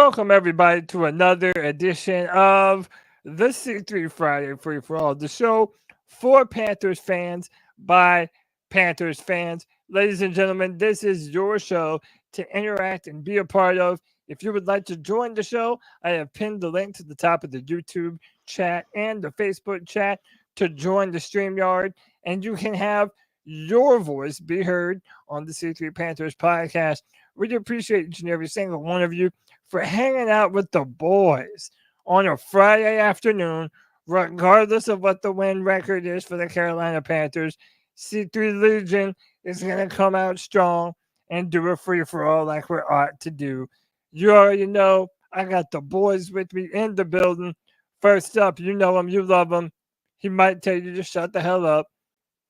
Welcome everybody to another edition of the C3 Friday Free for All, the show for Panthers fans by Panthers fans. Ladies and gentlemen, this is your show to interact and be a part of. If you would like to join the show, I have pinned the link to the top of the YouTube chat and the Facebook chat to join the Streamyard, and you can have your voice be heard on the C3 Panthers podcast. We appreciate each and every single one of you for hanging out with the boys on a Friday afternoon, regardless of what the win record is for the Carolina Panthers. C3 Legion is going to come out strong and do a free-for-all like we ought to do. You already know I got the boys with me in the building. First up, you know him, you love him. He might tell you to shut the hell up.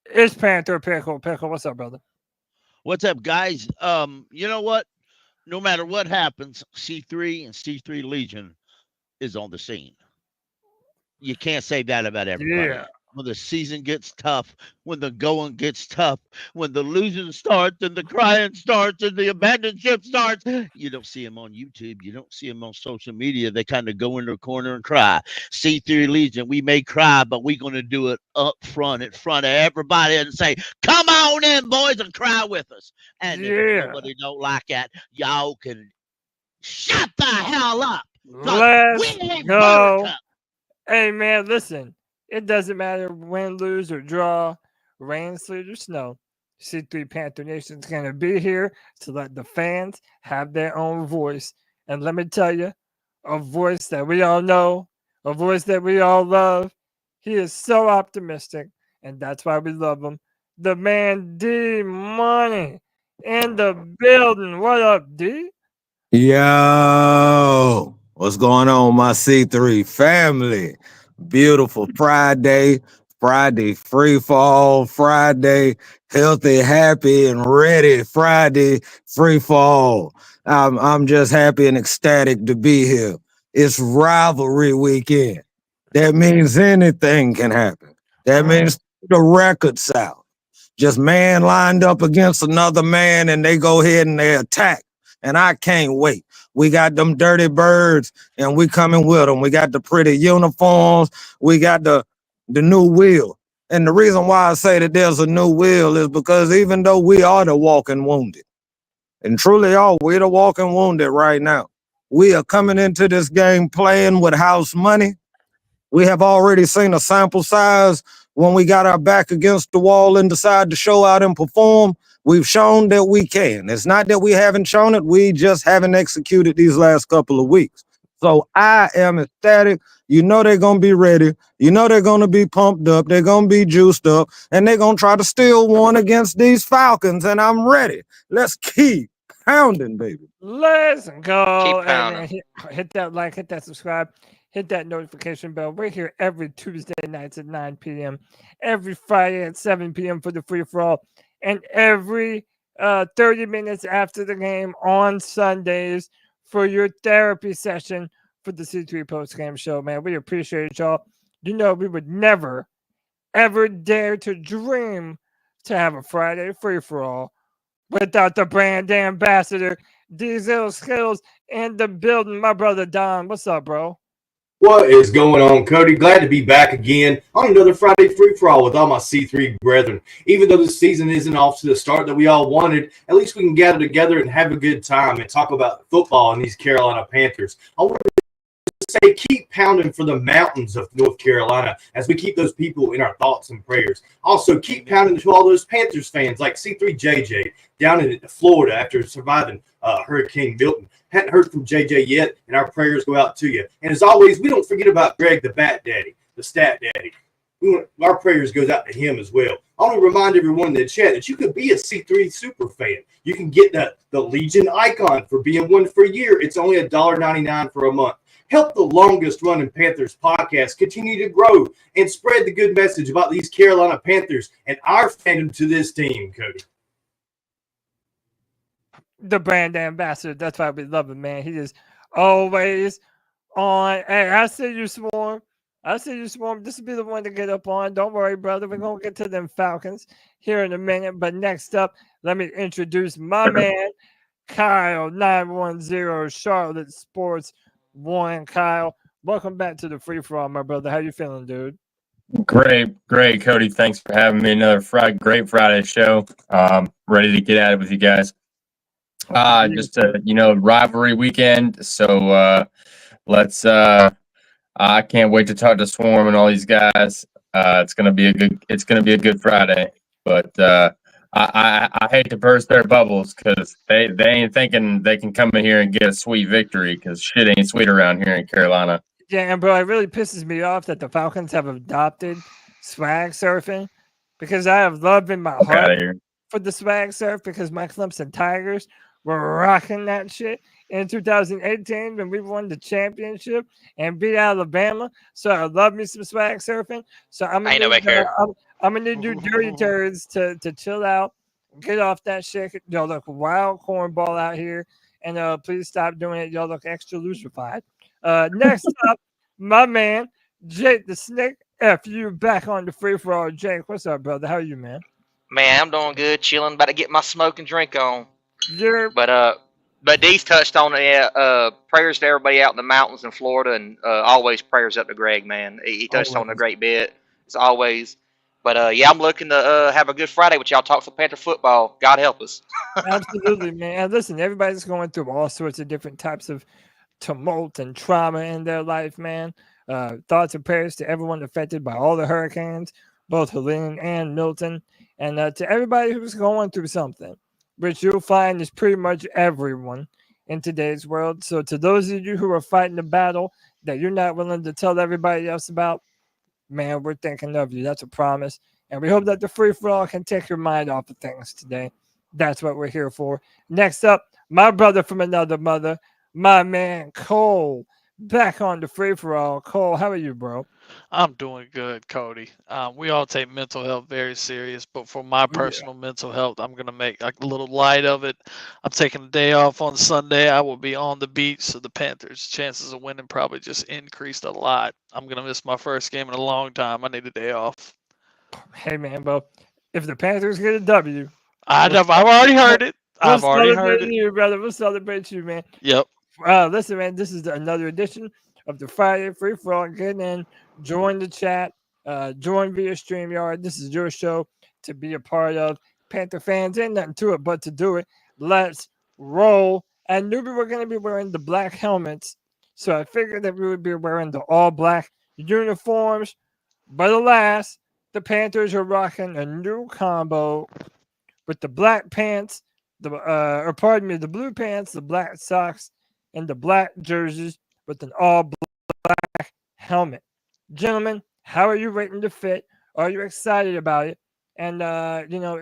It's Panther Pickle. Pickle, what's up, brother? What's up, guys? You know what? No matter what happens, C3 and C3 Legion is on the scene. You can't say that about everybody. Yeah. When the season gets tough, when the going gets tough, when the losing starts and the crying starts and the abandoned ship starts, you don't see them on YouTube. You don't see them on social media. They kind of go in their corner and cry. C3 Legion, we may cry, but we're going to do it up front, in front of everybody and say, come on in, boys, and cry with us. And if nobody don't like that, y'all can shut the hell up. Let's go. Hey, man, listen. It doesn't matter win, lose, or draw, rain, sleet, or snow. C3 Panther Nation is going to be here to let the fans have their own voice. And let me tell you, a voice that we all know, a voice that we all love. He is so optimistic, and that's why we love him. The man D Money in the building. What up, D? Yo, what's going on, my C3 family? Beautiful Friday free fall, Friday healthy, happy, and ready. Friday free fall. I'm just happy and ecstatic to be here. It's rivalry weekend. That means anything can happen. That means the record's out. Just man lined up against another man, and they go ahead and they attack. And I can't wait. We got them dirty birds, and we coming with them. We got the pretty uniforms. We got the new wheel. And the reason why I say that there's a new wheel is because even though we are the walking wounded, and truly are, we're the walking wounded right now. We are coming into this game playing with house money. We have already seen a sample size when we got our back against the wall and decided to show out and perform. We've shown that we can. It's not that we haven't shown it. We just haven't executed these last couple of weeks. So I am ecstatic. You know they're going to be ready. You know they're going to be pumped up. They're going to be juiced up. And they're going to try to steal one against these Falcons. And I'm ready. Let's keep pounding, baby. Let's go. Keep pounding. Hit that like, hit that subscribe. Hit that notification bell. We're here every Tuesday nights at 9 p.m. Every Friday at 7 p.m. for the free-for-all. And every 30 minutes after the game on Sundays for your therapy session for the C3 post-game show, man. We appreciate y'all. You know we would never, ever dare to dream to have a Friday free-for-all without the brand ambassador, Diesel Skills, in the building. My brother Don, what's up, bro? What is going on, Cody? Glad to be back again on another Friday free-for-all with all my C3 brethren. Even though the season isn't off to the start that we all wanted, at least we can gather together and have a good time and talk about football and these Carolina Panthers. I want to say keep pounding for the mountains of North Carolina as we keep those people in our thoughts and prayers. Also, keep pounding to all those Panthers fans like C3JJ down in Florida after surviving Hurricane Milton. Hadn't heard from JJ yet, and our prayers go out to you. And as always, we don't forget about Greg, the Bat Daddy, the Stat Daddy. Our prayers goes out to him as well. I want to remind everyone in the chat that you could be a C3 super fan. You can get the Legion icon for being one for a year. It's only $1.99 for a month. Help the longest running Panthers podcast continue to grow and spread the good message about these Carolina Panthers and our fandom to this team, Cody. The brand ambassador. That's why we love him, man. He is always on. Hey, I see you, Swarm. This will be the one to get up on. Don't worry, brother. We're going to get to them Falcons here in a minute. But next up, let me introduce my man, Kyle 910 Charlotte Sports 1. Kyle, welcome back to the free for all, my brother. How you feeling, dude? Great, Cody. Thanks for having me. Another great Friday show. Ready to get at it with you guys. Just a rivalry weekend. So let's. I can't wait to talk to Swarm and all these guys. It's gonna be a good Friday. But I hate to burst their bubbles because they ain't thinking they can come in here and get a sweet victory because shit ain't sweet around here in Carolina. Yeah, and bro, it really pisses me off that the Falcons have adopted swag surfing because I have love in my heart for the swag surf because my Clemson Tigers were rocking that shit in 2018 when we won the championship and beat Alabama. So I love me some swag surfing. So I'm gonna need you dirty turds to chill out, get off that shit. Y'all look wild cornball out here, and please stop doing it. Y'all look extra lucified. Next up, my man Jake the Snake FU back on the free for all. Jake, what's up, brother? How are you, man? Man, I'm doing good, chilling, about to get my smoke and drink on. Yeah. But D's touched on it. Prayers to everybody out in the mountains in Florida, and always prayers up to Greg, man. He touched on it a great bit, as always. But yeah, I'm looking to have a good Friday with y'all. Talk some Panther football. God help us. Absolutely, man. And listen, everybody's going through all sorts of different types of tumult and trauma in their life, man. Thoughts and prayers to everyone affected by all the hurricanes, both Helene and Milton, and to everybody who's going through something, which you'll find is pretty much everyone in today's world. So to those of you who are fighting the battle that you're not willing to tell everybody else about, man, we're thinking of you. That's a promise. And we hope that the free-for-all can take your mind off of things today. That's what we're here for. Next up, my brother from another mother, my man Cole, back on the free-for-all. Cole, how are you, bro? I'm doing good, Cody. We all take mental health very serious, but for my personal mental health, I'm going to make a little light of it. I'm taking a day off on Sunday. I will be on the beach, so the Panthers' chances of winning probably just increased a lot. I'm going to miss my first game in a long time. I need a day off. Hey, man, bro. If the Panthers get a W. I've already heard it. I've already heard it. You, brother. We'll celebrate you, man. Yep. Listen, man, this is another edition of the Friday Free For All. Get in, join the chat, join via StreamYard. This is your show to be a part of. Panther fans, ain't nothing to it but to do it. Let's roll. I knew we were going to be wearing the black helmets, so I figured that we would be wearing the all-black uniforms. But alas, the Panthers are rocking a new combo with the black pants, the blue pants, the black socks, and the black jerseys with an all-black helmet. Gentlemen, how are you rating the fit? Are you excited about it? And,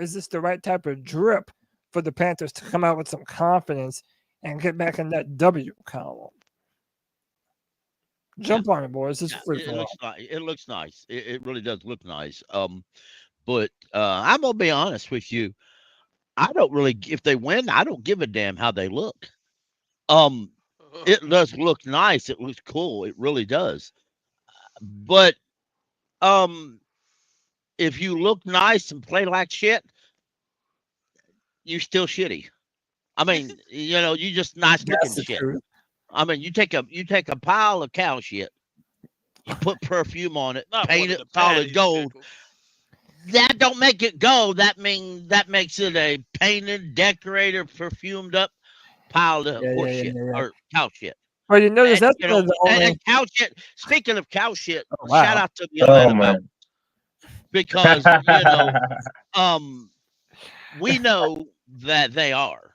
is this the right type of drip for the Panthers to come out with some confidence and get back in that W column? Jump on it, boys. This is free for all. It looks nice. It really does look nice. But I'm going to be honest with you. I don't really, if they win, I don't give a damn how they look. It does look nice. It looks cool. It really does. But if you look nice and play like shit, you still shitty. I mean, you just nice looking shit. True. I mean, you take a pile of cow shit, you put perfume on it, paint it solid gold. That don't make it gold. That makes it a painted, decorated, perfumed up pile of horse shit or cow shit. Well, you notice that's and cow shit. Speaking of cow shit, shout out to the Atlanta because we know that they are.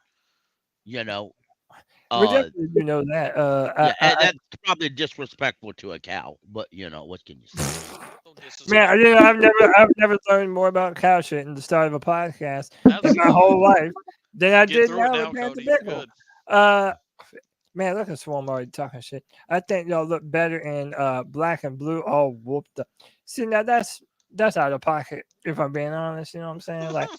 We definitely do know that. That's probably disrespectful to a cow, but what can you say? Man, I've never learned more about cow shit in the start of a podcast in my whole life than I did now with Panther Pickle. Man, look at Swarm already talking shit. I think y'all look better in black and blue, all whooped up. See, now that's out of pocket, if I'm being honest. You know what I'm saying? Like,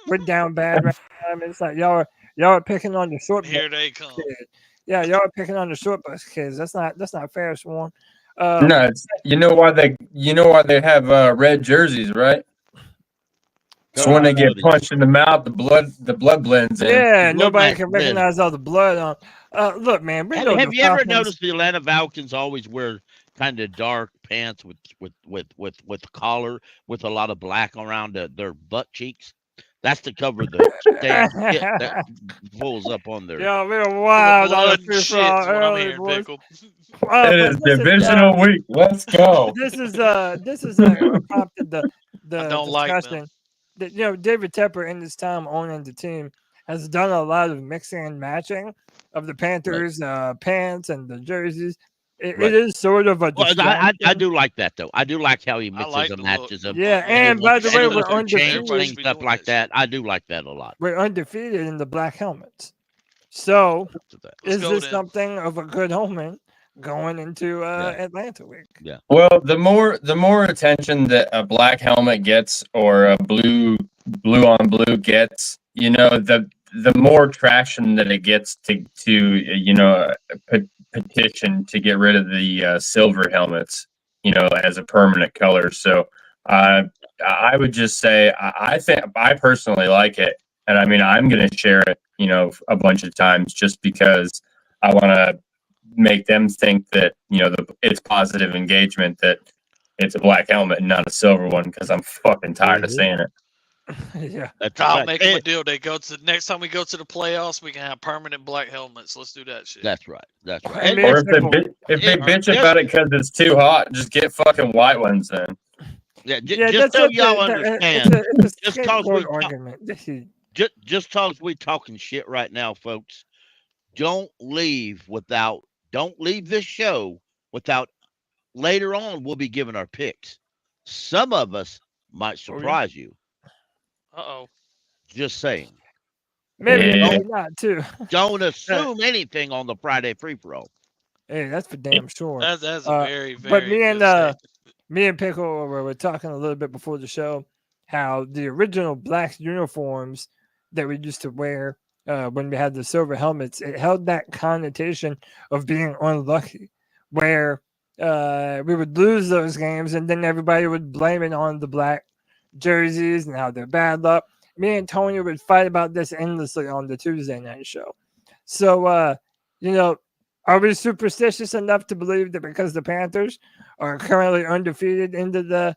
we're down bad right now. I mean, it's like y'all are picking on the short. Here they come. Kids. Yeah, y'all are picking on the short bus kids. That's not fair, Swarm. No, you know why they have red jerseys, right? So when they get punched in the mouth, the blood blends in. Yeah, The nobody blood can blends in. recognize all the blood on. Look, man, we know Have the you ever Falcons. noticed the Atlanta Falcons always wear kind of dark pants with collar with a lot of black around their butt cheeks? That's to cover the stained shit that pulls up on their. Yo, we're wild on blood the and free shit's for all what I'm early, hearing, boys. Pickle. It But is this divisional week. Let's go. this is prompted the I don't like them. discussion that David Tepper in his time owning the team has done a lot of mixing and matching of the Panthers pants and the jerseys. It is sort of a Well, distraction. I do like that though. I do like how he I mixes like and the matches look. them. Yeah, and by the way, and we're looks and change undefeated. things up like that. I do like that a lot. We're undefeated in the black helmets. So Let's is go this then. something of a good omen going into Atlanta week? Yeah. Well, the more attention that a black helmet gets or a blue on blue gets, the more traction that it gets to petition to get rid of the silver helmets, as a permanent color. So I would just say I think I personally like it, and I mean I'm going to share it, a bunch of times just because I want to make them think that it's positive engagement, that it's a black helmet and not a silver one, because I'm fucking tired of saying it. Yeah. I'll make them a deal. Next time we go to the playoffs, we can have permanent black helmets. Let's do that shit. That's right. That's right. And Or if they bitch about it because it's too hot, just get fucking white ones then. Yeah, Yeah, just that's so what y'all it's understand, a just scapegoat cause we argument. just cause we talking shit right now, folks. Don't leave this show without later on we'll be giving our picks. Some of us might surprise you. Uh-oh. Just saying. Maybe Yeah. not too. Don't assume anything on the Friday free for all. Hey, that's for damn sure. That's a very, very But good me and Pickle were talking a little bit before the show how the original black uniforms that we used to wear when we had the silver helmets, it held that connotation of being unlucky, where we would lose those games and then everybody would blame it on the black jerseys and how they're bad luck. Me and Tony would fight about this endlessly on the Tuesday night show. So, are we superstitious enough to believe that because the Panthers are currently undefeated into the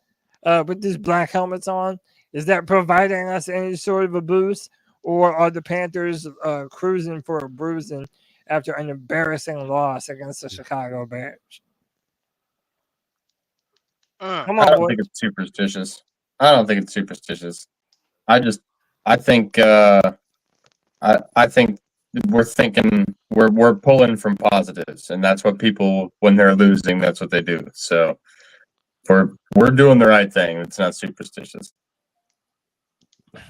with these black helmets on, is that providing us any sort of a boost, or are the Panthers cruising for a bruising after an embarrassing loss against the Chicago Bears? Come I on, don't boy. think it's superstitious. I think I think we're pulling from positives, and that's what people, when they're losing, that's what they do. So we're doing the right thing. It's not superstitious.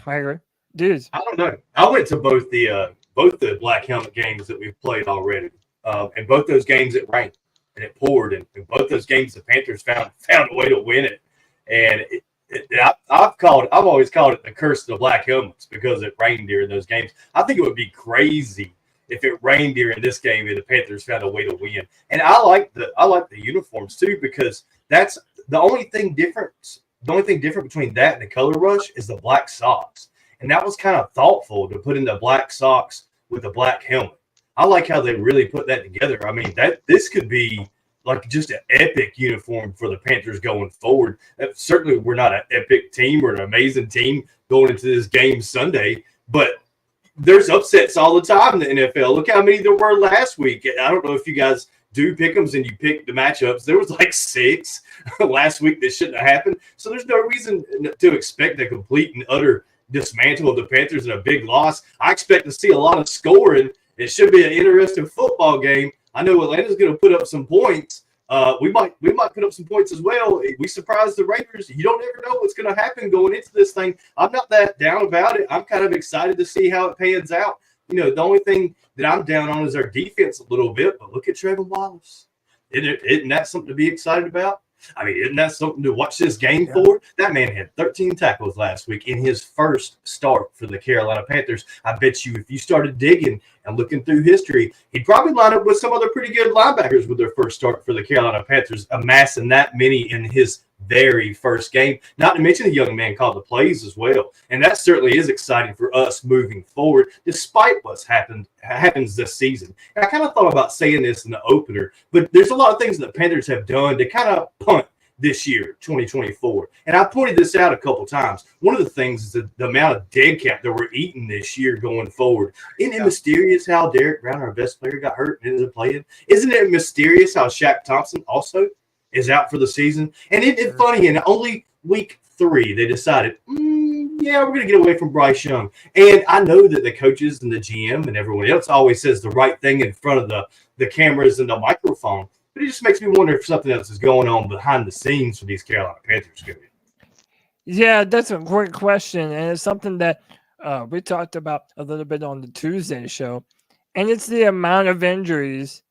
I agree. Dudes. I don't know. I went to both the black helmet games that we've played already, and both those games it rained and it poured, and in both those games the Panthers found a way to win it. And I've always called it the curse of the black helmets because it rained during those games. I think it would be crazy if it rained during this game and the Panthers found a way to win. And I like the uniforms too, because that's the only thing different. The only thing different between that and the color rush is the black socks. And that was kind of thoughtful to put in the black socks with the black helmet. I like how they really put that together. I mean, this could be like just an epic uniform for the Panthers going forward. Certainly, we're not an epic team. We're an amazing team going into this game Sunday, but there's upsets all the time in the NFL. Look how many there were last week. I don't know if you guys do pick'ems and you pick the matchups. There was like 6 last week that shouldn't have happened. So there's no reason to expect a complete and utter dismantle of the Panthers in a big loss. I expect to see a lot of scoring. It should be an interesting football game. I know Atlanta's going to put up some points. We might put up some points as well. We surprised the Raiders. You don't ever know what's going to happen going into this thing. I'm not that down about it. I'm kind of excited to see how it pans out. The only thing that I'm down on is our defense a little bit. But look at Trevor Wallace. Isn't that something to be excited about? I mean, isn't that something to watch this game for? That man had 13 tackles last week in his first start for the Carolina Panthers. I bet you if you started digging and looking through history, he'd probably line up with some other pretty good linebackers with their first start for the Carolina Panthers, amassing that many in his very first game, not to mention the young man called the plays as well. And that certainly is exciting for us moving forward, despite what's happens this season. And I kind of thought about saying this in the opener, but there's a lot of things that the Panthers have done to kind of punt this year, 2024. And I pointed this out a couple times. One of the things is the amount of dead cap that we're eating this year going forward. Isn't it mysterious how Derek Brown, our best player, got hurt and ended up playing? Isn't it mysterious how Shaq Thompson also is out for the season? And isn't it funny, in only week 3, they decided, yeah, we're going to get away from Bryce Young. And I know that the coaches and the GM and everyone else always says the right thing in front of the cameras and the microphone. But it just makes me wonder if something else is going on behind the scenes for these Carolina Panthers. Yeah, that's a great question. And it's something that we talked about a little bit on the Tuesday show. And it's the amount of injuries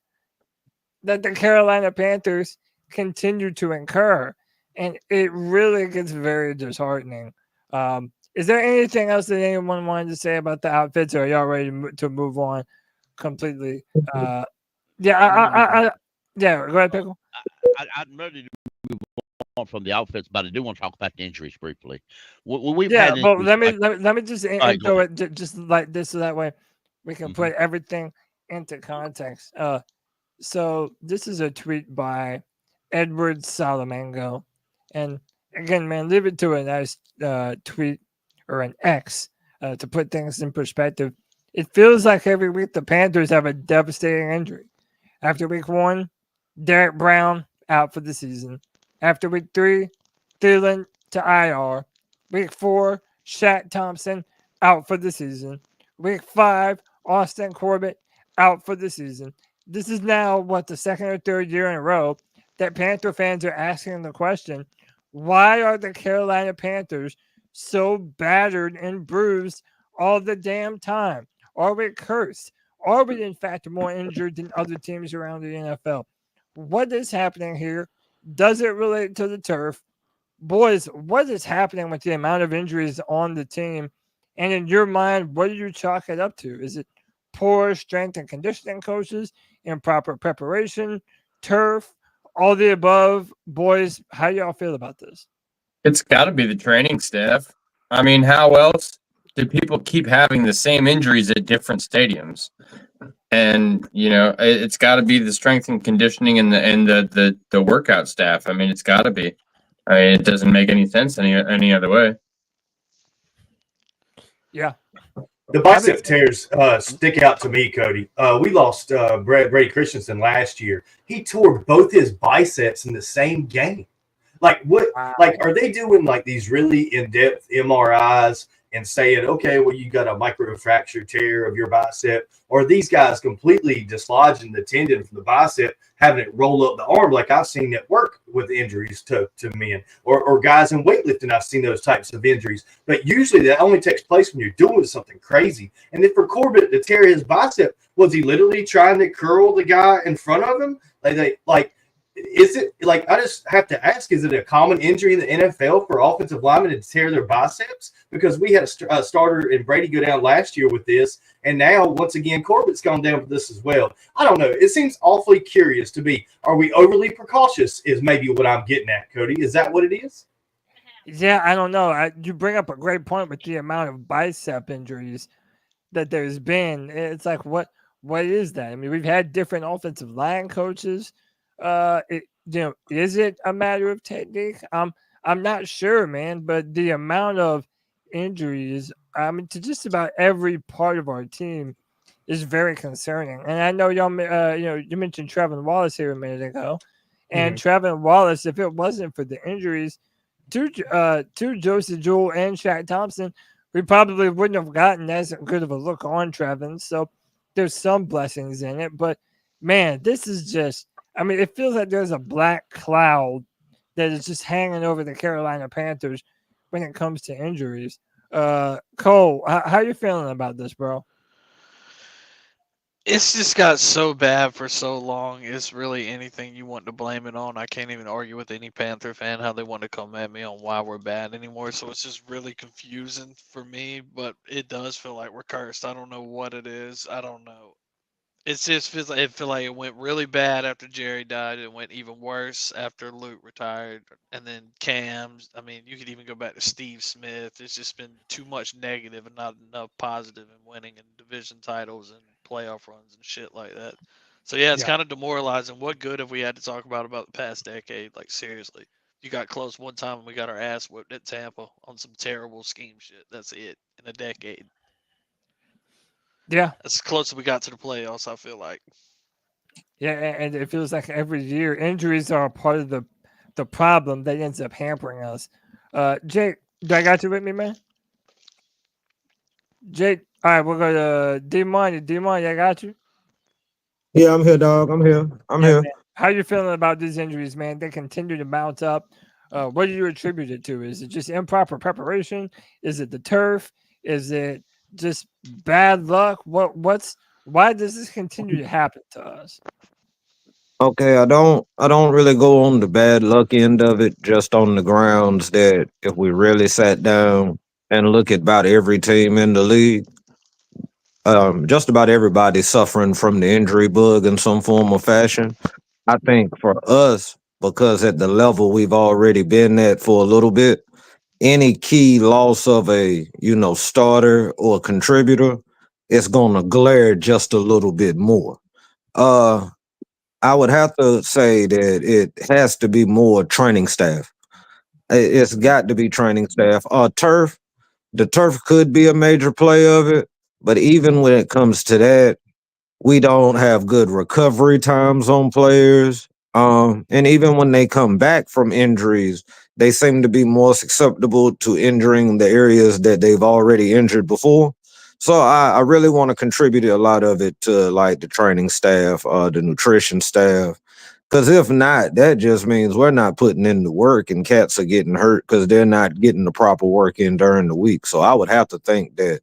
that the Carolina Panthers continue to incur. And it really gets very disheartening. Is there anything else that anyone wanted to say about the outfits, or are y'all ready to move on completely? Yeah, go ahead, Pickle. I'm ready to move on from the outfits, but I do want to talk about the injuries briefly. When we've Yeah, had but injuries, let me just right, intro it just like this, so that way we can put everything into context. So this is a tweet by Edward Salamango, and again, man, leave it to a nice tweet or an X to put things in perspective. It feels like every week the Panthers have a devastating injury. After week 1, Derek Brown out for the season. After week 3, Thielen to IR. Week 4, Shaq Thompson out for the season. Week 5, Austin Corbett out for the season. This is now, the second or third year in a row that Panther fans are asking the question, why are the Carolina Panthers so battered and bruised all the damn time? Are we cursed? Are we, in fact, more injured than other teams around the NFL? What is happening here? Does it relate to the turf? Boys, what is happening with the amount of injuries on the team? And in your mind, what do you chalk it up to? Is it poor strength and conditioning coaches, improper preparation, turf, all the above? Boys, how y'all feel about this? It's got to be the training staff. I mean, how else do people keep having the same injuries at different stadiums? And it's got to be the strength and conditioning and the workout staff. I mean, it's got to be. I mean, it doesn't make any sense any other way. Yeah. The bicep tears stick out to me, Cody. We lost Brady Christensen last year. He tore both his biceps in the same game. Like what? Wow. Like, are they doing like these really in-depth MRIs and saying, okay, well, you got a microfracture tear of your bicep, or are these guys completely dislodging the tendon from the bicep, having it roll up the arm, like I've seen it work with injuries to men, or guys in weightlifting, I've seen those types of injuries. But usually that only takes place when you're doing something crazy. And then for Corbett to tear his bicep, was he literally trying to curl the guy in front of him? Is it like, I just have to ask, is it a common injury in the NFL for offensive linemen to tear their biceps? Because we had a starter and Brady go down last year with this, and now once again Corbett's gone down with this as well. I don't know. It seems awfully curious to me. Are we overly precautious? Is maybe what I'm getting at, Cody. Is that what it is? Yeah, I don't know. You bring up a great point with the amount of bicep injuries that there's been. It's like, what is that? I mean, we've had different offensive line coaches. Is it a matter of technique? I'm not sure, man, but the amount of injuries, I mean, to just about every part of our team is very concerning. And I know y'all, you mentioned Trevin Wallace here a minute ago, and Trevin Wallace, if it wasn't for the injuries to Joseph Jewell and Shaq Thompson, we probably wouldn't have gotten as good of a look on Trevin. So there's some blessings in it, but man, this is just, I mean, it feels like there's a black cloud that is just hanging over the Carolina Panthers when it comes to injuries. Cole, how you feeling about this, bro? It's just got so bad for so long. It's really anything you want to blame it on. I can't even argue with any Panther fan how they want to come at me on why we're bad anymore. So it's just really confusing for me, but it does feel like we're cursed. I don't know what it is. I don't know. It just feels like it went really bad after Jerry died. It went even worse after Luke retired, and then Cam's. I mean, you could even go back to Steve Smith. It's just been too much negative and not enough positive in winning and division titles and playoff runs and shit like that. So yeah, it's kind of demoralizing. What good have we had to talk about the past decade? Like seriously, you got close one time and we got our ass whipped at Tampa on some terrible scheme shit. That's it in a decade. Yeah. That's close as we got to the playoffs, I feel like. Yeah, and it feels like every year injuries are a part of the problem that ends up hampering us. Jake, do I got you with me, man? Jake, all right, we'll go to D-Money. D-Money, I got you. Yeah, I'm here, dog. I'm here. I'm here. Man. How you feeling about these injuries, man? They continue to mount up. What do you attribute it to? Is it just improper preparation? Is it the turf? Is it just bad luck? Why does this continue to happen to us? Okay, I don't really go on the bad luck end of it, just on the grounds that if we really sat down and look at about every team in the league, just about everybody suffering from the injury bug in some form or fashion. I think for us, because at the level we've already been at for a little bit, any key loss of a starter or contributor is gonna glare just a little bit more. I would have to say that it has to be more training staff. It's got to be training staff. The turf could be a major play of it, but even when it comes to that, we don't have good recovery times on players. And even when they come back from injuries, they seem to be more susceptible to injuring the areas that they've already injured before. So I really want to contribute a lot of it to like the training staff, the nutrition staff. Because if not, that just means we're not putting in the work and cats are getting hurt because they're not getting the proper work in during the week. So I would have to think that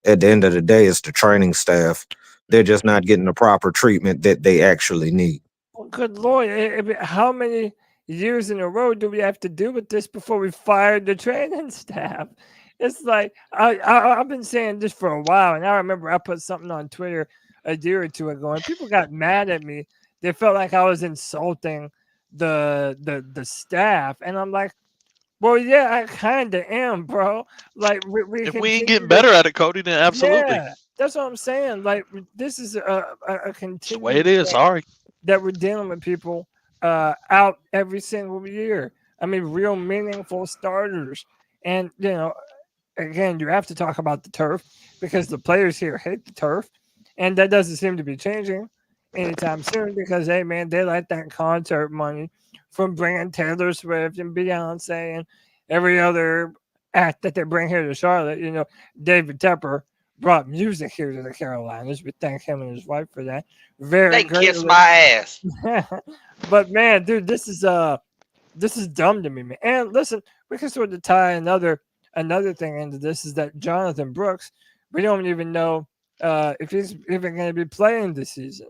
at the end of the day, it's the training staff. They're just not getting the proper treatment that they actually need. Well, good Lord. How many years in a row do we have to do with this before we fire the training staff? It's like I've been saying this for a while, and I remember I put something on Twitter a year or two ago, and people got mad at me. They felt like I was insulting the staff, and I'm like, well, yeah, I kind of am, bro. Like if we ain't getting better at it, Cody, then absolutely. Yeah, that's what I'm saying. Like this is a continuous the way it is. Sorry that we're dealing with people out every single year. I mean, real meaningful starters, and again, you have to talk about the turf because the players here hate the turf, and that doesn't seem to be changing anytime soon because, hey, man, they like that concert money from bringing Taylor Swift and Beyonce and every other act that they bring here to Charlotte. David Tepper brought music here to the Carolinas. We thank him and his wife for that. They kiss my ass. But, man, dude, this is dumb to me, man. And listen, we can sort of tie another thing into this is that Jonathan Brooks, we don't even know if he's even going to be playing this season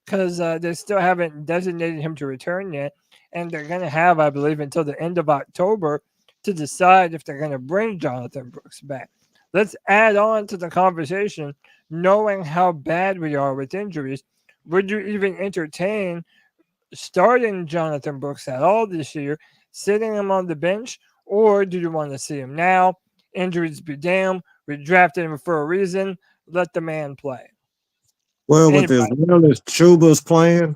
because they still haven't designated him to return yet. And they're going to have, I believe, until the end of October to decide if they're going to bring Jonathan Brooks back. Let's add on to the conversation, knowing how bad we are with injuries. Would you even entertain starting Jonathan Brooks at all this year, sitting him on the bench, or do you want to see him now? Injuries be damned. We drafted him for a reason. Let the man play. Well, with as well as Chuba's playing,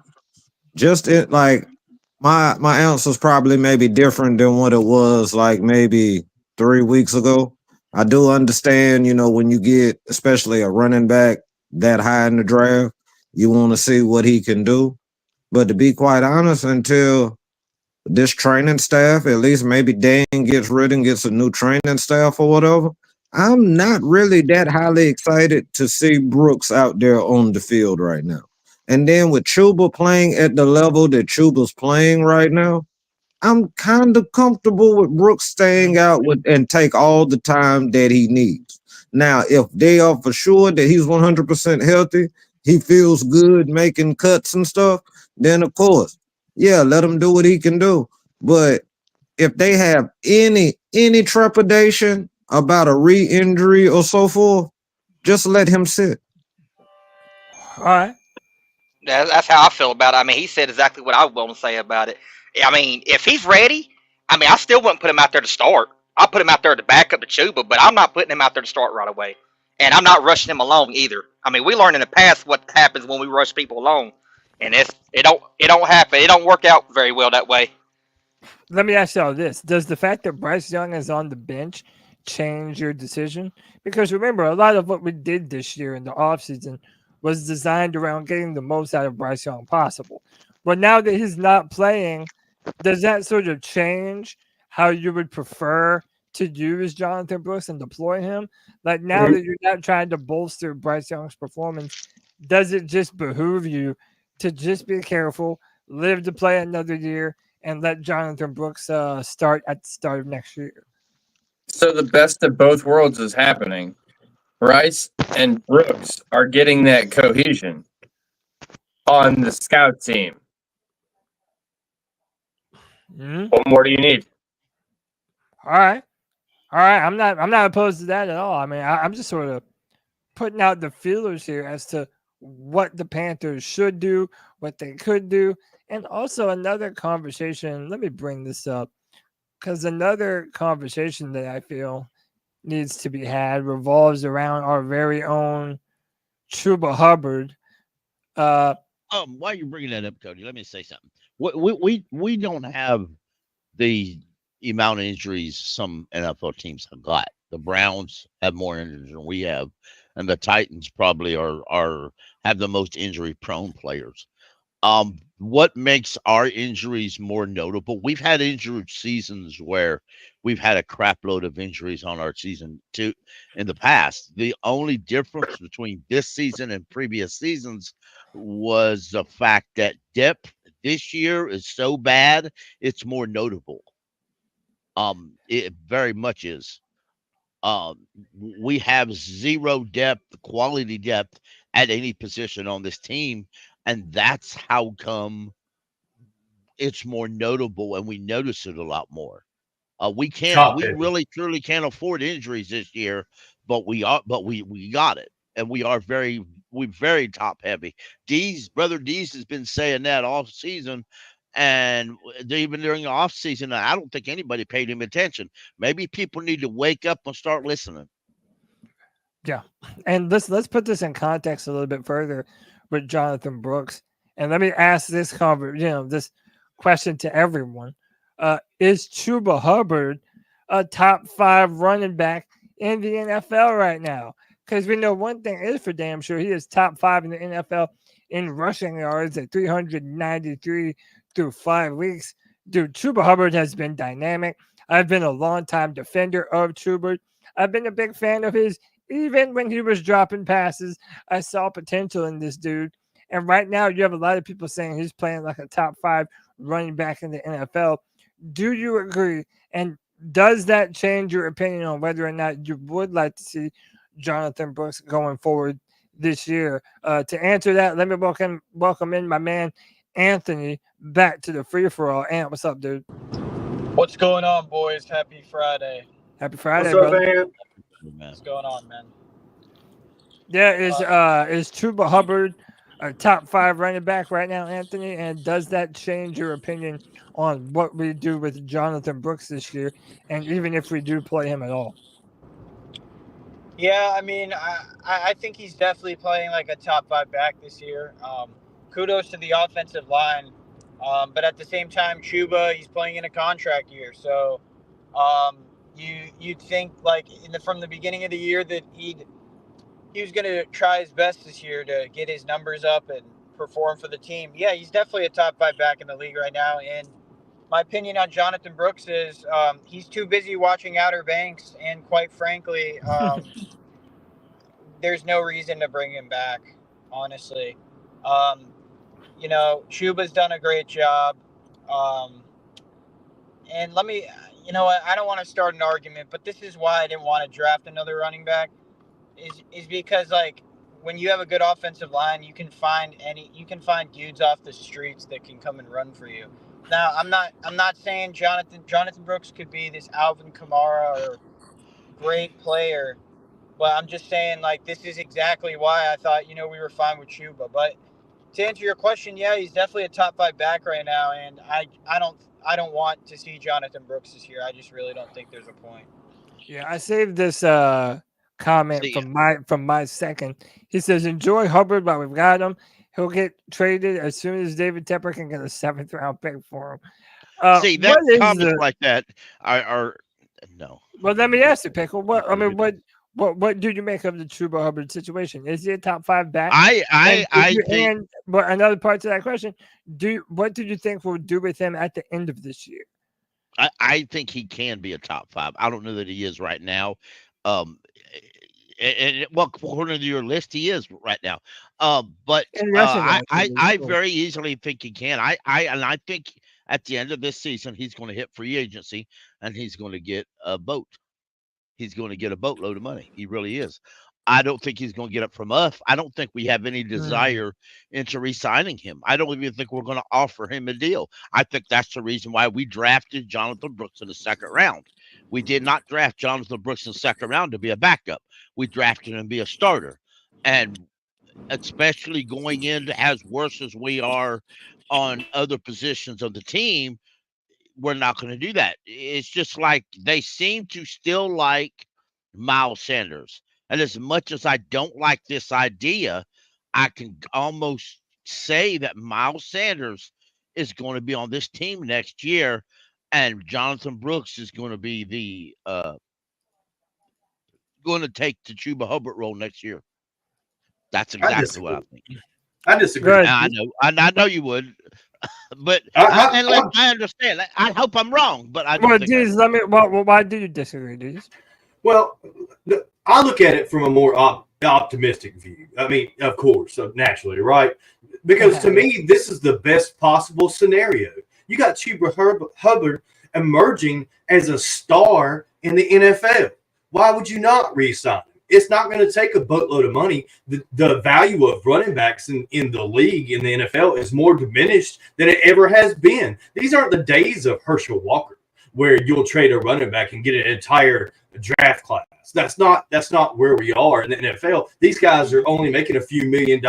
just it like my answer's probably maybe different than what it was like maybe 3 weeks ago. I do understand, when you get especially a running back that high in the draft, you want to see what he can do. But to be quite honest, until this training staff, at least maybe Dane gets rid and gets a new training staff or whatever, I'm not really that highly excited to see Brooks out there on the field right now. And then with Chuba playing at the level that Chuba's playing right now, I'm kind of comfortable with Brooks staying out and take all the time that he needs. Now, if they are for sure that he's 100% healthy, he feels good making cuts and stuff, then of course, yeah, let him do what he can do. But if they have any trepidation about a re-injury or so forth, just let him sit. All right. That's how I feel about it. I mean, he said exactly what I want to say about it. I mean, if he's ready, I mean, I still wouldn't put him out there to start. I'll put him out there to back up to Chuba, but I'm not putting him out there to start right away. And I'm not rushing him along either. I mean, we learned in the past what happens when we rush people along, and it don't happen. It don't work out very well that way. Let me ask y'all this: does the fact that Bryce Young is on the bench change your decision? Because remember, a lot of what we did this year in the offseason was designed around getting the most out of Bryce Young possible. But now that he's not playing, does that sort of change how you would prefer to use Jonathan Brooks and deploy him? Like now that you're not trying to bolster Bryce Young's performance, does it just behoove you to just be careful, live to play another year, and let Jonathan Brooks start at the start of next year? So the best of both worlds is happening. Bryce and Brooks are getting that cohesion on the scout team. What more do you need? All right. I'm not opposed to that at all. I mean, I'm just sort of putting out the feelers here as to what the Panthers should do, what they could do, and also another conversation. Let me bring this up because another conversation that I feel needs to be had revolves around our very own Chuba Hubbard. Why are you bringing that up, Cody? Let me say something. We don't have the amount of injuries some NFL teams have got. The Browns have more injuries than we have, and the Titans probably have the most injury-prone players. What makes our injuries more notable? We've had injured seasons where we've had a crap load of injuries on our season too in the past. The only difference between this season and previous seasons was the fact that depth this year is so bad, it's more notable. It very much is. We have zero depth, quality depth at any position on this team, and that's how come it's more notable and we notice it a lot more. We really truly can't afford injuries this year, but we got it, and we're very top heavy. Brother D's has been saying that all season, and even during the off season, I don't think anybody paid him attention. Maybe people need to wake up and start listening. Yeah, and let's put this in context a little bit further with Jonathan Brooks, and let me ask this this question to everyone: is Chuba Hubbard a top 5 running back in the NFL right now? Because we know one thing is for damn sure, he is top 5 in the NFL in rushing yards at 393 through 5 weeks. Dude, Chuba Hubbard has been dynamic. I've been a longtime defender of Chuba. I've been a big fan of his. Even when he was dropping passes, I saw potential in this dude. And right now, you have a lot of people saying he's playing like a top 5 running back in the NFL. Do you agree? And does that change your opinion on whether or not you would like to see Jonathan Brooks going forward this year? To answer that, let me welcome in my man Anthony back to the free for all. Ant, what's up, dude? What's going on, boys? Happy Friday. Happy Friday, What's up, brother. man? What's going on, man? Yeah, is Chuba Hubbard a top 5 running back right now, Anthony? And does that change your opinion on what we do with Jonathan Brooks this year, and even if we do play him at all? Yeah, I mean, I think he's definitely playing like a top 5 back this year. Kudos to the offensive line, but at the same time, Chuba, he's playing in a contract year, so you'd think like from the beginning of the year that he was going to try his best this year to get his numbers up and perform for the team. Yeah, he's definitely a top 5 back in the league right now. And my opinion on Jonathan Brooks is he's too busy watching Outer Banks. And quite frankly, there's no reason to bring him back, honestly. Chuba's done a great job. And let me, I don't want to start an argument, but this is why I didn't want to draft another running back. Is because like when you have a good offensive line, you can find dudes off the streets that can come and run for you. Now I'm not saying Jonathan Brooks could be this Alvin Kamara or great player, but I'm just saying like this is exactly why I thought we were fine with Chuba. But to answer your question, yeah, he's definitely a top 5 back right now, and I don't want to see Jonathan Brooks this year. I just really don't think there's a point. Yeah, I saved this comment See, from my second. He says, "Enjoy Hubbard while we've got him. He'll get traded as soon as David Tepper can get a 7th round pick for him." see, what that is comments the- like that are no. Well, let me ask you, Pickle. What do you make of the Chuba Hubbard situation? Is he a top 5 back? I think But another part to that question: what do you think we'll do with him at the end of this year? I think he can be a top 5. I don't know that he is right now. Well, according to your list, he is right now. But I very easily think he can. I think at the end of this season, he's going to hit free agency and he's going to get a boat. He's going to get a boatload of money. He really is. I don't think he's going to get it from us. I don't think we have any desire into re-signing him. I don't even think we're going to offer him a deal. I think that's the reason why we drafted Jonathan Brooks in the 2nd round. We did not draft Jonathan Brooks in the 2nd round to be a backup. We drafted him to be a starter. And especially going into as worse as we are on other positions of the team, we're not going to do that. It's just like they seem to still like Miles Sanders. And as much as I don't like this idea, I can almost say that Miles Sanders is going to be on this team next year, and Jonathan Brooks is going to be the going to take the Chuba Hubbard role next year. That's exactly what I think. I disagree. Right. I know you would, but I understand. I hope I'm wrong, but I. Well, geez, why do you disagree, Deez? Well, I look at it from a more optimistic view. I mean, of course, naturally, right? Because to me, this is the best possible scenario. You got Chuba Hubbard emerging as a star in the NFL. Why would you not re-sign him? It's not going to take a boatload of money. The value of running backs in the league, in the NFL, is more diminished than it ever has been. These aren't the days of Herschel Walker, where you'll trade a running back and get an entire draft class. That's not where we are in the NFL. These guys are only making a few $1 million.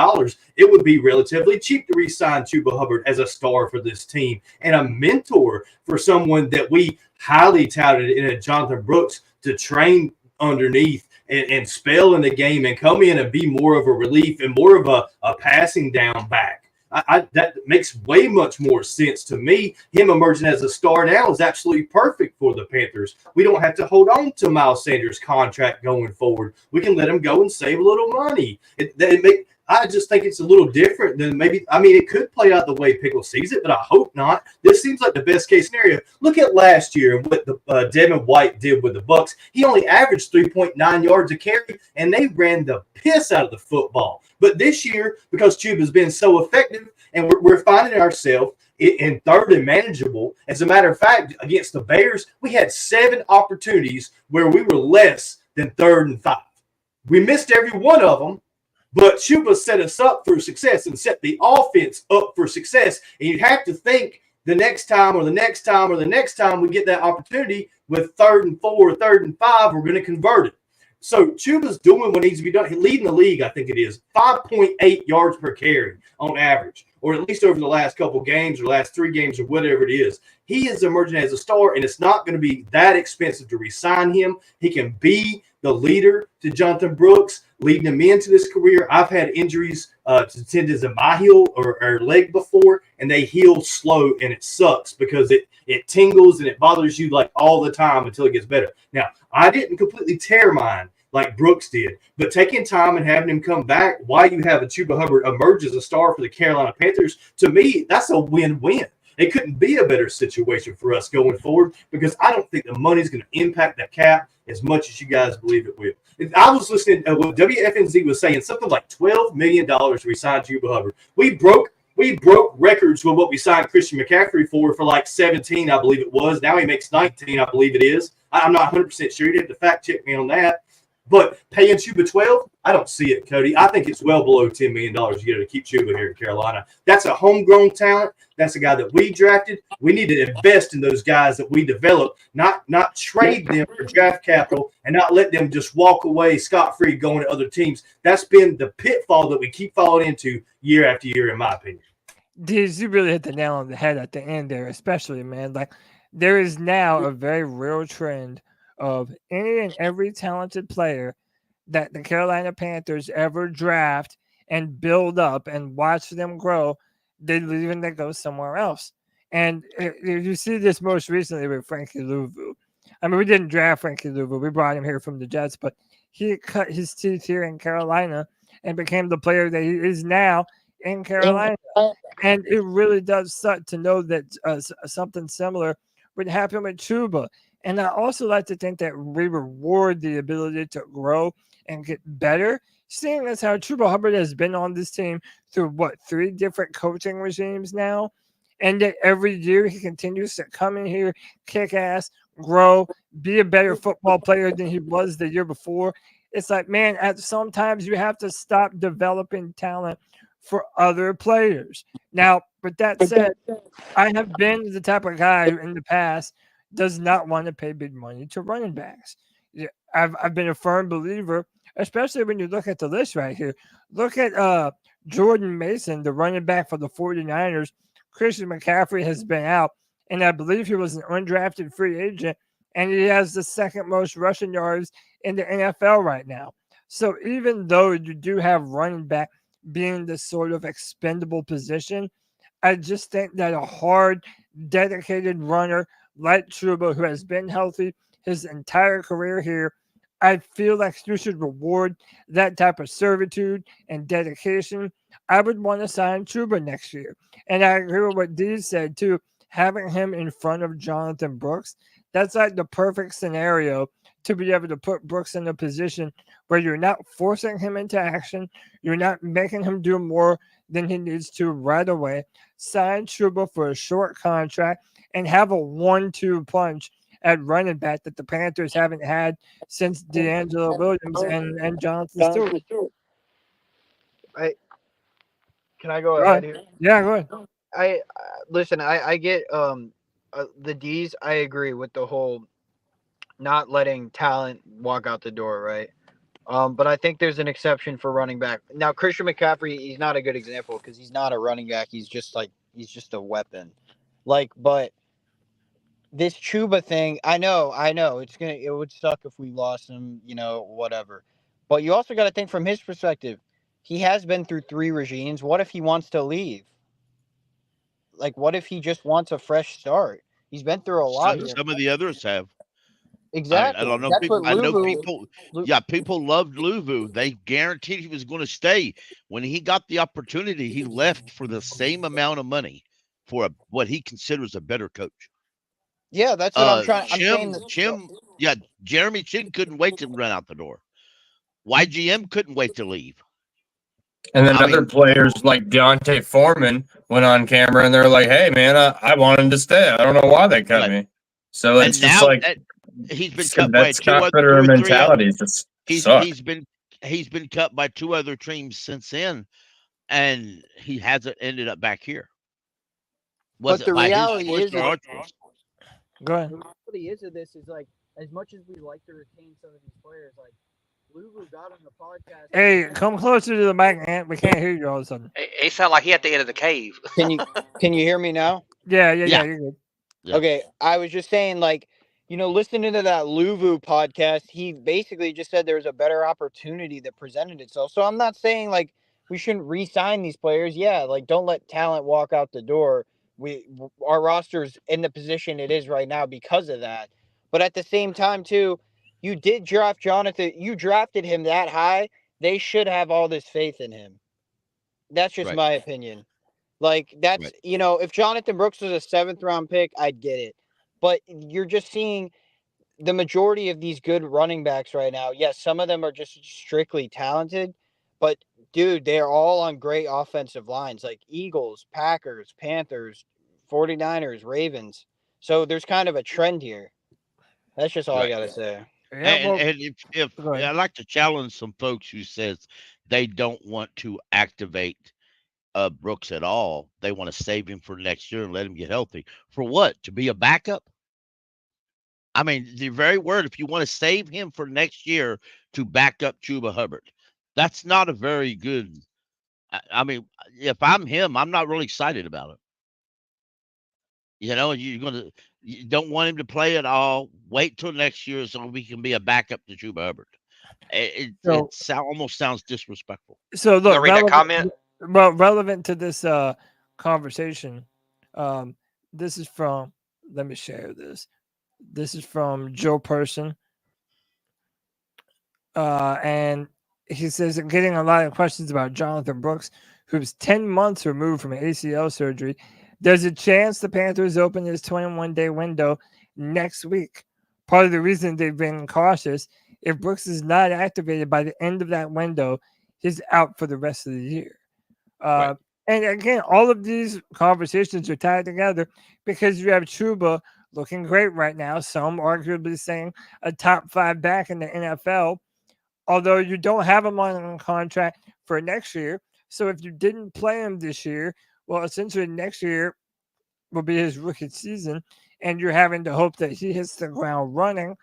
It would be relatively cheap to re-sign Chuba Hubbard as a star for this team and a mentor for someone that we highly touted in a Jonathan Brooks to train underneath and spell in the game and come in and be more of a relief and more of a passing down back. That makes way much more sense to me. Him emerging as a star now is absolutely perfect for the Panthers. We don't have to hold on to Miles Sanders' contract going forward. We can let him go and save a little money. I just think it's a little different than maybe. I mean, it could play out the way Pickle sees it, but I hope not. This seems like the best case scenario. Look at last year and what the Devin White did with the Bucs. He only averaged 3.9 yards a carry, and they ran the piss out of the football. But this year, because Chuba's been so effective, and we're finding ourselves in 3rd and manageable. As a matter of fact, against the Bears, we had 7 opportunities where we were less than 3rd and 5. We missed every one of them. But Chuba set us up for success and set the offense up for success. And you have to think the next time or the next time or the next time we get that opportunity with 3rd and 4, 3rd and 5, we're going to convert it. So Chuba's doing what needs to be done. He's leading the league, I think it is, 5.8 yards per carry on average, or at least over the last couple games or last 3 games or whatever it is. He is emerging as a star, and it's not going to be that expensive to re-sign him. He can be the leader to Jonathan Brooks, leading him into this career. I've had injuries to tendons in my heel or leg before, and they heal slow, and it sucks because it tingles and it bothers you like all the time until it gets better. Now, I didn't completely tear mine like Brooks did, but taking time and having him come back while you have a Chuba Hubbard emerge as a star for the Carolina Panthers, to me, that's a win-win. It couldn't be a better situation for us going forward because I don't think the money's going to impact the cap as much as you guys believe it will. I was listening to what WFNZ was saying, something like $12 million we signed Chuba Hubbard. We broke records with what we signed Christian McCaffrey for like 17, I believe it was. Now he makes 19, I believe it is. I'm not 100% sure. You'd have to fact check me on that. But paying Chuba 12, I don't see it, Cody. I think it's well below $10 million you get to keep Chuba here in Carolina. That's a homegrown talent. That's a guy that we drafted. We need to invest in those guys that we develop, not trade them for draft capital and not let them just walk away scot-free going to other teams. That's been the pitfall that we keep falling into year after year, in my opinion. Diz, you really hit the nail on the head at the end there, especially, man. Like, there is now a very real trend of any and every talented player that the Carolina Panthers ever draft and build up and watch them grow, they leave and they go somewhere else. And you see this most recently with Frankie Louvu. I mean, we didn't draft Frankie Louvu. We brought him here from the Jets, but he cut his teeth here in Carolina and became the player that he is now in Carolina. And it really does suck to know that something similar would happen with Chuba. And I also like to think that we reward the ability to grow and get better, seeing as how Chuba Hubbard has been on this team through, 3 different coaching regimes now, and that every year he continues to come in here, kick ass, grow, be a better football player than he was the year before. It's like, man, at sometimes you have to stop developing talent for other players. Now, with that said, I have been the type of guy who in the past does not want to pay big money to running backs. I've been a firm believer, especially when you look at the list right here. Look at Jordan Mason, the running back for the 49ers. Christian McCaffrey has been out, and I believe he was an undrafted free agent, and he has the second most rushing yards in the NFL right now. So even though you do have running back being the sort of expendable position, I just think that a hard, dedicated runner like Chuba, who has been healthy his entire career here, I feel like you should reward that type of servitude and dedication. I would want to sign Chuba next year. And I agree with what Dee said, too. Having him in front of Jonathan Brooks, that's like the perfect scenario to be able to put Brooks in a position where you're not forcing him into action. You're not making him do more than he needs to right away. Sign Chuba for a short contract and have a 1-2 punch at running back that the Panthers haven't had since D'Angelo Williams and Jonathan Stewart. Can I go ahead here? Yeah, go ahead. I get the D's. I agree with the whole not letting talent walk out the door, right? But I think there's an exception for running back. Now, Christian McCaffrey, he's not a good example because he's not a running back. He's just a weapon. But this Chuba thing, I know, it would suck if we lost him, whatever. But you also got to think from his perspective. He has been through 3 regimes. What if he wants to leave? What if he just wants a fresh start? He's been through a lot. Some of the others have. Exactly. I don't know. I know people. Yeah, people loved Louvu. They guaranteed he was going to stay. When he got the opportunity, he left for the same amount of money for what he considers a better coach. Yeah, that's what I'm trying. Jeremy Chin couldn't wait to run out the door. YGM couldn't wait to leave. And then other players like Deontay Foreman went on camera and they're like, "Hey, man, I wanted to stay. I don't know why they cut me." So it's just he's been cut by 2 other mentalities. He's been cut by 2 other teams since then, and he hasn't ended up back here. But the reality is, go ahead. The reality is of this is as much as we like to retain some of these players, Louvu got on the podcast. Hey, come closer to the mic, man. We can't hear you all of a sudden. It sounded like he at the end of the cave. Can you hear me now? Yeah, you're good. Yeah. Okay, I was just saying, listening to that Louvu podcast, he basically just said there was a better opportunity that presented itself. So I'm not saying we shouldn't re-sign these players. Yeah, don't let talent walk out the door. Our roster's in the position it is right now because of that. But at the same time, too, you did draft Jonathan. You drafted him that high. They should have all this faith in him. That's just my opinion. If Jonathan Brooks was a 7th round pick, I'd get it. But you're just seeing the majority of these good running backs right now. Yes, some of them are just strictly talented, but dude, they're all on great offensive lines like Eagles, Packers, Panthers, 49ers, Ravens. So there's kind of a trend here. That's just all I got to say. Yeah, well, And if go ahead. I'd like to challenge some folks who says they don't want to activate Brooks at all. They want to save him for next year and let him get healthy. For what? To be a backup? I mean, the very word, if you want to save him for next year to back up Chuba Hubbard, that's not a very good. I mean, if I'm him, I'm not really excited about it. You don't want him to play at all. Wait till next year so we can be a backup to Chuba Hubbard. It almost sounds disrespectful. So look, read that comment. Well, relevant to this conversation. This is from. Let me share this. This is from Joe Person. And he says, getting a lot of questions about Jonathan Brooks, who's 10 months removed from ACL surgery. There's a chance the Panthers open his 21-day window next week. Part of the reason they've been cautious, if Brooks is not activated by the end of that window, he's out for the rest of the year. Right. And again, all of these conversations are tied together because you have Chuba looking great right now. Some arguably saying a top 5 back in the NFL, although you don't have him on a contract for next year. So if you didn't play him this year, well, essentially next year will be his rookie season, and you're having to hope that he hits the ground running,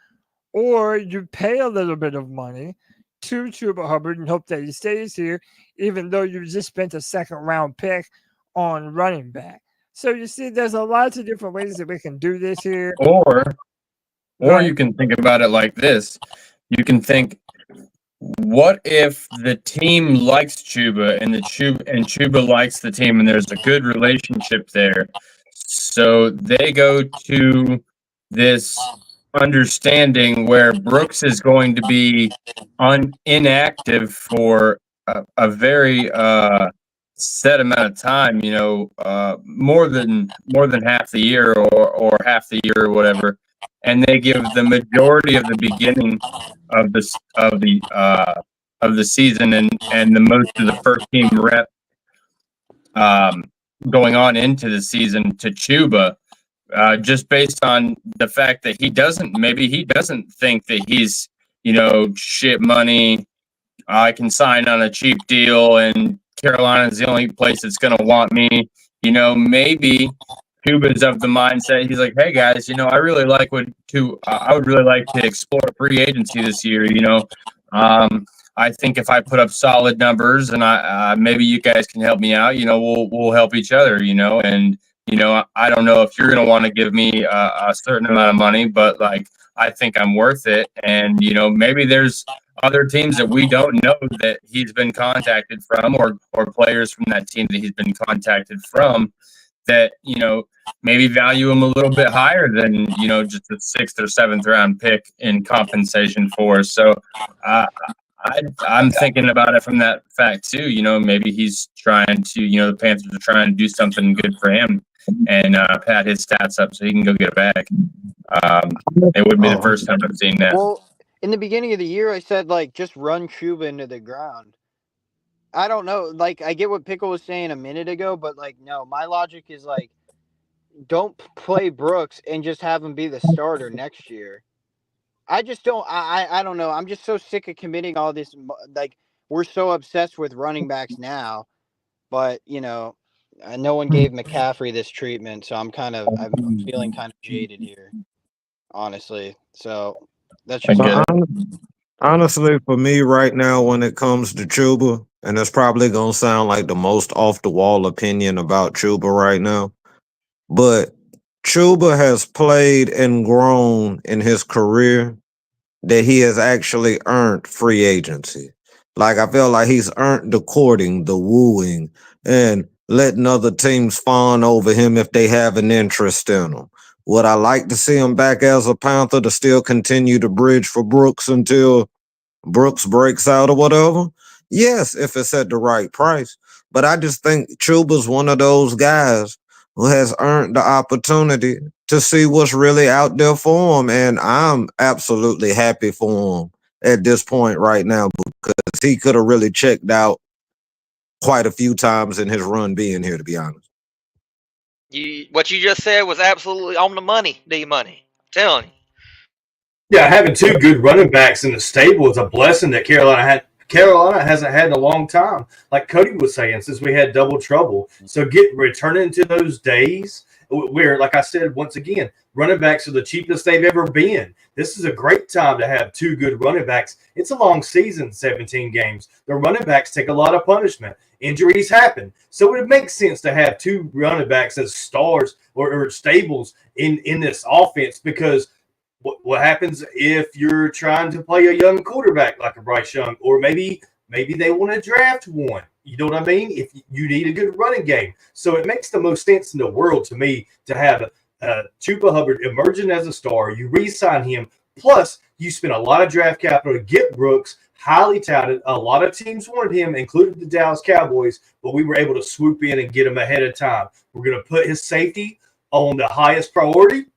or you pay a little bit of money to Chuba Hubbard and hope that he stays here, even though you just spent a second-round pick on running back. So you see, there's a lot of different ways that we can do this here. Or you can think about it like this. You can think, what if the team likes Chuba and Chuba likes the team and there's a good relationship there? So they go to this understanding where Brooks is going to be inactive for a very set amount of time, more than half the year or half the year or whatever, and they give the majority of the beginning of the season and the most of the first team rep going on into the season to Chuba, just based on the fact that he doesn't think that he's shit money. I can sign on a cheap deal and Carolina is the only place that's going to want me. Maybe Chuba's of the mindset. He's like, hey guys, I really like I would really like to explore free agency this year. I think if I put up solid numbers and maybe you guys can help me out, we'll help each other, and I don't know if you're going to want to give me a certain amount of money, but like, I think I'm worth it. And, maybe there's other teams that we don't know that he's been contacted from or players from that team that he's been contacted from that, maybe value him a little bit higher than, just a 6th or 7th round pick in compensation for. So I'm thinking about it from that fact too. Maybe he's trying to, the Panthers are trying to do something good for him and pad his stats up so he can go get a bag. It would be the first time I've seen that. Well, in the beginning of the year, I said, just run Chuba into the ground. I don't know. I get what Pickle was saying a minute ago, but, no, my logic is, don't play Brooks and just have him be the starter next year. I just don't. I don't know. I'm just so sick of committing all this. We're so obsessed with running backs now, but no one gave McCaffrey this treatment, so I'm feeling kind of jaded here, honestly. So that's just honestly for me right now when it comes to Chuba, and it's probably gonna sound like the most off the wall opinion about Chuba right now, but Chuba has played and grown in his career that he has actually earned free agency. I feel like he's earned the courting, the wooing, and letting other teams fawn over him if they have an interest in him. Would I like to see him back as a Panther to still continue to bridge for Brooks until Brooks breaks out or whatever? Yes, if it's at the right price. But I just think Chuba's one of those guys who has earned the opportunity to see what's really out there for him. And I'm absolutely happy for him at this point right now because he could have really checked out quite a few times in his run being here, to be honest. What you just said was absolutely on the money, D-Money. I'm telling you. Yeah, having two good running backs in the stable is a blessing that Carolina hasn't had in a long time. Like Cody was saying, since we had double trouble. So returning to those days where, like I said, once again, running backs are the cheapest they've ever been. This is a great time to have two good running backs. It's a long season, 17 games. The running backs take a lot of punishment. Injuries happen. So it makes sense to have two running backs as stars or stables in this offense, because what happens if you're trying to play a young quarterback like a Bryce Young, or maybe they want to draft one? You know what I mean? If you need a good running game. So it makes the most sense in the world to me to have Chuba Hubbard emerging as a star. You re-sign him. Plus, you spend a lot of draft capital to get Brooks, highly touted. A lot of teams wanted him, including the Dallas Cowboys, but we were able to swoop in and get him ahead of time. We're going to put his safety on the highest priority,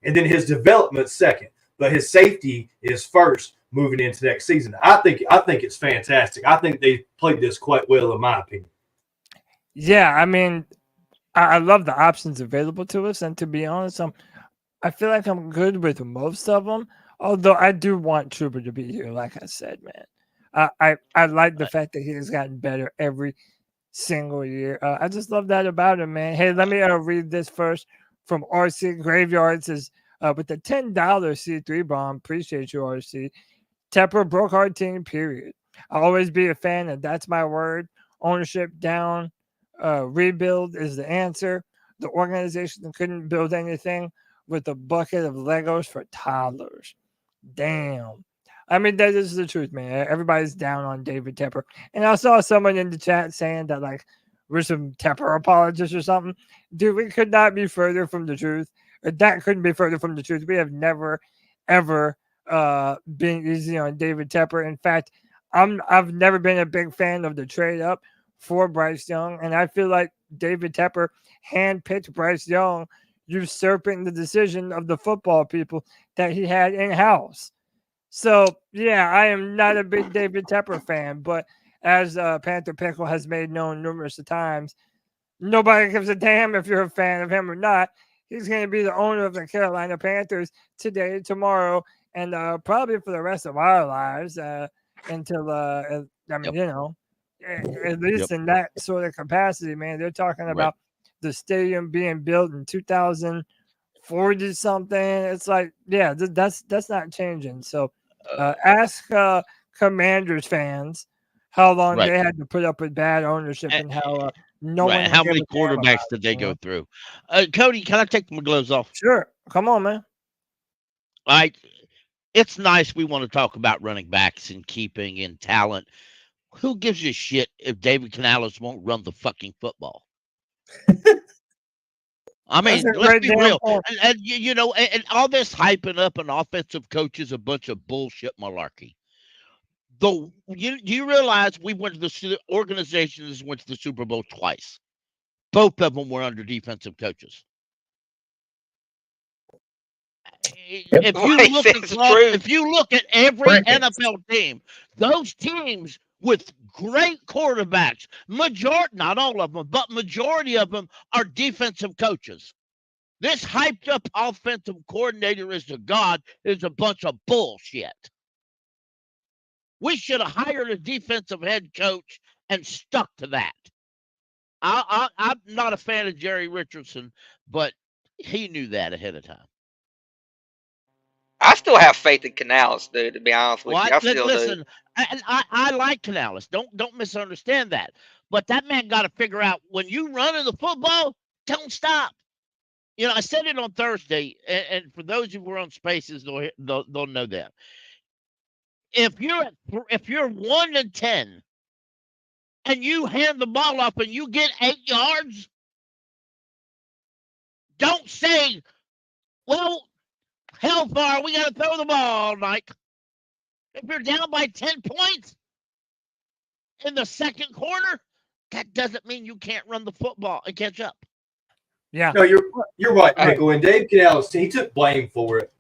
and then his development second. But his safety is first moving into next season. I think it's fantastic. I think they played this quite well, in my opinion. Yeah, I mean, I love the options available to us, and to be honest, I feel like I'm good with most of them. Although I do want Chuba to be here, like I said, man. I like the fact that he has gotten better every single year. I just love that about him, man. Hey, let me read this first from RC Graveyard. Says, with the $10 C3 bomb, appreciate you, RC. Tepper broke our team, period. I'll always be a fan, and that's my word. Ownership down, rebuild is the answer. The organization couldn't build anything with a bucket of Legos for toddlers. Damn. I mean, that is the truth, man. Everybody's down on David Tepper. And I saw someone in the chat saying that, like, we're some Tepper apologists or something. Dude, we could not be further from the truth. That couldn't be further from the truth. We have never, ever been easy on David Tepper. In fact, I've never been a big fan of the trade up for Bryce Young. And I feel like David Tepper handpicked Bryce Young, usurping the decision of the football people that he had in-house. So, yeah, I am not a big David Tepper fan, but as Panther Pickle has made known numerous times, nobody gives a damn if you're a fan of him or not. He's going to be the owner of the Carolina Panthers today, tomorrow, and probably for the rest of our lives until, you know, at least in that sort of capacity, man. They're talking about the stadium being built in 2040 something. It's like, yeah, that's not changing. So ask Commanders fans how long they had to put up with bad ownership and how no one. How many quarterbacks did they go through? Cody, can I take my gloves off? Sure. Come on, man. It's nice we want to talk about running backs and keeping and talent. Who gives a shit if David Canales won't run the fucking football? I mean, let's be real. And you know, and all this hyping up an offensive coach is a bunch of bullshit malarkey. Do you realize we went to the organizations went to the Super Bowl twice? Both of them were under defensive coaches. If you look at every NFL team, those teams with great quarterbacks, not all of them, but majority of them are defensive coaches. This hyped up offensive coordinator is the god is a bunch of bullshit. We should have hired a defensive head coach and stuck to that. I'm not a fan of Jerry Richardson, but he knew that ahead of time. I still have faith in Canales, dude, to be honest with you. Listen, I like Canales. Don't misunderstand that. But that man got to figure out when you run in the football, don't stop. You know, I said it on Thursday, and for those who were on Spaces, they'll know that. If you're 1-10 and you hand the ball up and you get 8 yards, don't say, well, hellfire, we got to throw the ball all night. If you're down by 10 points in the second quarter, that doesn't mean you can't run the football and catch up. Yeah. No, you're right, Pickle. And Dave Canales, he took blame for it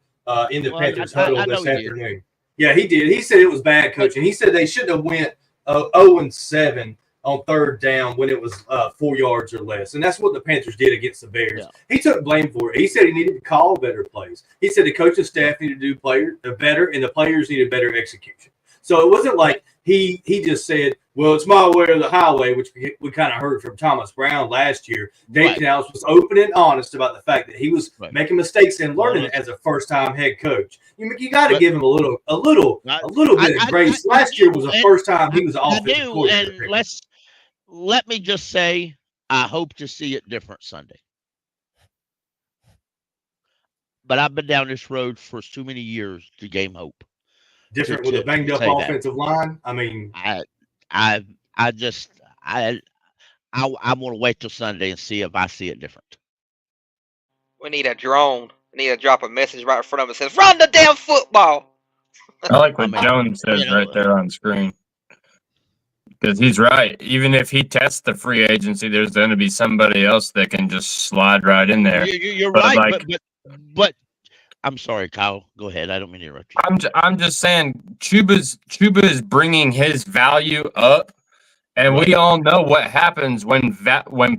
in the Panthers huddle this afternoon. Yeah, he did. He said it was bad coaching. He said they shouldn't have went 0-7 on third down when it was 4 yards or less. And that's what the Panthers did against the Bears. Yeah. He took blame for it. He said he needed to call better plays. He said the coaching staff needed to do better, and the players needed better execution. So it wasn't like he just said, well, it's my way or the highway, which we kind of heard from Thomas Brown last year. Dave Canales was open and honest about the fact that he was making mistakes and learning as a first-time head coach. You got to give him a little bit of grace. Last year was the first time he was offensive coordinator. And let me just say, I hope to see it different Sunday. But I've been down this road for too many years to gain hope. Different with a banged up offensive line. I mean, I want to wait till Sunday and see if I see it different. We need a drone. We need to drop a message right in front of us that says, "Run the damn football." I like what Jones says right there on screen. Because he's right. Even if he tests the free agency, there's going to be somebody else that can just slide right in there. You're right, but I'm sorry, Kyle. Go ahead. I don't mean to interrupt you. I'm just saying, Chuba is bringing his value up, and we all know what happens when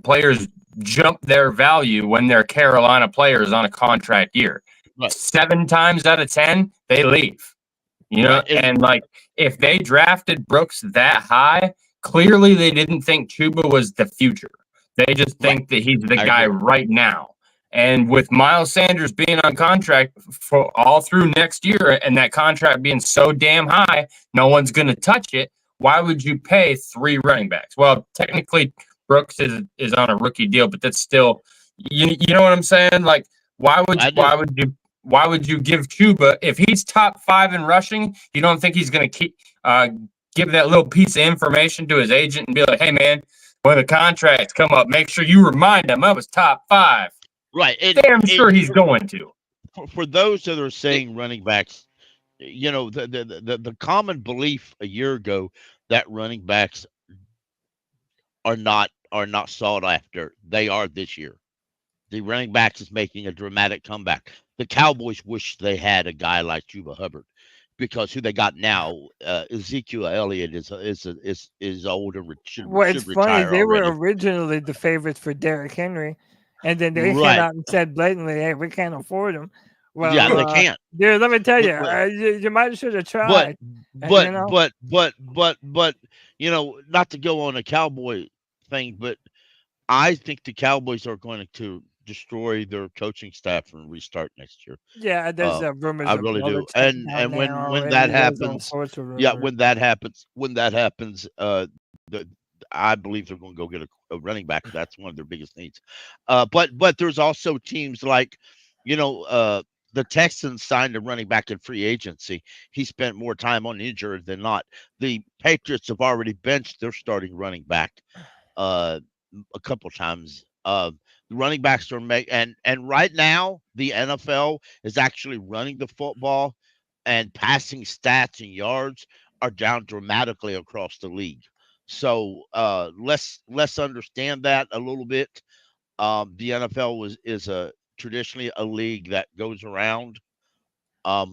players jump their value when they're Carolina players on a contract year. Right. 7 times out of 10, they leave. You know, and like if they drafted Brooks that high, clearly they didn't think Chuba was the future. They just think that he's the guy right now. And with Miles Sanders being on contract for all through next year and that contract being so damn high, no one's going to touch it. Why would you pay 3 running backs? Well, technically Brooks is on a rookie deal, but that's still, you know what I'm saying? Like, why would you give Chuba, if he's top 5 in rushing, you don't think he's going to give that little piece of information to his agent and be like, hey man, when the contracts come up, make sure you remind him I was top 5. Right. I'm sure he's going to. For those that are saying running backs, you know, the common belief a year ago that running backs are not sought after. They are this year. The running backs is making a dramatic comeback. The Cowboys wish they had a guy like Chuba Hubbard, because who they got now, Ezekiel Elliott is old and should it's retire funny. They already. were originally the favorites for Derrick Henry, and then they came out and said blatantly, "Hey, we can't afford him." Well, yeah, they can't. Dude, let me tell you, you might should have tried. But you know, not to go on a Cowboy thing, but I think the Cowboys are going to destroy their coaching staff and restart next year. Yeah, there's rumors. I really do. And when that happens, I believe they're going to go get a running back. That's one of their biggest needs. But there's also teams like, you know, the Texans signed a running back in free agency. He spent more time on injured than not. The Patriots have already benched their starting running back a couple times. The running backs are and right now the NFL is actually running the football, and passing stats and yards are down dramatically across the league. So let's understand that a little bit. The NFL is traditionally a league that goes around. I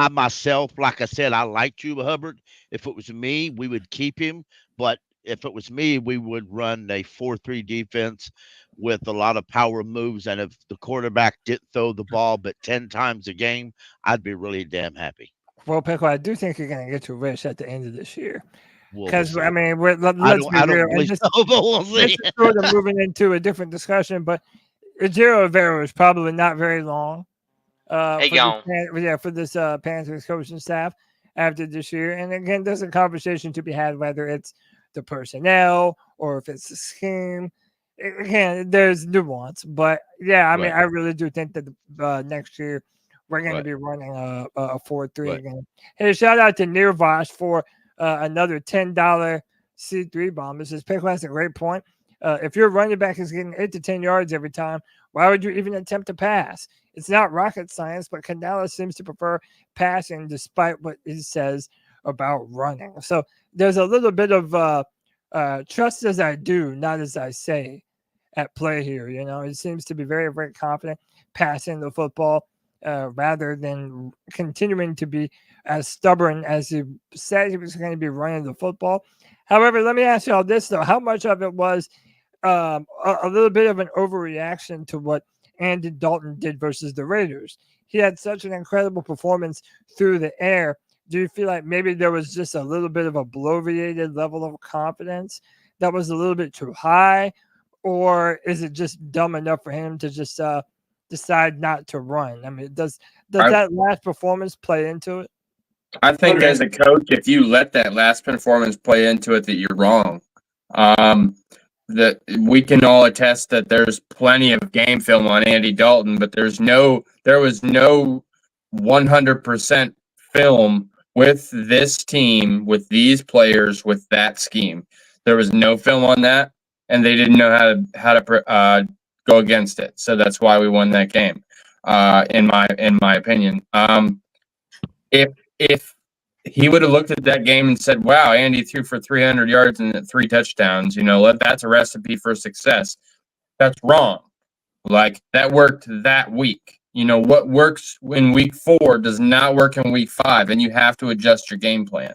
myself, like I said, I like Chuba Hubbard. If it was me, we would keep him. But if it was me, we would run a 4-3 defense with a lot of power moves. And if the quarterback didn't throw the ball but 10 times a game, I'd be really damn happy. Well, Pickle, I do think you're going to get your wish at the end of this year. Because, We'll I mean, let's be real. This is sort of moving into a different discussion, but Ejiro Rivera is probably not very long for this Panthers coaching staff after this year. And again, there's a conversation to be had whether it's the personnel or if it's the scheme. Again, there's nuance, but yeah, I mean, I really do think that next year we're going to be running a 4-3 again. Hey, shout out to Nirvash for another $10 C3 bomb. This is Pickle has a great point. If your running back is getting 8 to 10 yards every time, why would you even attempt to pass? It's not rocket science, but Canales seems to prefer passing despite what he says about running. So there's a little bit of trust as I do, not as I say at play here. You know, he seems to be very, very confident passing the football rather than continuing to be as stubborn as he said he was going to be running the football. However, let me ask you all this, though. How much of it was a little bit of an overreaction to what Andy Dalton did versus the Raiders? He had such an incredible performance through the air. Do you feel like maybe there was just a little bit of a bloviated level of confidence that was a little bit too high? Or is it just dumb enough for him to just decide not to run? I mean, does that last performance play into it? I think as a coach, if you let that last performance play into it, that you're wrong. That we can all attest that there's plenty of game film on Andy Dalton, but there was no 100% film with this team, with these players, with that scheme. There was no film on that, and they didn't know how to go against it. So that's why we won that game, in my opinion. If he would have looked at that game and said, wow, Andy threw for 300 yards and 3 touchdowns, that's a recipe for success. That's wrong. Like, that worked that week. What works in week 4 does not work in week 5, and you have to adjust your game plan.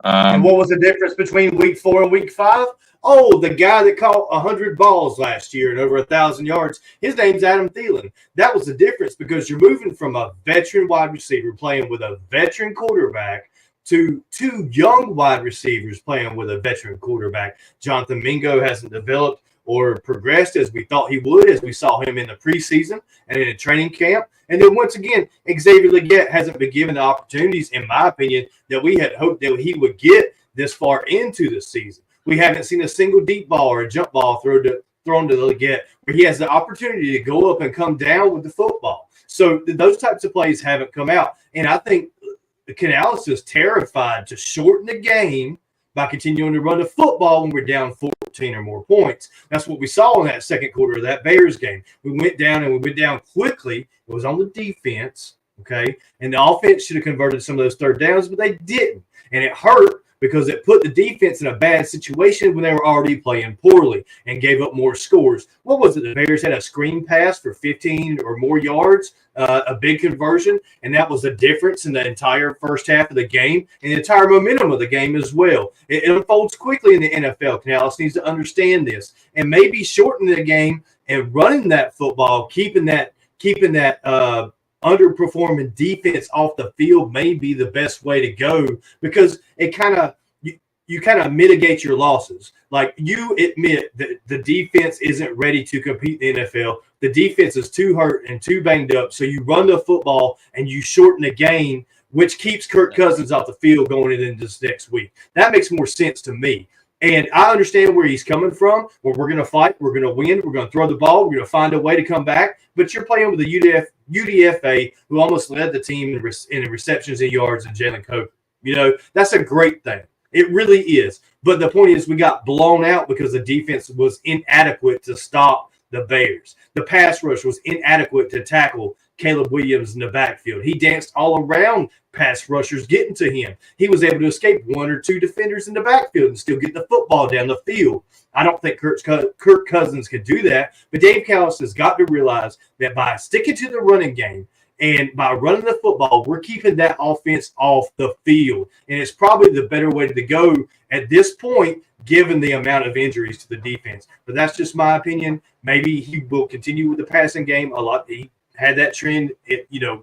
And what was the difference between week 4 and week 5? Oh, the guy that caught 100 balls last year and over 1,000 yards, his name's Adam Thielen. That was the difference, because you're moving from a veteran wide receiver playing with a veteran quarterback to 2 young wide receivers playing with a veteran quarterback. Jonathan Mingo hasn't developed or progressed as we thought he would, as we saw him in the preseason and in a training camp. And then once again, Xavier Legette hasn't been given the opportunities, in my opinion, that we had hoped that he would get this far into the season. We haven't seen a single deep ball or a jump ball thrown to Legette where he has the opportunity to go up and come down with the football. So those types of plays haven't come out. And I think Canales is terrified to shorten the game by continuing to run the football when we're down 14 or more points. That's what we saw in that second quarter of that Bears game. We went down quickly. It was on the defense, okay? And the offense should have converted some of those third downs, but they didn't. And it hurt because it put the defense in a bad situation when they were already playing poorly and gave up more scores. What was it? The Bears had a screen pass for 15 or more yards, a big conversion, and that was the difference in the entire first half of the game and the entire momentum of the game as well. It unfolds quickly in the NFL. Canales needs to understand this, and maybe shortening the game and running that football, keeping that underperforming defense off the field may be the best way to go, because it you kind of mitigate your losses. Like, you admit that the defense isn't ready to compete in the NFL. The defense is too hurt and too banged up. So you run the football and you shorten the game, which keeps Kirk Cousins off the field going into this next week. That makes more sense to me. And I understand where he's coming from, where we're going to fight, we're going to win, we're going to throw the ball, we're going to find a way to come back. But you're playing with a UDFA who almost led the team in receptions and yards, and Jalen Coker. That's a great thing. It really is. But the point is, we got blown out because the defense was inadequate to stop the Bears. The pass rush was inadequate to tackle Caleb Williams in the backfield. He danced all around pass rushers getting to him. He was able to escape 1 or 2 defenders in the backfield and still get the football down the field. I don't think Kirk Cousins could do that, but Dave Callis has got to realize that by sticking to the running game and by running the football, we're keeping that offense off the field. And it's probably the better way to go at this point, given the amount of injuries to the defense. But that's just my opinion. Maybe he will continue with the passing game a lot. He had that trend,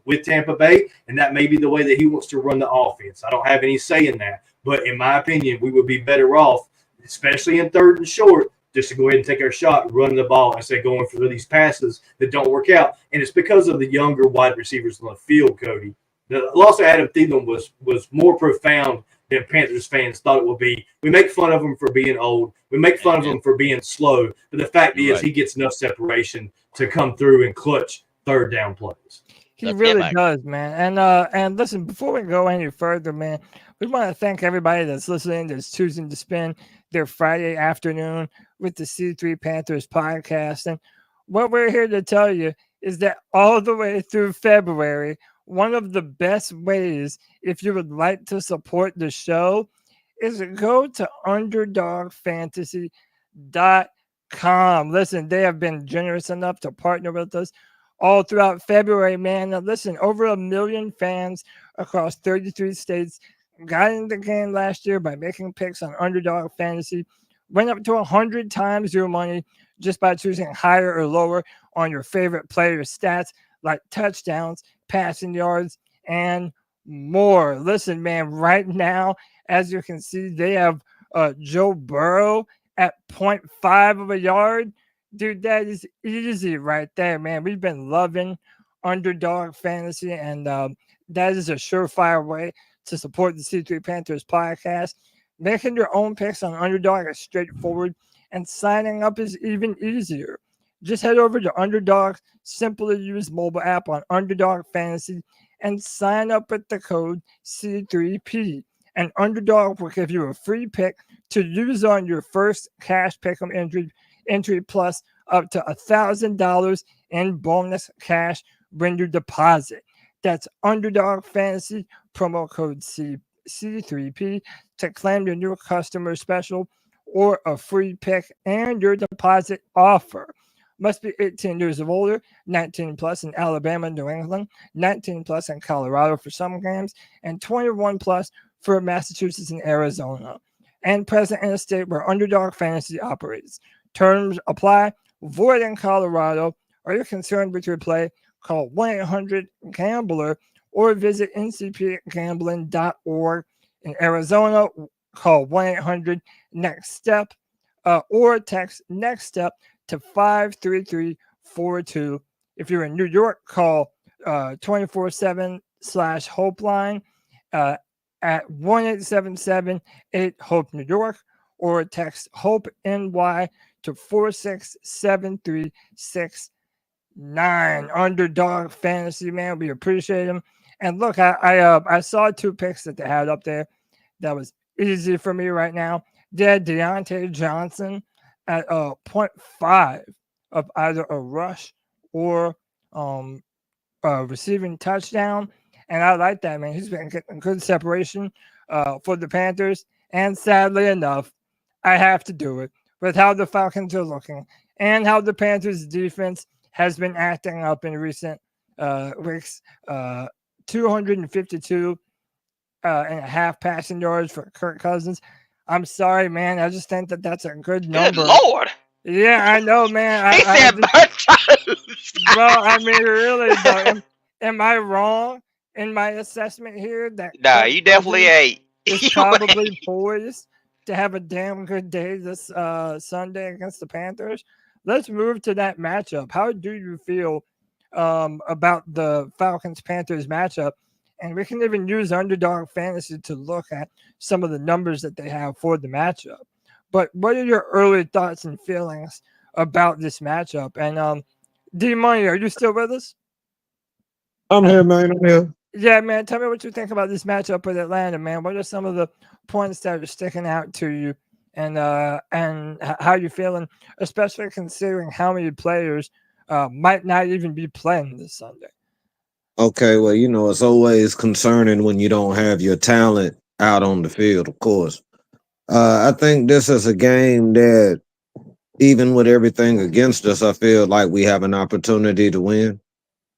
with Tampa Bay, and that may be the way that he wants to run the offense. I don't have any say in that. But in my opinion, we would be better off, especially in third and short, just to go ahead and take our shot, running the ball instead of going for these passes that don't work out. And it's because of the younger wide receivers on the field, Cody. The loss of Adam Thielen was more profound than Panthers fans thought it would be. We make fun of him for being old. We make fun of him for being slow. But the fact is, he gets enough separation to come through and clutch third down plays. He really does, man. And listen, before we go any further, man, we want to thank everybody that's listening, that's choosing to spend their Friday afternoon with the C3 Panthers podcast. And what we're here to tell you is that all the way through February, one of the best ways, if you would like to support the show, is to go to underdogfantasy.com. Listen, they have been generous enough to partner with us all throughout February, man. Now, listen, over 1 million fans across 33 states got in the game last year by making picks on Underdog Fantasy, went up to 100 times your money just by choosing higher or lower on your favorite player's stats like touchdowns, passing yards, and more. Listen, man, right now, as you can see, they have Joe Burrow at 0.5 of a yard. Dude, that is easy right there, man. We've been loving Underdog Fantasy, and that is a surefire way to support the C3 Panthers podcast. Making your own picks on Underdog is straightforward, and signing up is even easier. Just head over to Underdog's simple-to-use mobile app on Underdog Fantasy and sign up with the code C3P. And Underdog will give you a free pick to use on your first cash pick'em entry plus up to $1,000 in bonus cash when you deposit. That's Underdog Fantasy, promo code C3P to claim your new customer special or a free pick and your deposit offer. Must be 18 years of older, 19 plus in Alabama, New England, 19 plus in Colorado for some games, and 21 plus for Massachusetts and Arizona, and present in a state where Underdog Fantasy operates. Terms apply. Void in Colorado. Are you concerned with your play? Call 1-800-GAMBLER or visit ncpgambling.org. In Arizona, call 1-800-NEXT-STEP or text NEXT STEP to 53342. If you're in New York, call 24/7/Hopeline at 1-877-8-HOPE-New York or text HOPE-NY to 4673669. Underdog Fantasy, man, we appreciate them. And look, I saw two picks that they had up there that was easy for me right now. They had Deontay Johnson at 0.5 of either a rush or a receiving touchdown. And I like that, man. He's been getting good separation for the Panthers. And sadly enough, I have to do it with how the Falcons are looking and how the Panthers defense has been acting up in recent weeks. 252 and a half passing yards for Kirk Cousins. I'm sorry, man. I just think that that's a good number. Good Lord. Yeah, I know, man. He said bro, I mean, really, though. Am I wrong in my assessment here? That nah, you definitely ain't. Is probably poised to have a damn good day this Sunday against the Panthers. Let's move to that matchup. How do you feel about the Falcons-Panthers matchup? And we can even use Underdog Fantasy to look at some of the numbers that they have for the matchup. But what are your early thoughts and feelings about this matchup? And D-Money, are you still with us? I'm here, man. I'm here. Yeah, man. Tell me what you think about this matchup with Atlanta, man. What are some of the points that are sticking out to you, and how you feeling, especially considering how many players might not even be playing this Sunday? Okay, well, it's always concerning when you don't have your talent out on the field, of course. I think this is a game that, even with everything against us, I feel like we have an opportunity to win.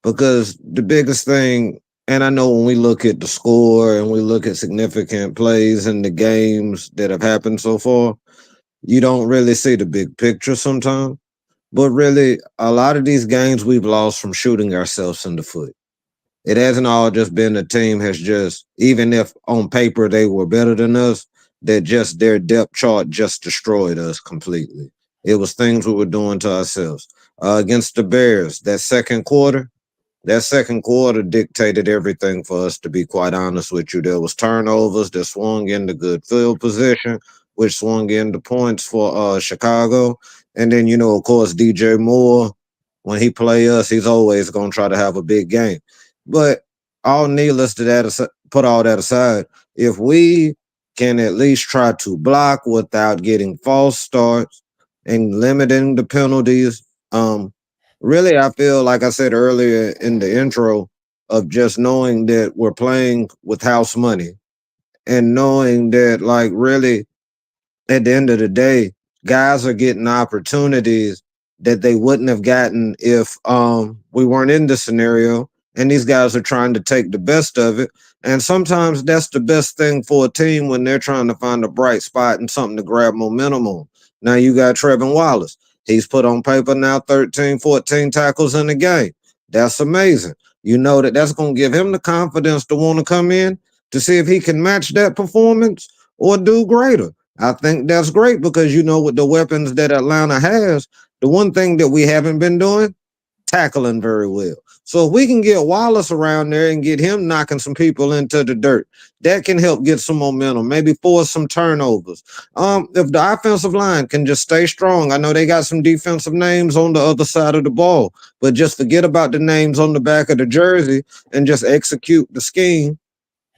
Because the biggest thing, and I know when we look at the score and we look at significant plays in the games that have happened so far, you don't really see the big picture sometimes. But really, a lot of these games we've lost from shooting ourselves in the foot. It hasn't all just been the team has just, even if on paper they were better than us, that just their depth chart just destroyed us completely. It was things we were doing to ourselves. Against the Bears, that second quarter dictated everything for us, to be quite honest with you. There was turnovers that swung into good field position, which swung into points for Chicago. And then, of course, DJ Moore, when he play us, he's always going to try to have a big game. But all needless to that, put all that aside, if we can at least try to block without getting false starts and limiting the penalties, really, I feel like I said earlier in the intro, of just knowing that we're playing with house money and knowing that, like, really, at the end of the day, guys are getting opportunities that they wouldn't have gotten if we weren't in this scenario. and these guys are trying to take the best of it. And sometimes that's the best thing for a team when they're trying to find a bright spot and something to grab momentum on. Now you got Trevin Wallace. He's put on paper now 13, 14 tackles in the game. That's amazing. You know that's going to give him the confidence to want to come in to see if he can match that performance or do greater. I think that's great because, with the weapons that Atlanta has, the one thing that we haven't been doing, tackling very well. So if we can get Wallace around there and get him knocking some people into the dirt, that can help get some momentum, maybe force some turnovers. If the offensive line can just stay strong, I know they got some defensive names on the other side of the ball, but just forget about the names on the back of the jersey and just execute the scheme.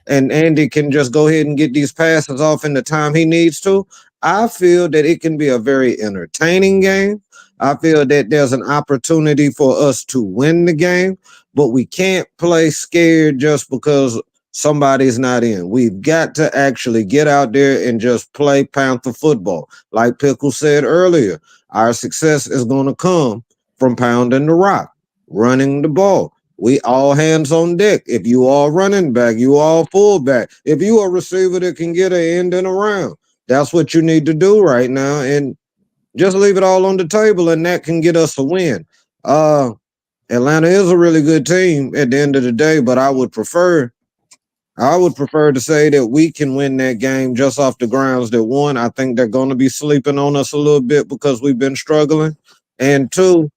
And Andy can just go ahead and get these passes off in the time he needs to. I feel that it can be a very entertaining game. I feel that there's an opportunity for us to win the game, but we can't play scared just because somebody's not in. We've got to actually get out there and just play Panther football. Like Pickle said earlier, our success is going to come from pounding the rock, running the ball. We all hands on deck. If you all running back, you all fullback. If you a receiver that can get an end and around, that's what you need to do right now. And just leave it all on the table, and that can get us a win. Atlanta is a really good team at the end of the day, but I would prefer to say that we can win that game just off the grounds that, one, I think they're going to be sleeping on us a little bit because we've been struggling. And two,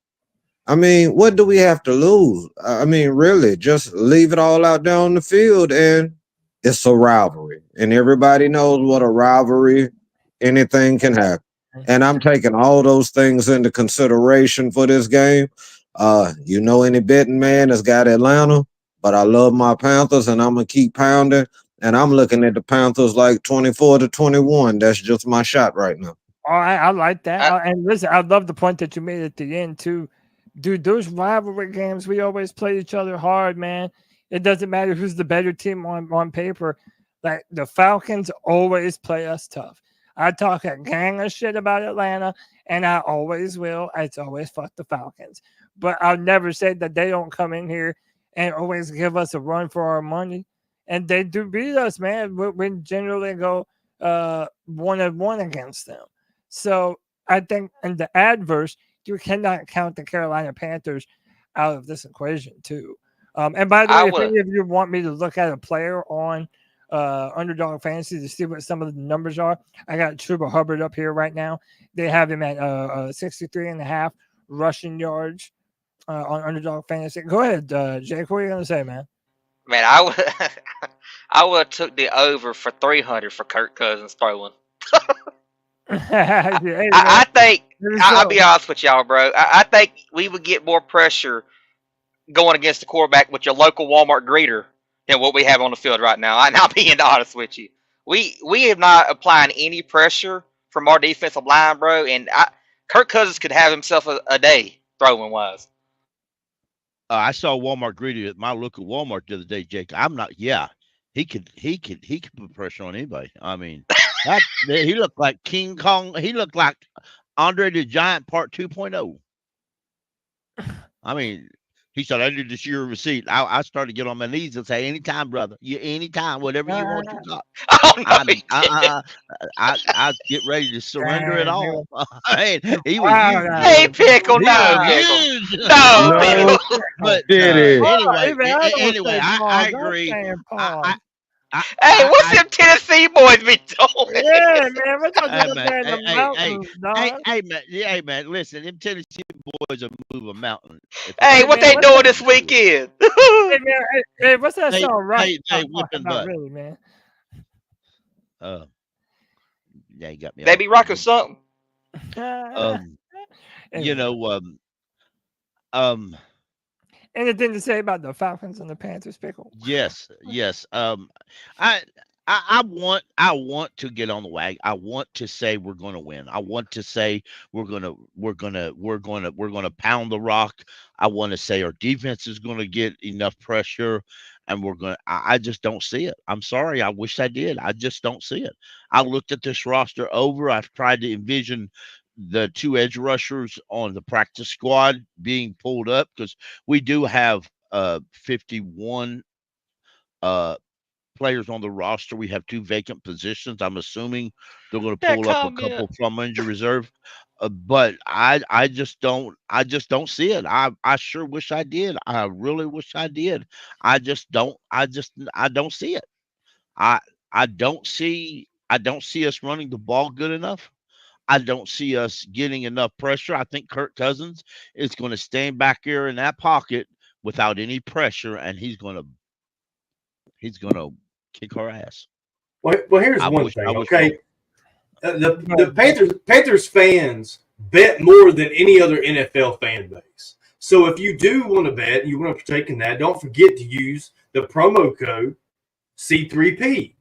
what do we have to lose? Really, just leave it all out there on the field, and it's a rivalry. And everybody knows what a rivalry, anything can happen. And I'm taking all those things into consideration for this game. Any betting man has got Atlanta, but I love my Panthers, and I'm going to keep pounding. And I'm looking at the Panthers like 24-21. That's just my shot right now. All right, I like that. And listen, I love the point that you made at the end, too. Dude, those rivalry games, we always play each other hard, man. It doesn't matter who's the better team on paper. Like, the Falcons always play us tough. I talk a gang of shit about Atlanta, and I always will. It's always fuck the Falcons. But I'll never say that they don't come in here and always give us a run for our money. And they do beat us, man. We generally go 1-1 against them. So I think in the adverse, you cannot count the Carolina Panthers out of this equation, too. And by the way, if any of you want me to look at a player on Underdog Fantasy to see what some of the numbers are, I got Chuba Hubbard up here right now. They have him at 63.5 rushing yards on Underdog Fantasy. Go ahead, Jake. What are you going to say, man? Man, I would have took the over for 300 for Kirk Cousins throwing. I think I'll be honest with y'all, bro. I think we would get more pressure going against the quarterback with your local Walmart greeter than what we have on the field right now. I'm being honest with you. We have not applying any pressure from our defensive line, bro. And Kirk Cousins could have himself a day throwing wise. I saw Walmart greeter at my local Walmart the other day, Jake. He could put pressure on anybody. He looked like King Kong. He looked like Andre the Giant Part 2.0. He said, I need to see your receipt. I started to get on my knees and say, anytime, brother. Anytime, whatever you want, you got. I get ready to surrender it all. He was huge. Hey, Pickle, no. But anyway, I agree. Hey, what's them Tennessee boys be doing? Yeah, man. What's up there in the mountains, dog? Hey, man. Listen, them Tennessee boys will move a mountain. Hey, what they doing this weekend? Hey, man. Hey, what's that song? Right? They whipping butt. Really, man. Yeah, you got me. They be rocking something. Anything to say about the Falcons and the Panthers, Pickle? Yes. I want to get on the wagon. I want to say we're going to win. I want to say we're going to pound the rock. I want to say our defense is going to get enough pressure, and I just don't see it. I'm sorry. I wish I did. I just don't see it. I looked at this roster over. I've tried to envision the two edge rushers on the practice squad being pulled up because we do have 51 players on the roster. We have 2 vacant positions. I'm assuming they're going to pull up a couple from injury reserve. But I just don't see it. I sure wish I did. I really wish I did. I don't see it. I don't see us running the ball good enough. I don't see us getting enough pressure. I think Kirk Cousins is going to stand back here in that pocket without any pressure, and he's going to kick our ass. Well, here's one thing, okay? The Panthers fans bet more than any other NFL fan base. So if you do want to bet, you want to partake in that, don't forget to use the promo code C3P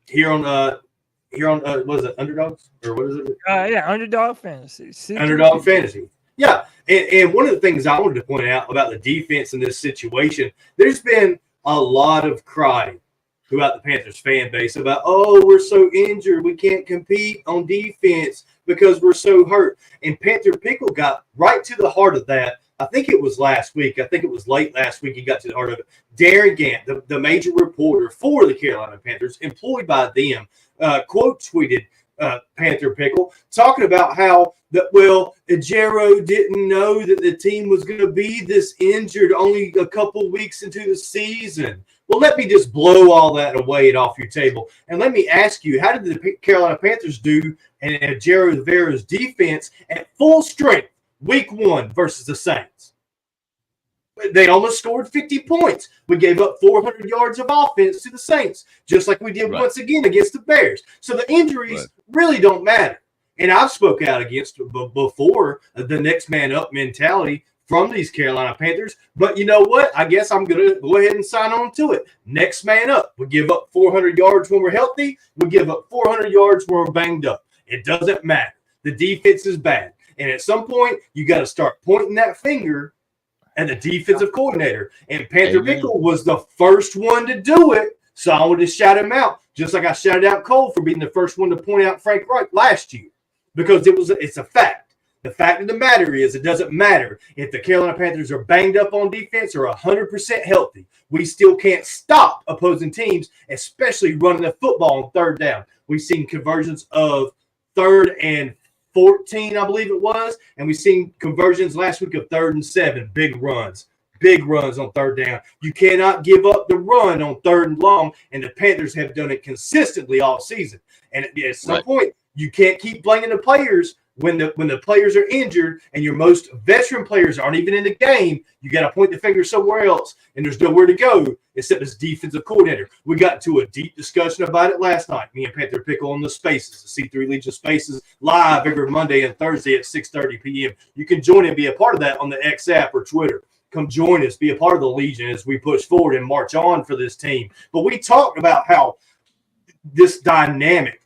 here on what is it, Underdogs? Or what is it? Yeah, Underdog Fantasy. C3P. Underdog Fantasy. Yeah. And one of the things I wanted to point out about the defense in this situation, there's been a lot of crying throughout the Panthers fan base about, oh, we're so injured, we can't compete on defense because we're so hurt. And Panther Pickle got right to the heart of that. I think it was last week. I think it was late last week he got to the heart of it. Darren Gant, the major reporter for the Carolina Panthers, employed by them, quote tweeted Panther Pickle, talking about how Ejiro didn't know that the team was going to be this injured only a couple weeks into the season. Well, let me just blow all that away and off your table. And let me ask you, how did the Carolina Panthers do in Ejiro Rivera's defense at full strength week 1 versus the Saints? They almost scored 50 points. We gave up 400 yards of offense to the Saints, just like we did once again against the Bears. So the injuries really don't matter. And I've spoke out against before the next man up mentality from these Carolina Panthers. But you know what? I guess I'm going to go ahead and sign on to it. Next man up. We give up 400 yards when we're healthy. We give up 400 yards when we're banged up. It doesn't matter. The defense is bad. And at some point, you got to start pointing that finger at the defensive coordinator. And Panther Pickle was the first one to do it. So I wanted to shout him out, just like I shouted out Cole for being the first one to point out Frank Reich last year, because it's a fact. The fact of the matter is, it doesn't matter if the Carolina Panthers are banged up on defense or 100% healthy. We still can't stop opposing teams, especially running the football on third down. We've seen conversions of 3rd and 14, I believe it was, and we've seen conversions last week of 3rd and 7. Big runs on third down. You cannot give up the run on 3rd and long, and the Panthers have done it consistently all season. And at some point, you can't keep blaming the players when the players are injured and your most veteran players aren't even in the game. You got to point the finger somewhere else, and there's nowhere to go except this defensive coordinator. We got to a deep discussion about it last night, me and Panther Pickle on the Spaces, the C3 Legion Spaces, live every Monday and Thursday at 6:30 p.m. You can join and be a part of that on the X app or Twitter. Come join us, be a part of the Legion as we push forward and march on for this team. But we talked about how this dynamic,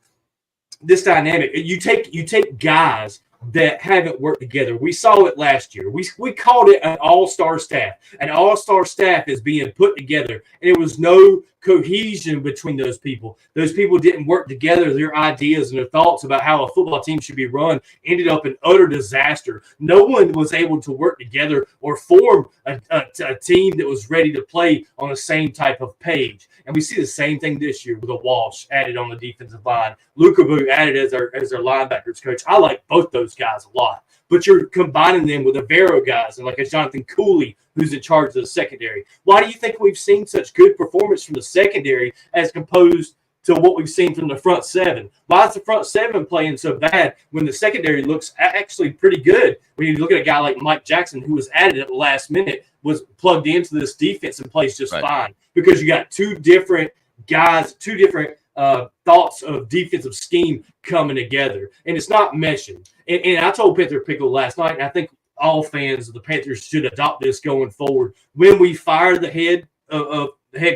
you take guys that haven't worked together. We saw it last year. We called it an all-star staff. An all-star staff is being put together, and there was no cohesion between those people. Those people didn't work together. Their ideas and their thoughts about how a football team should be run ended up in utter disaster. No one was able to work together or form a team that was ready to play on the same type of page. And we see the same thing this year with a Walsh added on the defensive line. Lukabu added as our linebackers coach. I like both those guys a lot. But you're combining them with the Vero guys and like a Jonathan Cooley who's in charge of the secondary. Why do you think we've seen such good performance from the secondary as opposed to what we've seen from the front seven? Why is the front seven playing so bad when the secondary looks actually pretty good? When you look at a guy like Mike Jackson, who was added at the last minute, was plugged into this defense and plays just fine, because you got two different guys, two different thoughts of defensive scheme coming together, and it's not meshing. And I told Panther Pickle last night, and I think all fans of the Panthers should adopt this going forward. When we fire the head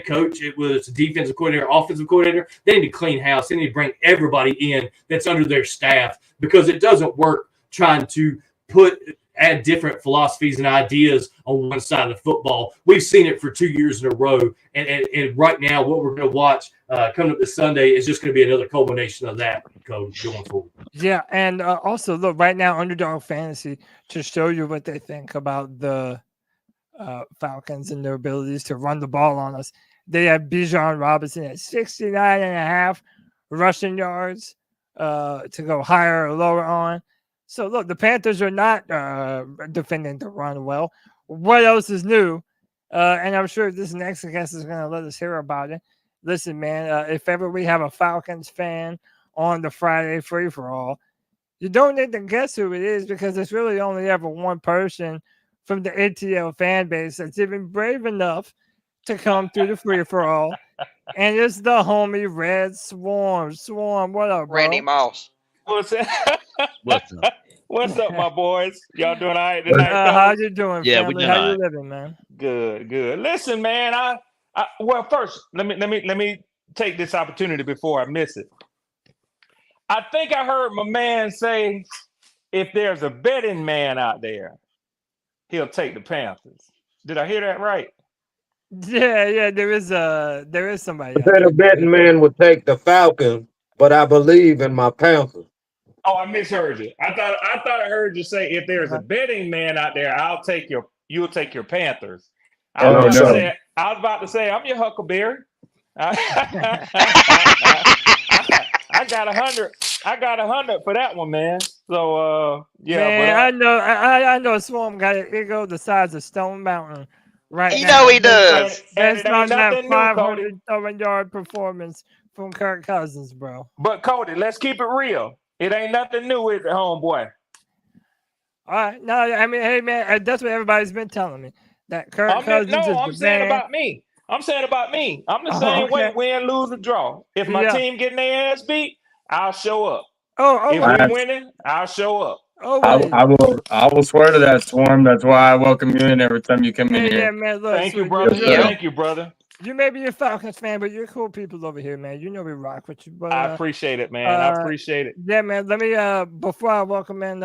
coach, it was a defensive coordinator, offensive coordinator, they need to clean house. They need to bring everybody in that's under their staff, because it doesn't work trying to add different philosophies and ideas on one side of the football. We've seen it for 2 years in a row. And right now, what we're going to watch coming up this Sunday is just going to be another culmination of that, Coach, going forward. Yeah, and also, look, right now, Underdog Fantasy, to show you what they think about the Falcons and their abilities to run the ball on us. They have Bijan Robinson at 69.5 rushing yards to go higher or lower on. So, look, the Panthers are not defending the run well. What else is new? And I'm sure this next guest is going to let us hear about it. Listen, man, if ever we have a Falcons fan on the Friday free-for-all, you don't need to guess who it is because it's really only ever one person from the ATL fan base that's even brave enough to come through the free-for-all. And it's the homie Red Swarm. Swarm, what up, bro? Randy Moss. What's up? What's up? What's up, my boys? Y'all doing all right tonight? How you doing, Yeah, family? we doing How all you right. living, man? Good. Listen, man, well, first, let me take this opportunity before I miss it. I think I heard my man say, if there's a betting man out there, he'll take the Panthers. Did I hear that right? Yeah, there is somebody. I said a betting man would take the Falcons, but I believe in my Panthers. Oh, I misheard you. I thought I heard you say, if there's a betting man out there, you'll take your Panthers. I was about to say, I'm your Huckleberry. I got 100. I got 100 for that one, man. So yeah, man, I know Swarm got an ego the size of Stone Mountain right You now. know he does. That's it not ain't that nothing new, Cody. 500-yard performance from Kirk Cousins, bro. But Cody, let's keep it real. It ain't nothing new with the homeboy. All right, no, I mean, hey man, that's what everybody's been telling me. That Kirk Cousins is I'm the saying man. about me. I'm saying about me. I'm the same way, win, lose, or draw. If my team getting their ass beat, I'll show up. If we're winning, I'll show up. I will swear to that, Swarm. That's why I welcome you in every time you come in here. Yeah, man, look, Thank you, brother. Thank you, brother. You may be a Falcons fan, but you're cool people over here, man. You know we rock with you. But I appreciate it, man. I appreciate it. Yeah, man. Let me before I welcome in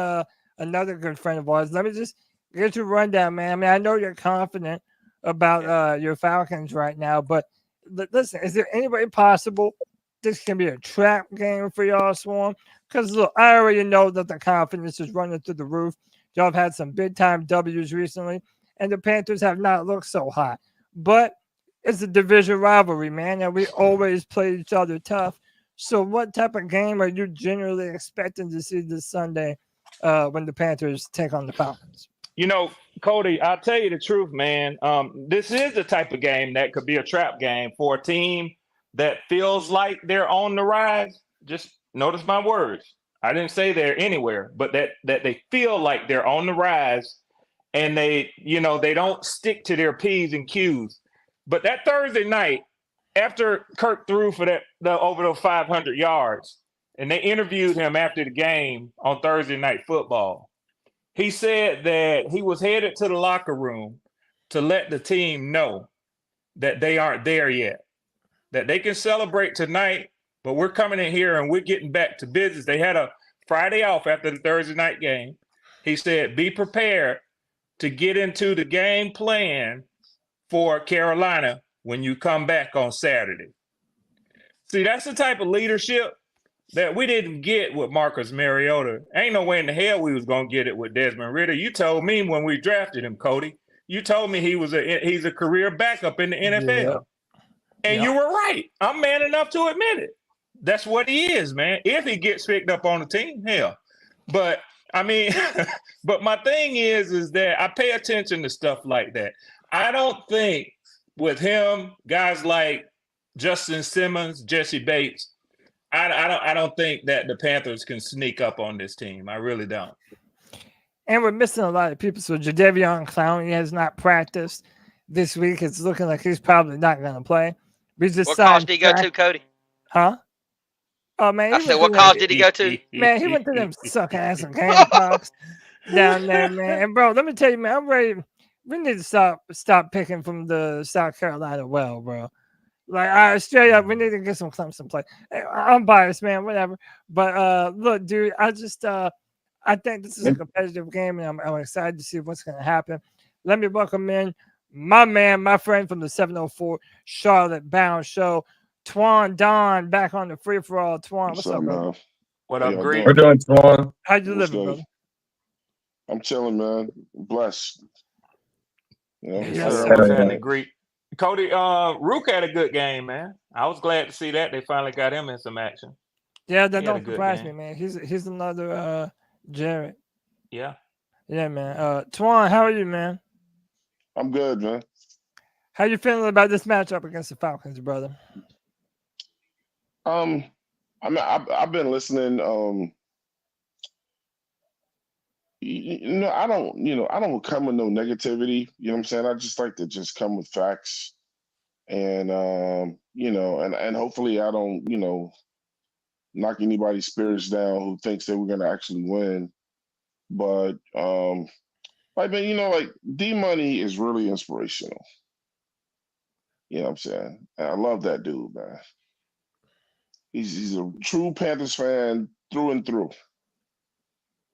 another good friend of ours, let me just get your rundown, man. I mean, I know you're confident about your Falcons right now, but listen, is there any way possible this can be a trap game for y'all, Swarm? Because look, I already know that the confidence is running through the roof. Y'all have had some big time W's recently, and the Panthers have not looked so hot. But it's a division rivalry, man, and we always play each other tough. So what type of game are you generally expecting to see this Sunday when the Panthers take on the Falcons? You know, Cody, I'll tell you the truth, man. This is the type of game that could be a trap game for a team that feels like they're on the rise. Just notice my words. I didn't say they're anywhere, but that they feel like they're on the rise, and they don't stick to their P's and Q's. But that Thursday night, after Kirk threw for over those 500 yards, and they interviewed him after the game on Thursday Night Football, he said that he was headed to the locker room to let the team know that they aren't there yet, that they can celebrate tonight, but we're coming in here and we're getting back to business. They had a Friday off after the Thursday night game. He said, be prepared to get into the game plan for Carolina when you come back on Saturday. See, that's the type of leadership that we didn't get with Marcus Mariota. Ain't no way in the hell we was going to get it with Desmond Ridder. You told me when we drafted him, Cody, you told me he's a career backup in the NFL. And you were right. I'm man enough to admit it. That's what he is, man. If he gets picked up on the team, hell. But I mean, but my thing is that I pay attention to stuff like that. I don't think with him, guys like Justin Simmons, Jesse Bates, I don't think that the Panthers can sneak up on this team. I really don't. And we're missing a lot of people. So Jadeveon Clowney has not practiced this week. It's looking like he's probably not going to play. What college did he go to, Cody? Huh? Oh, man. I said, what college did he go to? Man, he went to them suck-ass and Gamecocks down there, man. And, bro, let me tell you, man, I'm ready. We need to stop picking from the South Carolina well, bro. Like, straight up, we need to get some Clemson play. I'm biased, man, whatever. But, look, dude, I think this is a competitive game, and I'm excited to see what's going to happen. Let me welcome in my man, my friend from the 704 Charlotte Bound Show, Twan Don, back on the free-for-all. Twan, what's up, bro? What up, Green? We're doing, Twan. How you living, brother? I'm chilling, man. Blessed. You know? Yes, sir. sir. What's happening, Greek? Cody, Rook had a good game, man. I was glad to see that they finally got him in some action. Yeah, that He had a don't good surprise me, game. man. He's another Jared. Yeah. Yeah, man. Twan, how are you, man? I'm good, man. How you feeling about this matchup against the Falcons, brother? I mean, I've been listening. I don't come with no negativity. You know what I'm saying? I just like to just come with facts, and and hopefully I don't knock anybody's spirits down who thinks that we're gonna actually win. But like D Money is really inspirational. You know what I'm saying? And I love that dude, man. He's a true Panthers fan through and through.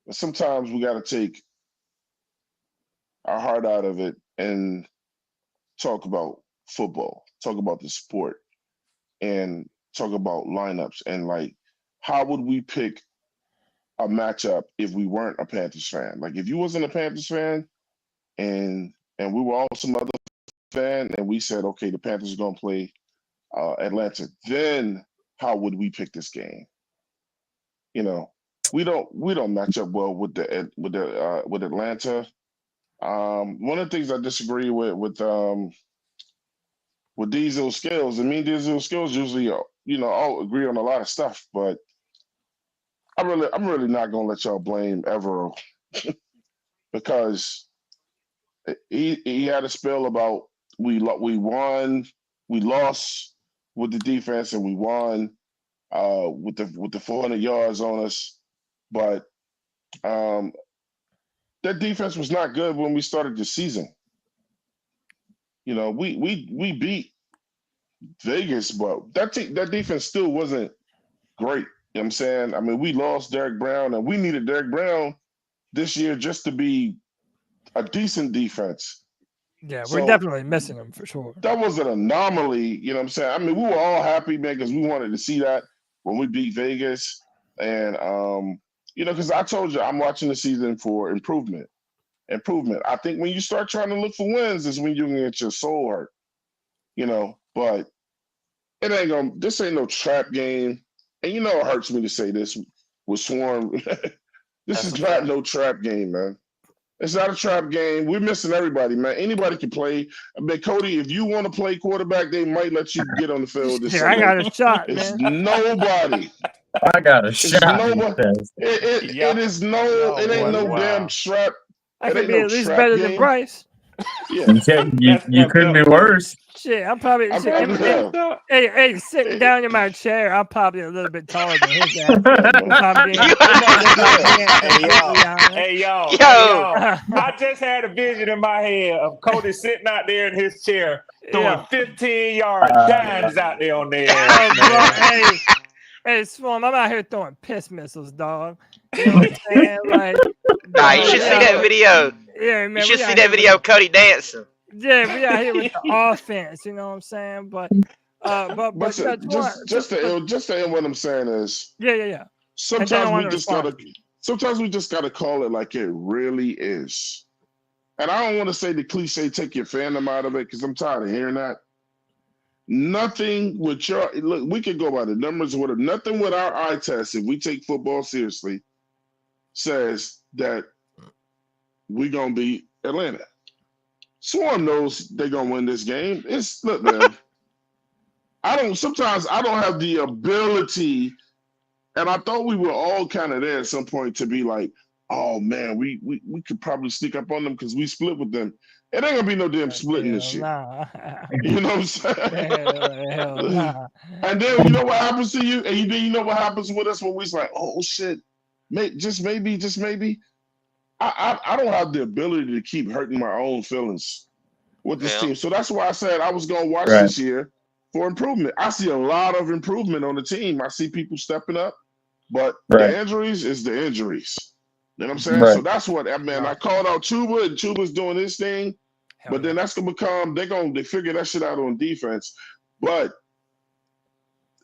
But sometimes we got to take our heart out of it and talk about football, talk about the sport, and talk about lineups and like how would we pick a matchup if we weren't a Panthers fan? Like if you wasn't a Panthers fan and we were all some other fan and we said, okay, the Panthers are gonna play Atlanta, then how would we pick this game? We don't match up well with Atlanta. One of the things I disagree with Diesel Skills, and me and Diesel Skills usually all agree on a lot of stuff, but I'm really not gonna let y'all blame Evero because he had a spell about we won, we lost with the defense, and we won with the 400 yards on us, but that defense was not good when we started the season. We beat Vegas, but that defense still wasn't great. You know what I'm saying? I mean, we lost Derek Brown, and we needed Derek Brown this year just to be a decent defense. Yeah, we're definitely missing him for sure. That was an anomaly, you know what I'm saying? I mean, we were all happy, man, because we wanted to see that when we beat Vegas. And, because I told you I'm watching the season for improvement. I think when you start trying to look for wins is when you can get your soul hurt, but this ain't no trap game. And it hurts me to say this with Swarm. This is not no trap game, man. It's not a trap game. We're missing everybody, man. Anybody can play. I mean, Cody, if you want to play quarterback, they might let you get on the field this Sunday. I got a shot, it's man. Nobody. I got a shot. It ain't no damn trap. I could be at least better than Bryce. Yeah. You couldn't be worse. Shit, I'm probably sitting down in my chair. I'm probably a little bit taller than his ass. Hey, yo. I just had a vision in my head of Cody sitting out there in his chair throwing 15-yard dimes out there on their ass. Hey, Swarm, I'm out here throwing piss missiles, dog. You know what I'm saying? Like, you should see that video. Yeah, man. You should see that video of Cody dancing. Yeah, we out here with the offense. You know what I'm saying? But just to end what I'm saying is, yeah. Sometimes we just gotta call it like it really is. And I don't want to say the cliche, take your fandom out of it, because I'm tired of hearing that. Nothing with look, we could go by the numbers or whatever. Nothing with our eye test, if we take football seriously, says that we're gonna beat Atlanta. Swarm knows they're gonna win this game. Look, man. Sometimes I don't have the ability, and I thought we were all kind of there at some point to be like, oh man, we could probably sneak up on them because we split with them. It ain't gonna be no damn splitting this shit. Nah. You know what I'm saying? Hell nah. And then you know what happens to you? And then you know what happens with us when we like, oh shit, just maybe. I don't have the ability to keep hurting my own feelings with this team. So that's why I said I was gonna watch this year for improvement. I see a lot of improvement on the team. I see people stepping up, but the injuries is the injuries. You know what I'm saying? So that's what I called out Chuba, and Chuba's doing his thing. But then that's gonna become they figure that shit out on defense. But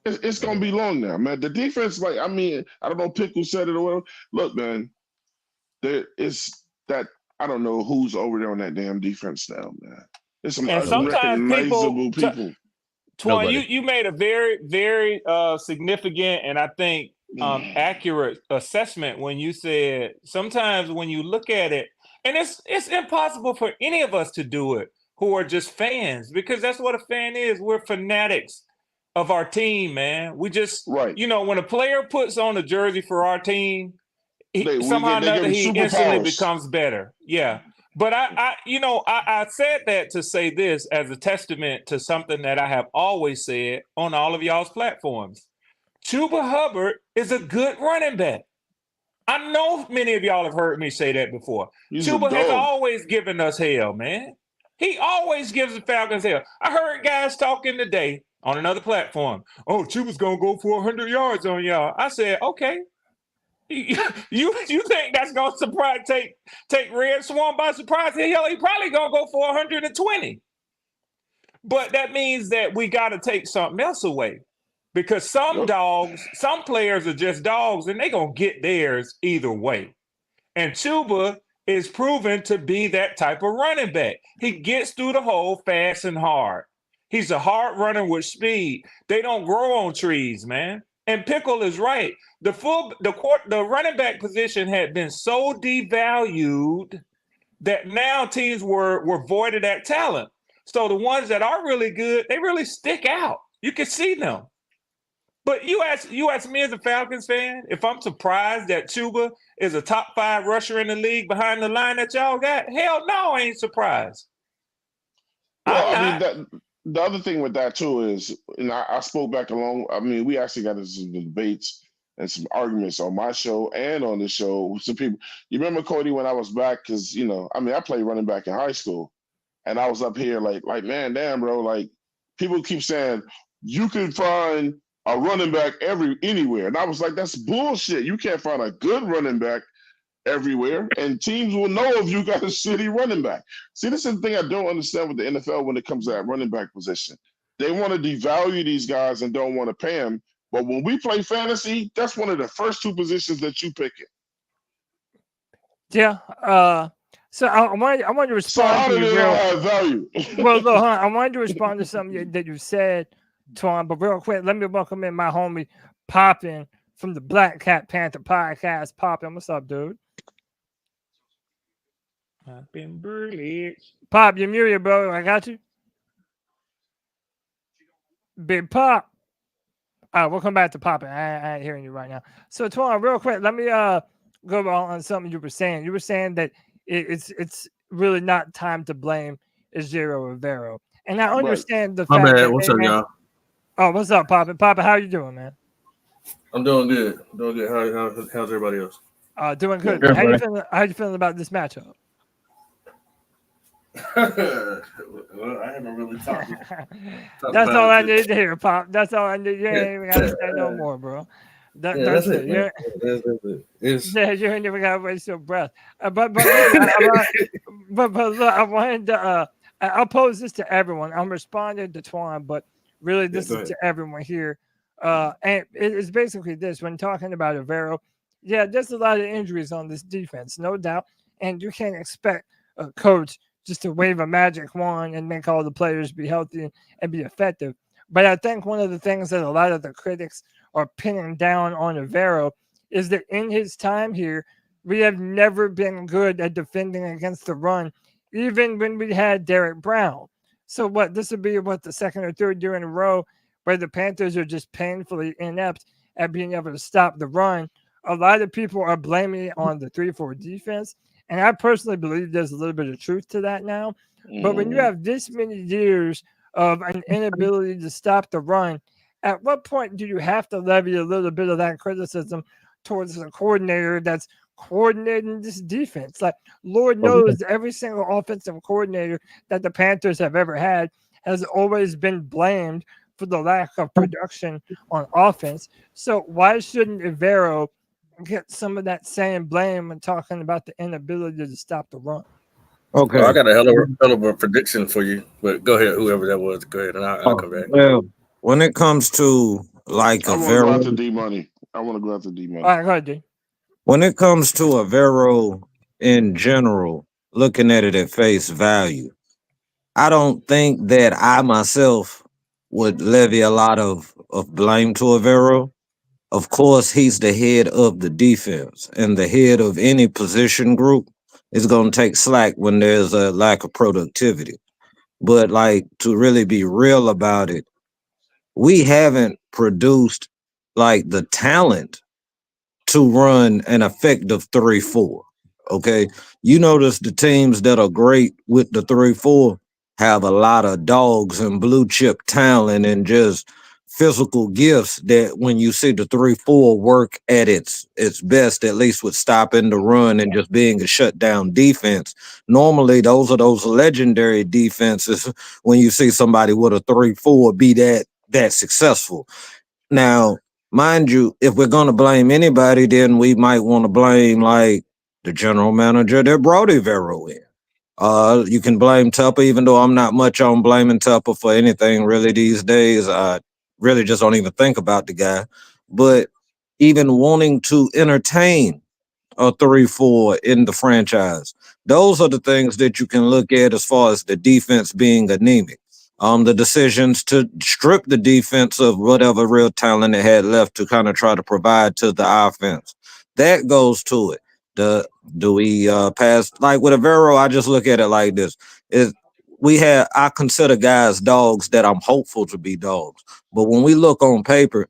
it's gonna be long now, man. The defense, I don't know, Pickle said it or whatever. Look, man, there is that I don't know who's over there on that damn defense now, man. There's some And sometimes unrecognizable people. Twan, you made a very, very significant and I think accurate assessment when you said sometimes when you look at it, and it's impossible for any of us to do it who are just fans, because that's what a fan is. We're fanatics of our team, man. We just, when a player puts on a jersey for our team, somehow or another he instantly becomes better. Yeah. But I said that to say this as a testament to something that I have always said on all of y'all's platforms. Chuba Hubbard is a good running back. I know many of y'all have heard me say that before. Chuba has always given us hell, man. He always gives the Falcons hell. I heard guys talking today on another platform. Oh, Chuba's going to go for 100 yards on y'all. I said, okay. You think that's gonna surprise take Red Swan by surprise? Hell, he probably gonna go for 120. But that means that we got to take something else away, because some players are just dogs, and they gonna get theirs either way. And Chuba is proven to be that type of running back. He gets through the hole fast and hard. He's a hard runner with speed. They don't grow on trees, man. And Pickle is right. The running back position had been so devalued that now teams were voided at talent. So the ones that are really good, they really stick out. You can see them. But you ask me as a Falcons fan if I'm surprised that Chuba is a top 5 rusher in the league behind the line that y'all got. Hell no, I ain't surprised. Well, the other thing with that too is, and I spoke back along. I mean, we actually got into some debates and some arguments on my show and on the show with some people. You remember, Cody, when I was back, because I played running back in high school, and I was up here like man, damn, bro, like people keep saying you can find a running back anywhere, and I was like, that's bullshit. You can't find a good running back everywhere, and teams will know if you got a shitty running back. See, this is the thing I don't understand with the NFL when it comes to that running back position. They want to devalue these guys and don't want to pay them. But when we play fantasy, that's one of the first 2 positions that you pick it. Yeah. So I want to respond. So how do they have value? Well, look, I wanted to respond to something that you said, Twan, but real quick, let me welcome in my homie Poppin from the Black Cat Panther Podcast. Poppin, what's up, dude? I've been brilliant. Pop, you're muted, bro. I got you. Big Pop. All right, we'll come back to Poppin. I ain't hearing you right now. So, Twan, real quick, let me go on something you were saying. You were saying that it's really not time to blame Ejiro Rivero. And I understand the fact that... What's up, y'all? Oh, what's up, Poppin? Poppin, how you doing, man? I'm doing good. How's everybody else? Doing good. How you feeling about this matchup? Well, I haven't really talked That's all I need to hear, Pop. That's all I need. You ain't even got to say no more, bro. That's it. You ain't even got to waste your breath. But look, I wanted to. I'll pose this to everyone. I'm responding to Twan, but really, this is to everyone here. And it's basically this: when talking about Rivero, there's a lot of injuries on this defense, no doubt, and you can't expect a coach just to wave a magic wand and make all the players be healthy and be effective. But I think one of the things that a lot of the critics are pinning down on Rivero is that in his time here, we have never been good at defending against the run, even when we had Derek Brown. So this would be the second or third year in a row where the Panthers are just painfully inept at being able to stop the run. A lot of people are blaming it on the 3-4 defense. And I personally believe there's a little bit of truth to that now. But when you have this many years of an inability to stop the run, at what point do you have to levy a little bit of that criticism towards the coordinator that's coordinating this defense? Like, Lord knows every single offensive coordinator that the Panthers have ever had has always been blamed for the lack of production on offense. So why shouldn't Rivero get some of that same blame when talking about the inability to stop the run? Okay. Well, I got a hell of a prediction for you, but go ahead, whoever that was, go ahead, and I'll come back. Well, when it comes to like I want to go after D-Money. I want to go after D-Money. All right, go ahead, D. When it comes to Rivero in general, looking at it at face value, I don't think that I myself would levy a lot of blame to Avero. Of course, he's the head of the defense, and the head of any position group is going to take slack when there's a lack of productivity. But like to really be real about it, we haven't produced like the talent to run an effective 3-4. Okay. You notice the teams that are great with the 3-4 have a lot of dogs and blue chip talent and just physical gifts that when you see the 3-4 work at its best, at least with stopping the run and just being a shutdown defense. Normally those are those legendary defenses when you see somebody with a 3-4 be that successful. Now, mind you, if we're going to blame anybody, then we might want to blame like the general manager that brought Avero in. You can blame Tupper, even though I'm not much on blaming Tupper for anything really these days. I really just don't even think about the guy. But even wanting to entertain a 3-4 in the franchise, those are the things that you can look at as far as the defense being anemic. The decisions to strip the defense of whatever real talent it had left to kind of try to provide to the offense. That goes to it. Do we pass like with Avero? I just look at it like this: I consider guys dogs that I'm hopeful to be dogs, but when we look on paper,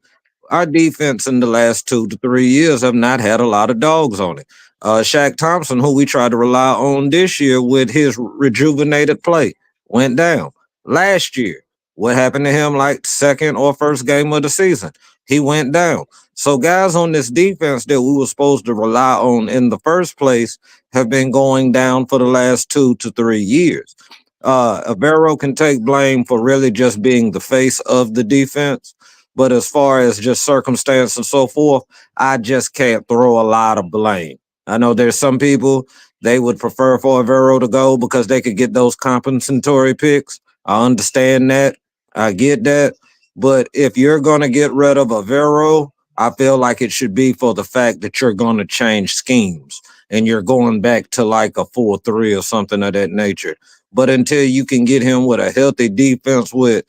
our defense in the last 2 to 3 years have not had a lot of dogs on it. Shaq Thompson, who we tried to rely on this year with his rejuvenated play, went down. Last year, what happened to him like second or first game of the season? He went down. So guys on this defense that we were supposed to rely on in the first place have been going down for the last 2 to 3 years. Avero can take blame for really just being the face of the defense. But as far as just circumstance and so forth, I just can't throw a lot of blame. I know there's some people, they would prefer for Avero to go because they could get those compensatory picks. I understand that. I get that. But if you're going to get rid of Avero, I feel like it should be for the fact that you're going to change schemes and you're going back to like a 4-3 or something of that nature. But until you can get him with a healthy defense with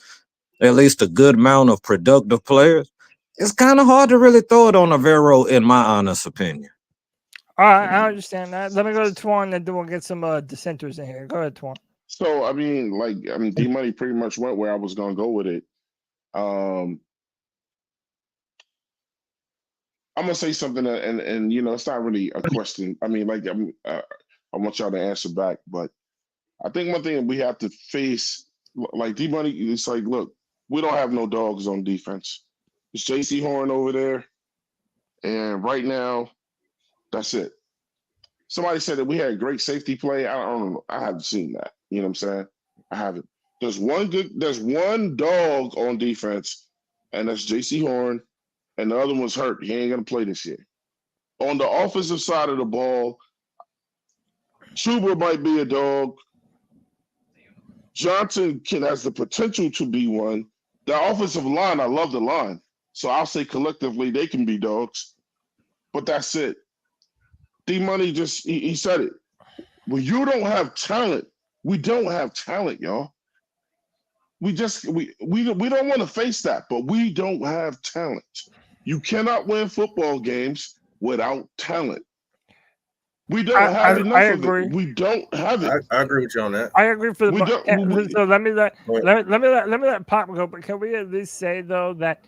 at least a good amount of productive players, it's kind of hard to really throw it on Avero, in my honest opinion. All right, I understand that. Let me go to Twan and then we'll get some dissenters in here. Go ahead, Twan. So D Money pretty much went where I was gonna go with it. I'm gonna say something, and it's not really a question. I want y'all to answer back, but I think one thing we have to face, like D Money, it's like, look, we don't have no dogs on defense. It's JC Horn over there, and right now, that's it. Somebody said that we had great safety play. I don't know. I haven't seen that. You know what I'm saying? I haven't. There's one dog on defense, and that's JC Horn, and the other one's hurt. He ain't gonna play this year. On the offensive side of the ball, Chuba might be a dog. Johnson has the potential to be one. The offensive line, I love the line. So I'll say collectively they can be dogs. But that's it. D-Money he said it. When you don't have talent, we don't have talent, y'all. We don't want to face that, but we don't have talent. You cannot win football games without talent. We don't have enough of it. We don't have it. I agree with you on that. I agree for the so let me let Pop go, but can we at least say though that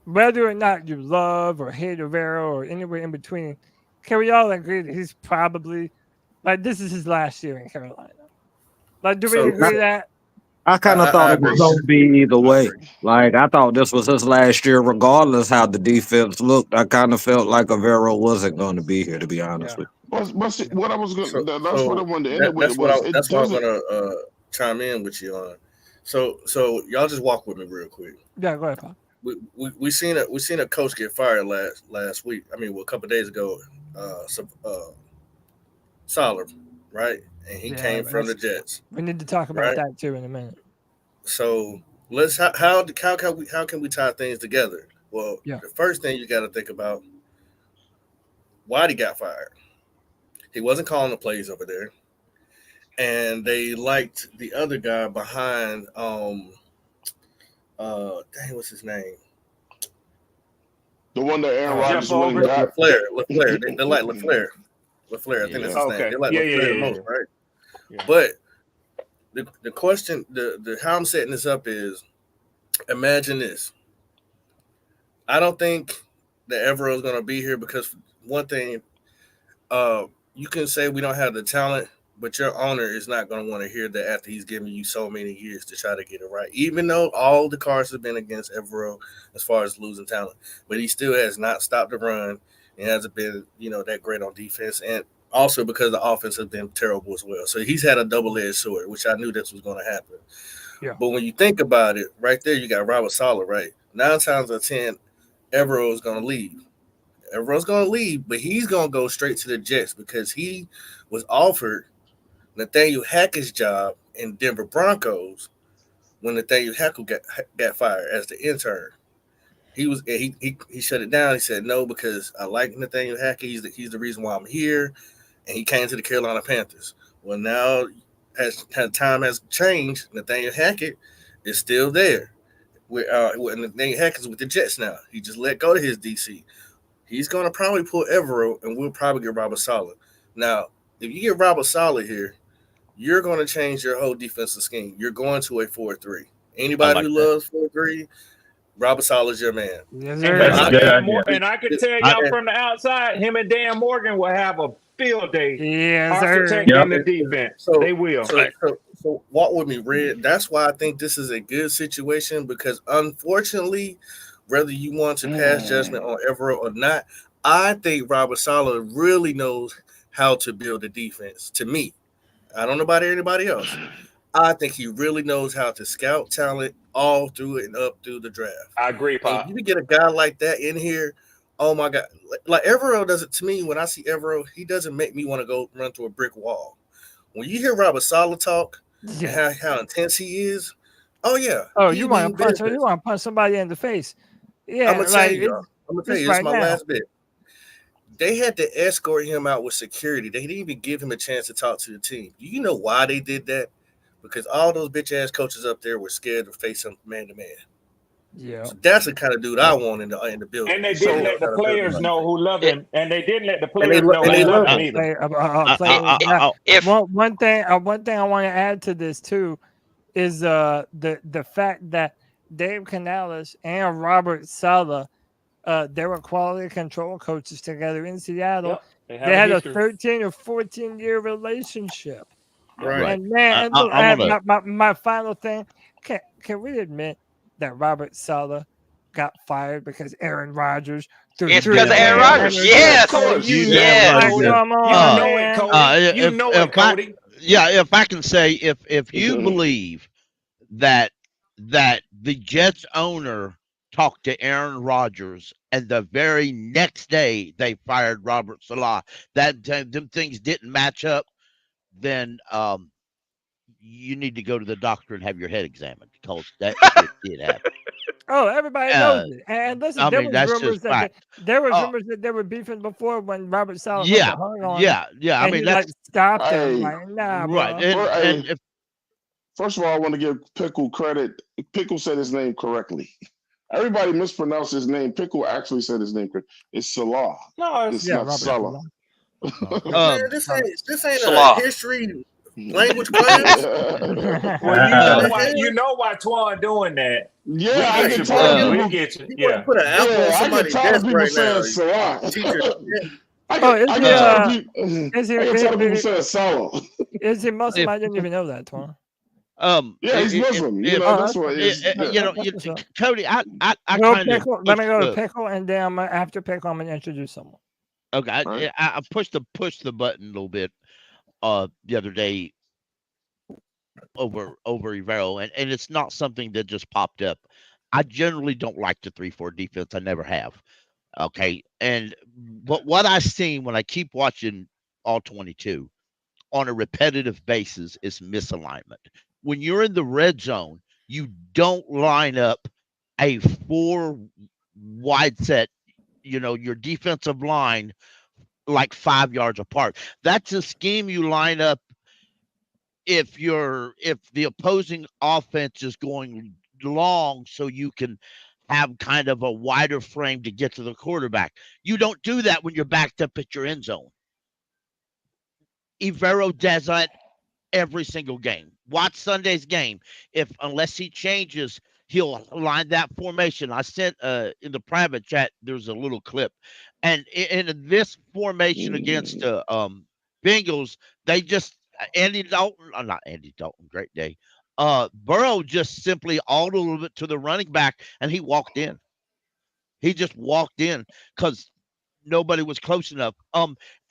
whether or not you love or hate Avero or anywhere in between, can we all agree that he's probably like this is his last year in Carolina? Like, do we agree that? I kind of thought it was going to be either way. Like, I thought this was his last year, regardless how the defense looked. I kind of felt like Avero wasn't going to be here, to be honest with you. But what I was going to, that's what I wanted to end it with. That's what I'm going to chime in with you on. So y'all just walk with me real quick. Yeah, go ahead, Pop. We seen a coach get fired last week. I mean, a couple of days ago, Soller, right? And he came from the Jets. We need to talk about that too in a minute. So let's how can we tie things together? Well, the first thing you got to think about why he got fired. He wasn't calling the plays over there. and they liked the other guy behind. Dang, what's his name? The one that Aaron Jeff Rodgers went and Over. got. LaFleur. They like LaFleur. LaFleur, I think that's his Okay. name. They like Yeah, LaFleur yeah, the yeah, most, yeah. right? Yeah. But the question, the how I'm setting this up is, imagine this. I don't think that Evero is going to be here because one thing, you can say we don't have the talent, but your owner is not going to want to hear that after he's given you so many years to try to get it right. Even though all the cards have been against Evero as far as losing talent, but he still has not stopped the run and hasn't been, that great on defense. And also because the offense has been terrible as well. So he's had a double-edged sword, which I knew this was going to happen. Yeah. But when you think about it, right there, you got Robert Saleh, right? 9 times out of 10, Evero is going to leave. Everero's going to leave, but he's going to go straight to the Jets because he was offered Nathaniel Hackett's job in Denver Broncos when Nathaniel Hackett got fired as the intern. He shut it down. He said no because I like Nathaniel Hackett. He's the reason why I'm here, and he came to the Carolina Panthers. Well, now as time has changed, Nathaniel Hackett is still there. Nathaniel Hackett's with the Jets now. He just let go to his DC. He's going to probably pull Evero, and we'll probably get Robert Saleh. Now, if you get Robert Saleh here, you're going to change your whole defensive scheme. You're going to a 4-3. Anybody who loves 4-3, Robert Saleh is your man. Yes, And I can tell y'all from the outside, him and Dan Morgan will have a field day. Yes, architecting the defense. So they will. So walk with me, Red. That's why I think this is a good situation because unfortunately, whether you want to pass judgment on Evero or not, I think Robert Saleh really knows how to build a defense. To me, I don't know about anybody else. I think he really knows how to scout talent all through it and up through the draft. I agree, Pop. If you get a guy like that in here, oh my God. Like Evero doesn't, to me, when I see Evero, he doesn't make me want to go run to a brick wall. When you hear Robert Saleh talk and how intense he is, oh yeah. Oh, you want to punch somebody in the face. Yeah, I'm gonna tell you, this is my last bit. They had to escort him out with security. They didn't even give him a chance to talk to the team. Do you know why they did that? Because all those bitch ass coaches up there were scared to face him man to man. Yeah, so that's the kind of dude I want in the building. And they didn't let the players know who love him, and they didn't let the players know who love him either. One thing I want to add to this too is the fact that Dave Canales and Robert Saleh, they were quality control coaches together in Seattle. Yep. They had a 13 or 14-year relationship. Right. And man, my final thing, can we admit that Robert Saleh got fired because Aaron Rodgers threw it's because of Aaron Rodgers. Yes. Come on, you know it, Cody. If I can say, if you believe that the Jets owner talked to Aaron Rodgers and the very next day they fired Robert Saleh, them things didn't match up, then you need to go to the doctor and have your head examined because that did happen. Oh, everybody knows it. And listen, there was rumors that they were beefing before when Robert Saleh hung on. Yeah. I mean, that's stopped him. Like, nah, right. And first of all, I want to give Pickle credit. Pickle said his name correctly. Everybody mispronounced his name. Pickle actually said his name correctly. It's Salah. No, it's not Salah. Man, this ain't a history language class. Well, you know why Twan doing that. Yeah, I can tell you. We get you. Yeah. Put an apple on somebody's desk right now. Is he Muslim? I didn't even know that, Twan. Yeah, he's Muslim. That's what it is. Cody, I let me go to Pickle, and then after Pickle, I'm gonna introduce someone. Okay, right. I pushed the button a little bit the other day over Evero, and it's not something that just popped up. I generally don't like the 3-4 defense. I never have. Okay, but what I seen when I keep watching all 22 on a repetitive basis is misalignment. When you're in the red zone, you don't line up a 4 wide set, your defensive line like 5 yards apart. That's a scheme you line up if the opposing offense is going long so you can have kind of a wider frame to get to the quarterback. You don't do that when you're backed up at your end zone. Evero does that every single game. Watch Sunday's game. Unless he changes, he'll line that formation. I sent in the private chat, there's a little clip. And in this formation against the Bengals, they just not Andy Dalton, great day. Burrow just simply altered a little bit to the running back, and he walked in. He just walked in because nobody was close enough.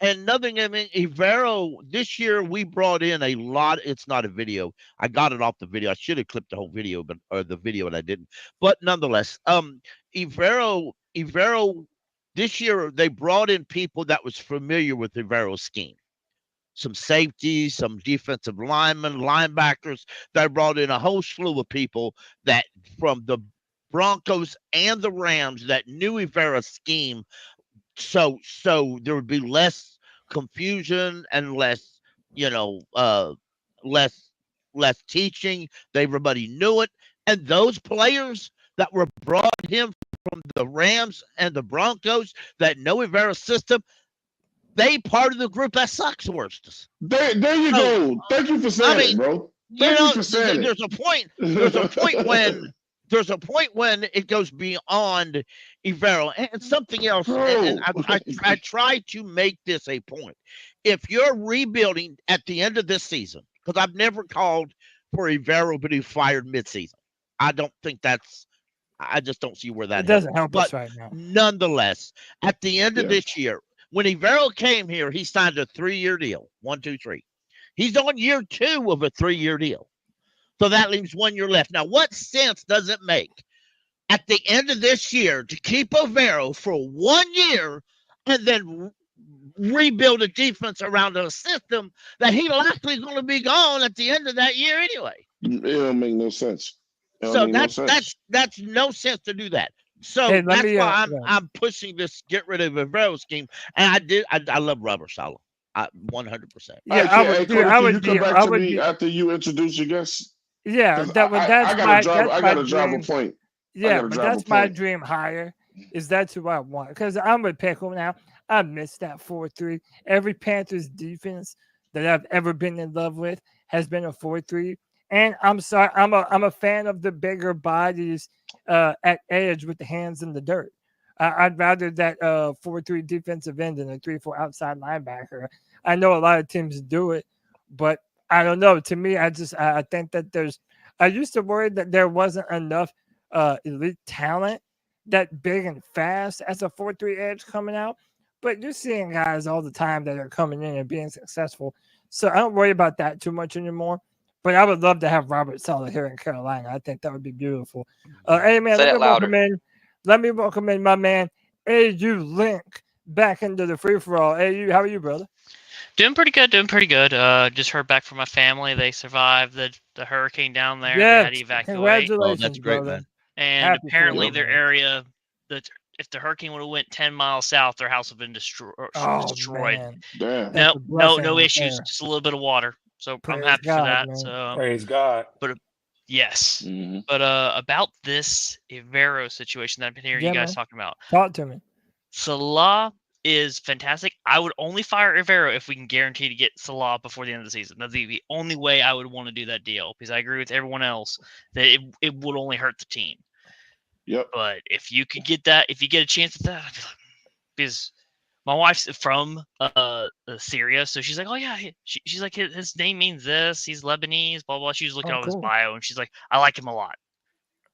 And nothing. I mean, Evero this year we brought in a lot. It's not a video. I got it off the video. I should have clipped the whole video, or the video, and I didn't. But nonetheless, Evero this year they brought in people that was familiar with Evero's scheme. Some safeties, some defensive linemen, linebackers. They brought in a whole slew of people that from the Broncos and the Rams that knew Evero's scheme. So there would be less confusion and less teaching. Everybody knew it. And those players that were brought in from the Rams and the Broncos that know Evero's system, they part of the group that sucks worst. There you go. Thank you for saying it, bro. Thank you for saying there's a point when it goes beyond Evero. And something else, and I try to make this a point. If you're rebuilding at the end of this season, because I've never called for Evero to be fired midseason. I just don't see where that doesn't help us right now. Nonetheless, at the end of this year, when Evero came here, he signed a 3-year deal. 1, 2, 3. He's on year 2 of a 3-year deal. So that leaves 1 year left. Now, what sense does it make at the end of this year to keep Evero for 1 year and then rebuild a defense around a system that he's likely going to be gone at the end of that year anyway? It don't make no sense. That's no sense to do that. So that's why I'm pushing this get rid of Evero scheme. And I love Robert Saleh. 100%. Yeah, I would come back to me after you introduce your guests. Yeah, I gotta drive a point. Yeah, but that's my dream hire. Is that's who I want? Because I'm with Pickle now. I miss that 4-3. Every Panthers defense that I've ever been in love with has been a 4-3. And I'm sorry, I'm a fan of the bigger bodies at edge with the hands in the dirt. I'd rather that 4-3 defensive end than a 3-4 outside linebacker. I know a lot of teams do it, but I don't know. To me, I think that I used to worry that there wasn't enough elite talent that big and fast as a 4-3 edge coming out. But you're seeing guys all the time that are coming in and being successful. So I don't worry about that too much anymore. But I would love to have Robert Saleh here in Carolina. I think that would be beautiful. Hey, man, let me welcome in my man, AU Link, back into the free-for-all. AU, how are you, brother? Doing pretty good. Just heard back from my family. They survived the hurricane down there. Yeah, they had to evacuate. Congratulations, that's great, brother. man. And apparently their area, if the hurricane would have went 10 miles south, their house would have been destroyed. Man. Damn. No issues, just a little bit of water. So I'm happy for that. Man. So Praise God. But yes. Mm-hmm. But about this Evero situation that I've been hearing you guys talking about. Talk to me. Salah is fantastic. I would only fire Evero if we can guarantee to get Salah before the end of the season. That's the only way I would want to do that deal, because I agree with everyone else that it would only hurt the team. Yep. But if you could get that, if you get a chance at that, I'd be like, because my wife's from Syria, so she's like, oh yeah, she's like, his name means this. He's Lebanese, blah blah. She was looking at all his bio, and she's like, I like him a lot.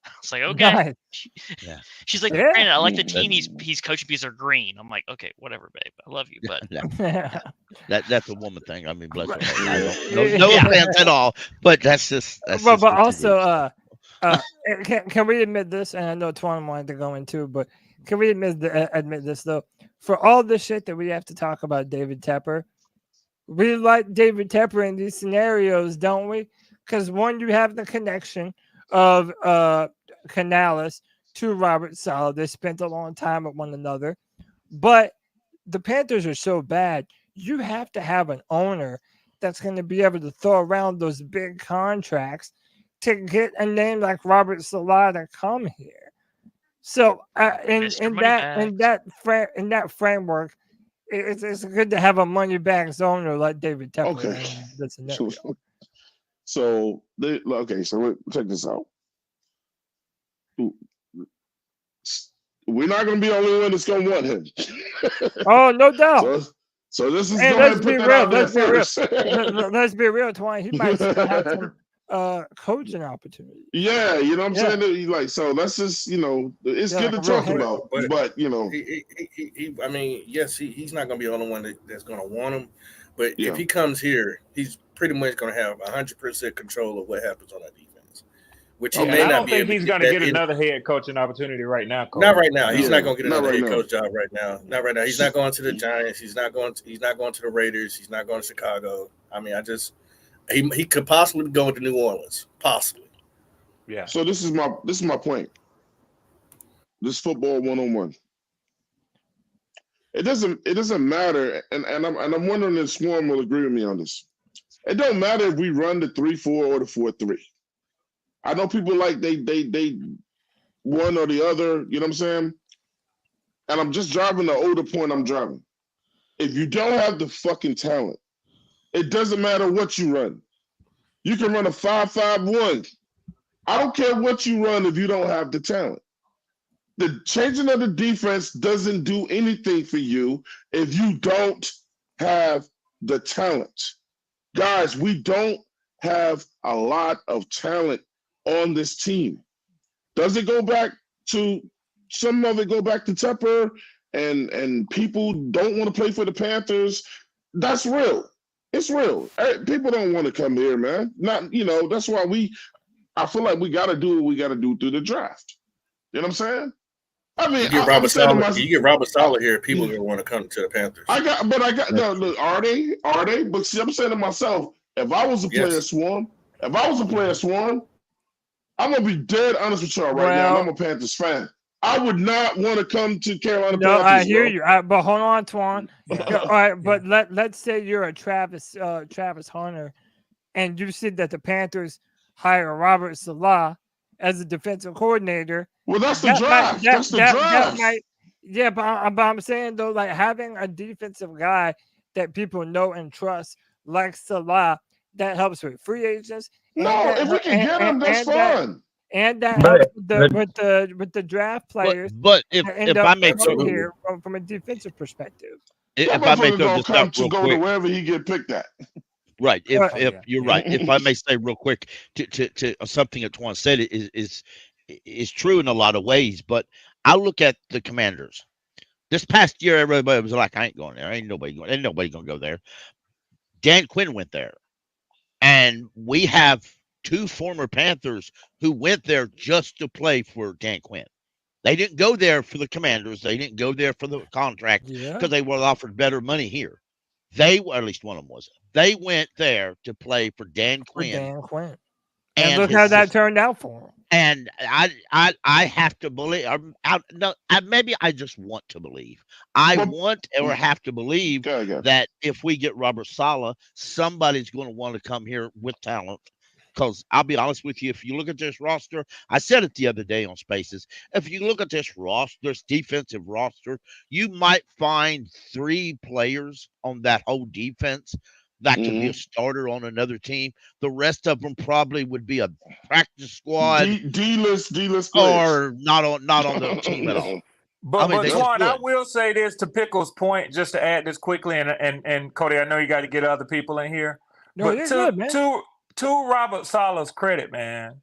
I was like, okay. Nice. Yeah. She's like, Brandon, I like the team he's coaching because they're green. I'm like, okay, whatever, babe. I love you, but That's a woman thing. I mean, bless her heart. No offense at all, but that's but also, can we admit this? And I know Twan wanted to go into, but can we admit this though? For all the shit that we have to talk about David Tepper, we like David Tepper in these scenarios, don't we? Because one, you have the connection of Canales to Robert Saleh. They spent a long time with one another. But the Panthers are so bad, you have to have an owner that's going to be able to throw around those big contracts to get a name like Robert Salah to come here. So in that framework, it's good to have a money back owner like David Tepper. Okay. That's a So check this out. We're not going to be the only one that's going to want him. Oh, no doubt. So this is and going to put that out there first. Let's be real, Twine. He might still have some coaching opportunity. Yeah, you know what I'm saying? Like, so let's just, it's good to talk about. But I mean, yes, he's not going to be the only one that's going to want him. But if he comes here, he's pretty much going to have 100% control of what happens on that defense. Which he may I not don't be think able he's to going to get another head coaching opportunity right now. Cole. Not right now. He's not going to get another right head now. coach job right now. Not right now. He's not going to the Giants. He's not going to the Raiders. He's not going to Chicago. I mean, he could possibly go into New Orleans. Possibly. Yeah. So this is my point. This football 101. It doesn't matter, and I'm wondering if Swarm will agree with me on this. It don't matter if we run the 3-4 or the 4-3. I know people like they one or the other, you know what I'm saying? And I'm just driving the older point I'm driving. If you don't have the fucking talent, it doesn't matter what you run. You can run a 5-5-1. I don't care what you run if you don't have the talent. The changing of the defense doesn't do anything for you if you don't have the talent. Guys, we don't have a lot of talent on this team. Does it go back to some of it go back to Tepper and people don't want to play for the Panthers? That's real. It's real. People don't want to come here, man. That's why I feel like we got to do what we got to do through the draft. You know what I'm saying? I mean, you get Robert Saleh here, people are going to want to come to the Panthers. Look, are they? But see, I'm saying to myself, if I was a player Swarm, I'm gonna be dead honest with y'all right now. And I'm a Panthers fan. I would not want to come to Carolina Panthers. No, I hear you. But hold on, Twan. All right, but let's say you're a Travis Hunter, and you see that the Panthers hire Robert Salah as a defensive coordinator. Well, that's the draft. That's the draft. But I'm saying though, like having a defensive guy that people know and trust, like Salah, that helps with free agents. No, if we can get him, that's fine. And that helps with the draft players. But if I may throw here from a defensive perspective, if I may throw this out real go quick, to wherever he get picked at. Right. If you're right, if I may say real quick to something that Twan said is true in a lot of ways, but I look at the Commanders. This past year, everybody was like, I ain't going there. Ain't nobody gonna go there. Dan Quinn went there. And we have two former Panthers who went there just to play for Dan Quinn. They didn't go there for the Commanders. They didn't go there for the contract because they were offered better money here. At least one of them was. They went there to play for Dan Quinn. And look how that turned out for him. And I have to believe. Maybe I just want to believe. I have to believe that if we get Robert Saleh, somebody's going to want to come here with talent. Because I'll be honest with you, if you look at this roster, I said it the other day on Spaces. If you look at this roster, this defensive roster, you might find 3 players on that whole defense that could be a starter on another team. The rest of them probably would be a practice squad, D-list or not on the team at all. But Twan, I will say this to Pickle's point, just to add this quickly, and Cody, I know you got to get other people in here. No, but you're good, man. To Robert Saleh's credit, man.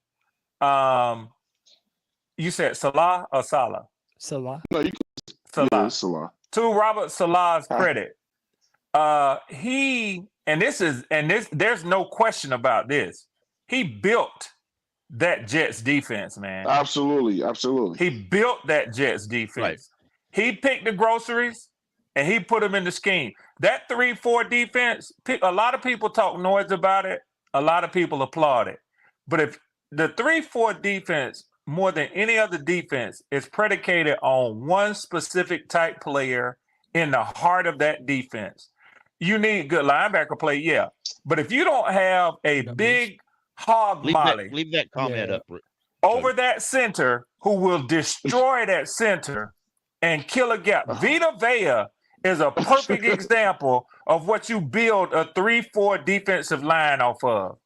You said Salah or Salah? Salah. No, you Salah. Yeah, Salah. To Robert Salah's credit, there's no question about this. He built that Jets defense, man. Absolutely. He built that Jets defense. Right. He picked the groceries and he put them in the scheme. That 3-4 defense, a lot of people talk noise about it. A lot of people applaud it. But if the 3-4 defense, more than any other defense, is predicated on one specific type player in the heart of that defense, you need good linebacker play, yeah. But if you don't have a big hog molly leave that comment up. over that center who will destroy that center and kill a gap. Vita Vea is a perfect example of what you build a 3-4 defensive line off of.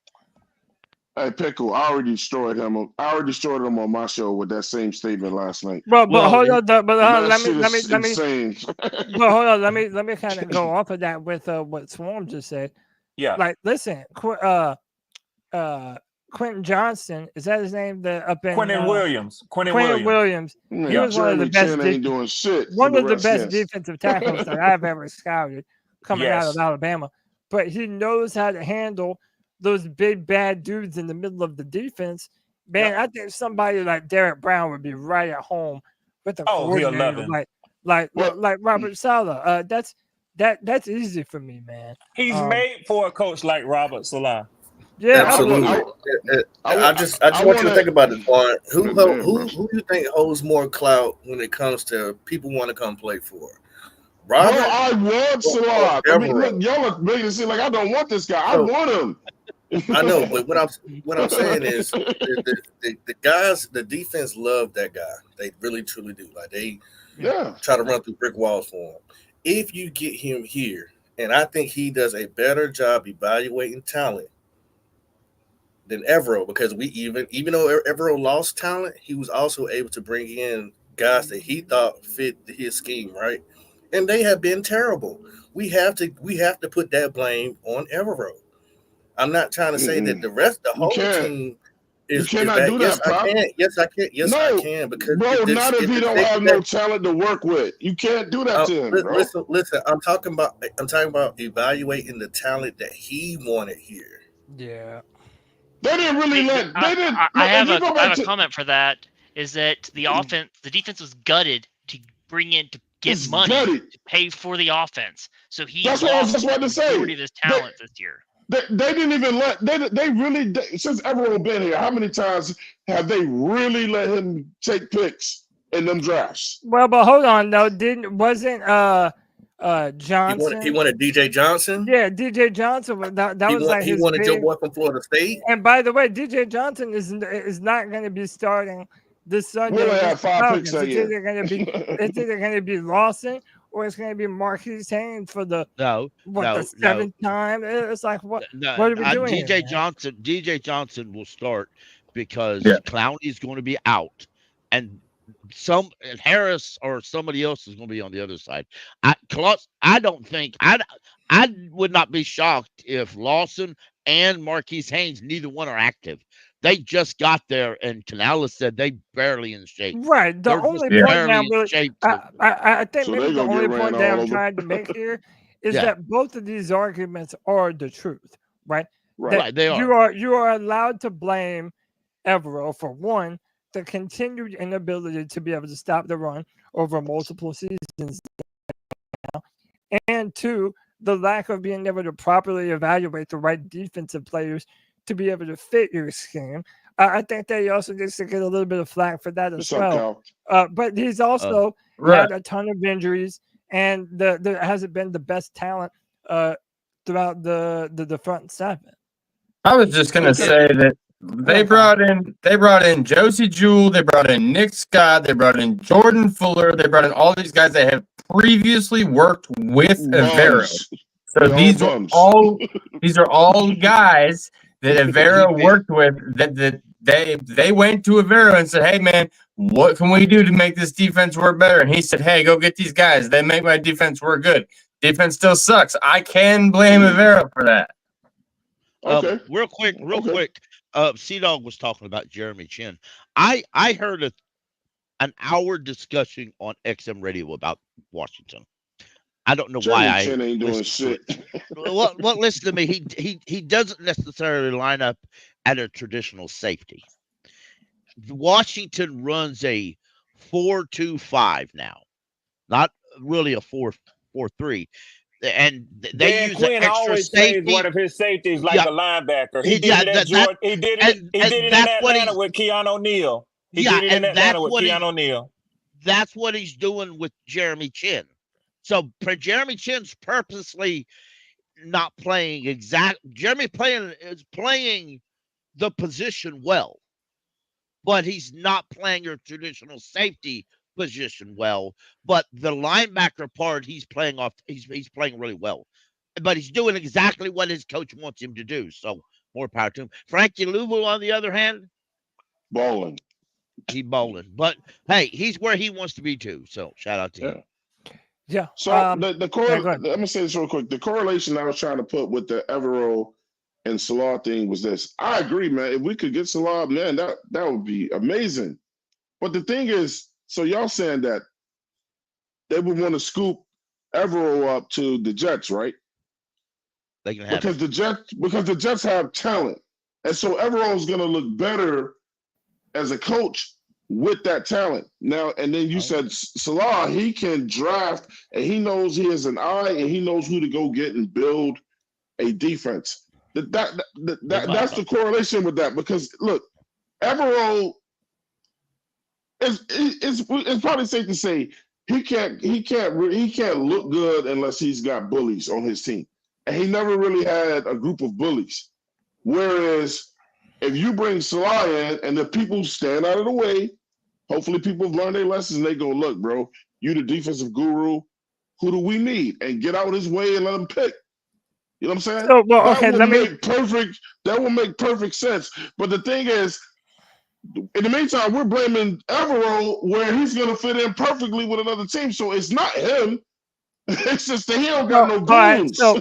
Hey, Pickle, I already destroyed him on my show with that same statement last night. But hold on, let me let me kind of go off of that with what Swarm just said. Yeah. Like, listen, Quentin Johnston, is that his name? Quentin Williams. Quentin Williams. He was one of the best. One of the best defensive tackles that I've ever scouted coming out of Alabama. But he knows how to handle those big bad dudes in the middle of the defense. Man, I think somebody like Derek Brown would be right at home with the coordinator, like Robert Saleh. That's easy for me, man. He's made for a coach like Robert Saleh. Yeah, absolutely. I just want you to think about this, Juan. Who do you think holds more clout when it comes to people want to come play for? Robert? No, I want Saleh. I mean, look, y'all are making it seem like I don't want this guy. I want him. I know, but what I'm saying is the guys, the defense love that guy. They really truly do. Like they try to run through brick walls for him. If you get him here, and I think he does a better job evaluating talent than Evero, because even though Evero lost talent, he was also able to bring in guys that he thought fit his scheme, right? And they have been terrible. We have to put that blame on Evero. I'm not trying to say that the whole team is. You cannot do that. Yes, I can. Yes, I can. Because not if you don't have no talent to work with. You can't do that to him. Listen. I'm talking about evaluating the talent that he wanted here. Yeah. They didn't really I have a comment for that. Is that the defense was gutted to bring in to get money to pay for the offense. So he that's what I was just about to say. Majority of his talent this year. They didn't even they really since everyone been here, how many times have they really let him take picks in them drafts? Well, but hold on though, wasn't Johnson? He wanted DJ Johnson. Yeah, DJ Johnson. That was like he wanted Joe Boy from Florida State. And by the way, DJ Johnson is not going to be starting this Sunday. We'll have 5 picks that year. It's either going to be Lawson or it's going to be Marquise Haynes for the seventh time. It's like what are we doing? DJ Johnson will start because Clowney's going to be out, and Harris or somebody else is going to be on the other side. I would not be shocked if Lawson and Marquise Haynes, neither one are active. They just got there, and Canales said they barely in shape. Right. The only point now, I think maybe the only point that I'm trying to make here is that both of these arguments are the truth, right? Right. They are. You are allowed to blame Evero for one, the continued inability to be able to stop the run over multiple seasons now, and two, the lack of being able to properly evaluate the right defensive players to be able to fit your scheme. I think they also just get a little bit of flack for that as well. But he's also had a ton of injuries, and there hasn't been the best talent throughout the front seven. I was just gonna say that they brought in Josie Jewell, they brought in Nick Scott, they brought in Jordan Fuller, they brought in all these guys that have previously worked with Evero. So these are all guys that Evero worked with that they went to Evero and said, hey man, what can we do to make this defense work better? And he said, hey, go get these guys. They make my defense work good. Defense still sucks. I can blame Evero for that. Okay. Real quick. C-Dog was talking about Jeremy Chin. I heard an hour discussion on XM radio about Washington. I don't know why Chin ain't doing shit. Well, listen to me. He doesn't necessarily line up at a traditional safety. Washington runs a 4-2-5 now, not really a 4-4-3. And they use Quinn an extra always safety. plays one of his safeties like a linebacker. He did it in Atlanta with Keon O'Neal. That's what he's doing with Jeremy Chin. So Jeremy Chin's purposely, not playing Jeremy is playing the position well, but he's not playing your traditional safety position well. But the linebacker part, he's playing really well. But he's doing exactly what his coach wants him to do. So more power to him. Frankie Louvu, on the other hand, balling. He's balling. But hey, he's where he wants to be too. So shout out to him. Yeah. So I'm gonna say this real quick. The correlation I was trying to put with the Evero and Salah thing was this. I agree, man. If we could get Salah, man, that would be amazing. But the thing is, so y'all saying that they would want to scoop Evero up to the Jets, right? They can have because the Jets have talent, and so Evero's going to look better as a coach with that talent. Now, and then you said Salah, he can draft, and he knows he has an eye, and he knows who to go get and build a defense. That's the correlation with that. Because look, Evero it's probably safe to say he can't look good unless he's got bullies on his team. And he never really had a group of bullies. Whereas if you bring Salah in and the people stand out of the way, hopefully people have learned their lessons and they go, look, bro, you the defensive guru. Who do we need? And get out his way and let him pick. You know what I'm saying? So, well, okay, that will make perfect sense. But the thing is, in the meantime, we're blaming Evero where he's going to fit in perfectly with another team. So it's not him. It's just that he don't got no goons. So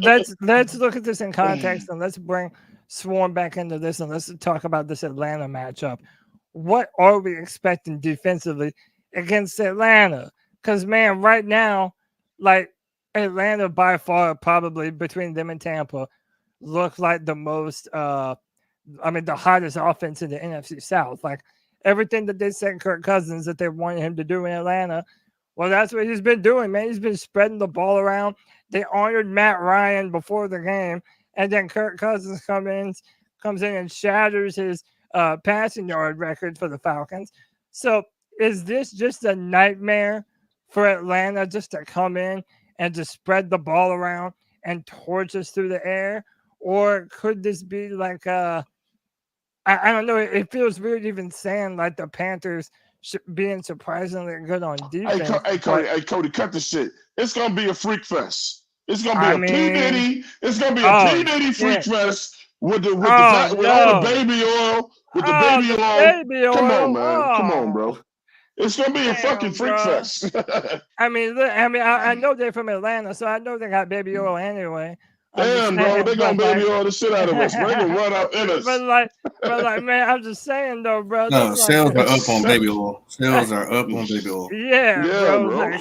let's look at this in context and let's bring Swarm back into this and let's talk about this Atlanta matchup. What are we expecting defensively against Atlanta? Because, man, right now, like Atlanta by far, probably between them and Tampa, look like the most, the hottest offense in the NFC South. Like everything that they sent Kirk Cousins that they wanted him to do in Atlanta, well, that's what he's been doing, man. He's been spreading the ball around. They honored Matt Ryan before the game, and then Kirk Cousins comes in and shatters his passing yard record for the Falcons. So is this just a nightmare for Atlanta just to come in and to spread the ball around and torch us through the air? Or could this be like I don't know. It feels weird even saying like the Panthers being surprisingly good on defense. Hey, Cody, cut the shit. It's gonna be a freak fest. It's gonna be P Diddy. It's gonna be a P Diddy freak fest with all the baby oil. With the baby oil. Come on, man. Come on, bro. It's gonna be a fucking freak fest. I know they're from Atlanta, so I know they got baby oil anyway. Damn, bro, they gonna baby oil the shit out of us. They gonna run out in us. But like, man, I'm just saying though, bro. No, sales are up on baby oil. Sales are up on baby oil. Yeah, bro.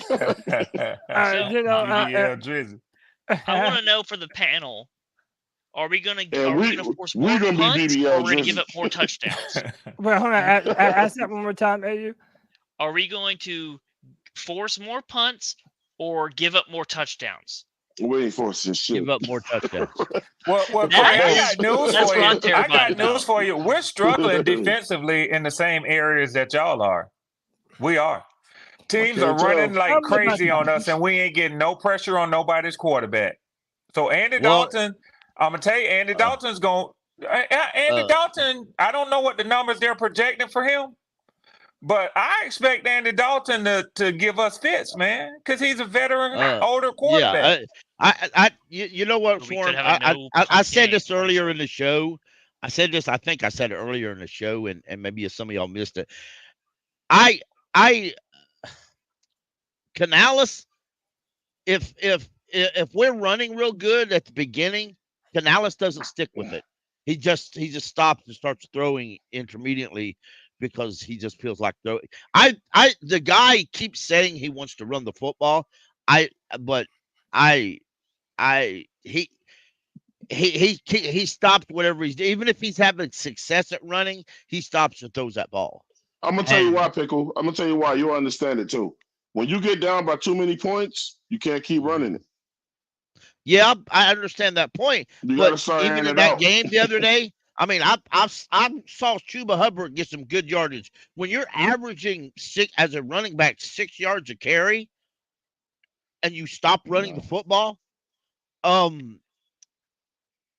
I want to know for the panel. Are we gonna force more punts, or are we gonna give up more touchdowns? Well, hold on. Ask that one more time, AU. Are we going to force more punts or give up more touchdowns? We ain't forcing shit. Give up more touchdowns. Well, I got news for you. We're struggling defensively in the same areas that y'all are. We are. Teams are running like crazy on us, and we ain't getting no pressure on nobody's quarterback. So Andy Dalton, I'm gonna tell you, Andy Dalton's going. Andy Dalton, I don't know what the numbers they're projecting for him, but I expect Andy Dalton to give us fits, man, because he's a veteran, older quarterback. Yeah, you know what, Swarm? I said this earlier in the show. I think I said it earlier in the show, and maybe some of y'all missed it. Canales, if we're running real good at the beginning, Canales doesn't stick with it. He just stops and starts throwing intermediately because he just feels like throwing. The guy keeps saying he wants to run the football. He stops whatever he's doing. Even if he's having success at running, he stops and throws that ball. I'm gonna tell you why, Pickle. I'm gonna tell you why. You'll understand it too. When you get down by too many points, you can't keep running it. Yeah, I understand that point. But even in that game the other day, I mean, I saw Chuba Hubbard get some good yardage. When you're averaging as a running back 6 yards a carry, and you stop running the football, and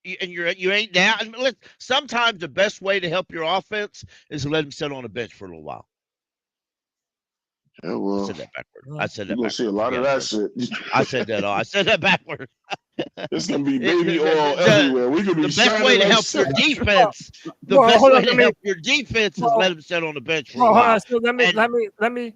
you ain't down. I mean, sometimes the best way to help your offense is to let him sit on the bench for a little while. Yeah, I well, said that backward. I said you're that gonna see a backward. lot of Yeah, that shit. I said that. I said that backward. It's gonna be baby oil everywhere. We could be The best way to help your defense. The best way to help your defense is let him sit on the bench for a while. So let me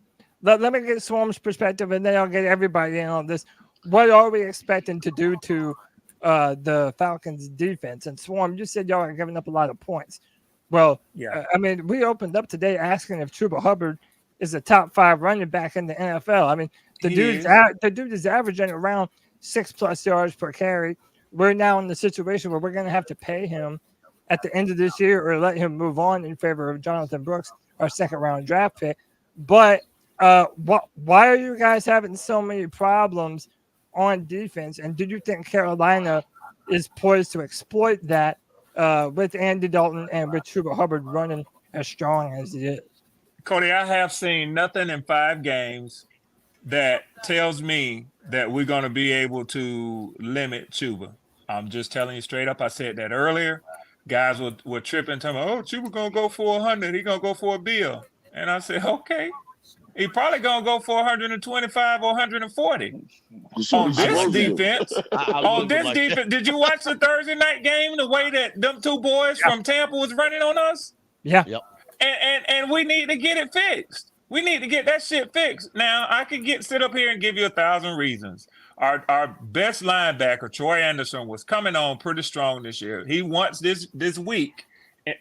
get Swarm's perspective, and then I'll get everybody in on this. What are we expecting to do to the Falcons defense? And Swarm, you said y'all are giving up a lot of points. Well, Yeah. I mean, we opened up today asking if Chuba Hubbard is a top 5 running back in the NFL. I mean, the dude is averaging around 6+ yards per carry. We're now in the situation where we're going to have to pay him at the end of this year or let him move on in favor of Jonathan Brooks, our 2nd-round draft pick. But why are you guys having so many problems on defense? And do you think Carolina is poised to exploit that with Andy Dalton and with Chuba Hubbard running as strong as he is? Cody, I have seen nothing in 5 games that tells me that we're going to be able to limit Chuba. I'm just telling you straight up. I said that earlier. Guys were tripping, telling me, oh, Chuba going to go for 100. He going to go for a bill. And I said, okay. He probably going to go for 125 or 140. On this defense, did you watch the Thursday night game, the way that them 2 boys from Tampa was running on us? Yeah. Yep. And we need to get it fixed. We need to get that shit fixed. Now, I could sit up here and give you 1,000 reasons. Our best linebacker, Troy Anderson, was coming on pretty strong this year. He once this week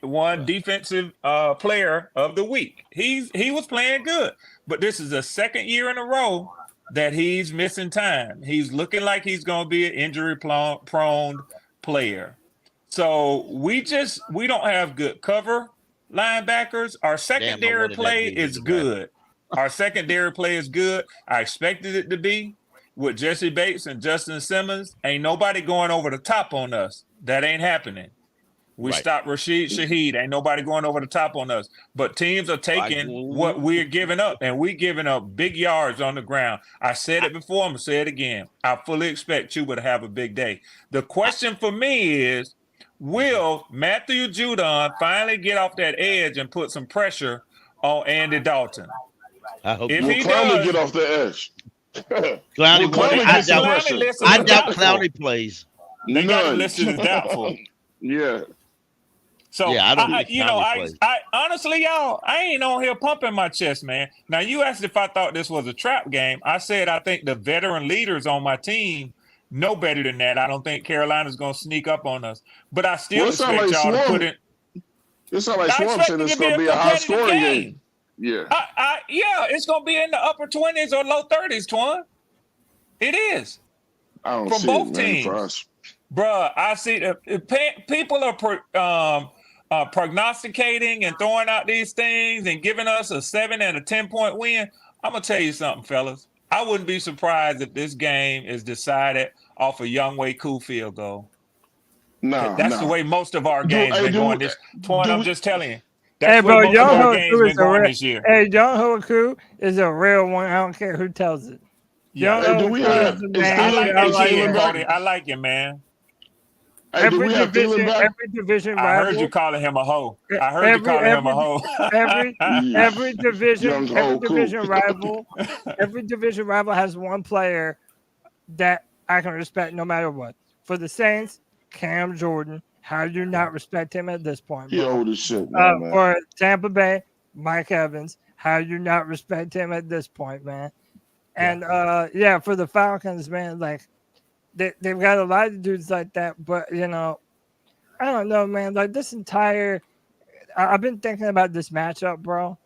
won defensive player of the week. He was playing good, but this is the 2nd year in a row that he's missing time. He's looking like he's going to be an injury-prone player. So we don't have good cover linebackers. Our secondary play is good. Our secondary play is good. I expected it to be with Jesse Bates and Justin Simmons. Ain't nobody going over the top on us. That ain't happening. We stopped Rashid Shaheed. Ain't nobody going over the top on us. But teams are taking what we're giving up, and we're giving up big yards on the ground. I said it before. I'm going to say it again. I fully expect Chuba to have a big day. The question for me is, will Matthew Judon finally get off that edge and put some pressure on Andy Dalton? I hope if he does, get off the edge. Clowney I doubt Clowney plays. They got him listed as doubtful. Yeah. So I honestly, y'all, I ain't on here pumping my chest, man. Now you asked if I thought this was a trap game. I said I think the veteran leaders on my team know better than that. I don't think Carolina's going to sneak up on us. But I still expect y'all to put it. It sounds like Swarm said it's going to be a high-scoring game. Yeah. It's going to be in the upper 20s or low 30s, Twan. It is. I don't for see both it, man, teams. for us. Bruh, I see people are prognosticating and throwing out these things and giving us a 7 and a 10-point win. I'm going to tell you something, fellas. I wouldn't be surprised if this game is decided off a Younghoe Koo field goal. That's the way most of our games been going this. Twan, I'm just telling you. That's bro, Younghoe Koo is Younghoe Koo is a real one. I don't care who tells it. Yeah, I like it, man. Every division rival. I heard you calling him a hoe. Every division rival has one player that I can respect no matter what. For the Saints, Cam Jordan. How do you not respect him at this point? He old as shit, man. For Tampa Bay, Mike Evans. How do you not respect him at this point, man? And for the Falcons, man, like they've got a lot of dudes like that, but I don't know, man. Like I've been thinking about this matchup, bro,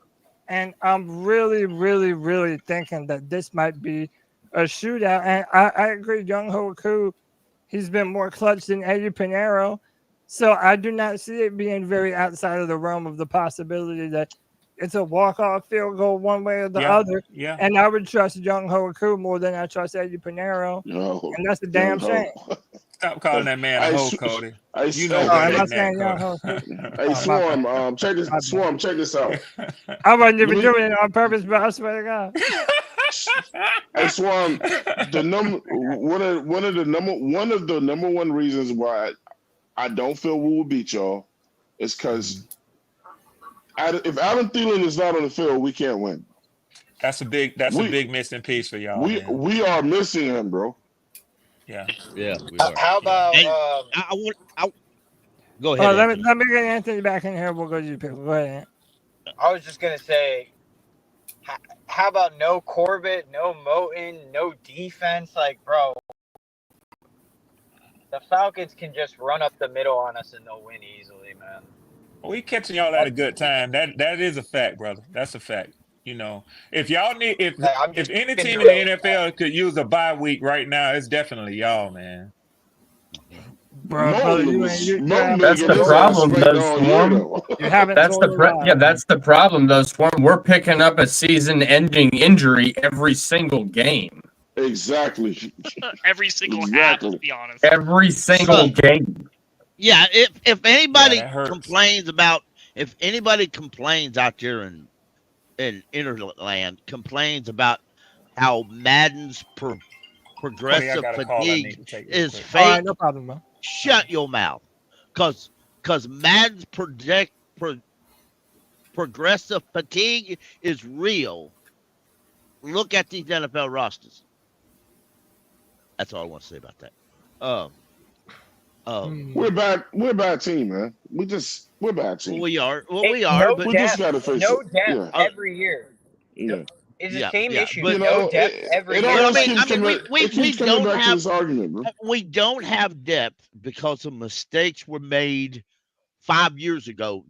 and I'm really, really, really thinking that this might be a shootout. And I agree, Younghoe Koo, he's been more clutch than Eddie Pinheiro, so I do not see it being very outside of the realm of the possibility that it's a walk-off field goal one way or the other. Yeah. And I would trust Younghoe Koo more than I trust Eddie Pinheiro. And that's a damn shame. Stop calling that man a hoe, Cody. Hey, Swarm, check this out. I wasn't even doing it on purpose, but I swear to God. Hey, Swan, one of the number one reasons why I don't feel we will beat y'all is because if Adam Thielen is not on the field, we can't win. That's a big missing piece for y'all. We are missing him, bro. Yeah. Yeah, we are. How about And go ahead. Let me get Anthony back in here. We'll go to you, Pickle. Go ahead. I was just gonna say, how about no Corbett, no Moton, no defense? Like, bro, the Falcons can just run up the middle on us and they'll win easily, man. We catching y'all at a good time. That is a fact, brother. That's a fact. You know, if y'all need if any team in the NFL could use a bye week right now, it's definitely y'all, man. Bro, that's the problem, though, Swarm. That's the problem, though, Swarm. We're picking up a season-ending injury every single game. Exactly. Every single half, to be honest. Every single game. Yeah, if anybody complains out there in Interland complains about how Madden's progressive fatigue is fake. All right, no problem, bro. Shut your mouth, cause Madden's progressive fatigue is real. Look at these NFL rosters. That's all I want to say about that. We're a bad team, man. We're a bad team. We are. Well, Hey, we are. no But we depth, just gotta face no it. depth Yeah. every year. Yeah. It's the same issue. but No depth every year. always I keeps mean, coming- we it keeps coming don't back to have this argument, bro. we don't have depth because of mistakes were made 5 years ago,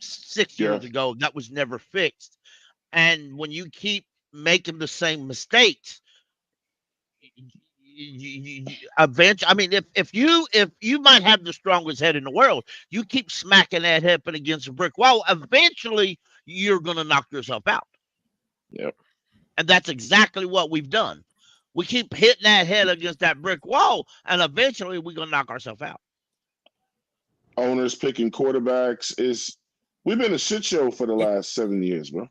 6 years ago. That was never fixed. And when you keep making the same mistakes, eventually, I mean, if you might have the strongest head in the world, you keep smacking that head up against a brick wall, eventually you're gonna knock yourself out. Yep. And that's exactly what we've done. We keep hitting that head against that brick wall, and eventually we're gonna knock ourselves out. Owners picking quarterbacks we've been a shit show for the last 7 years, bro.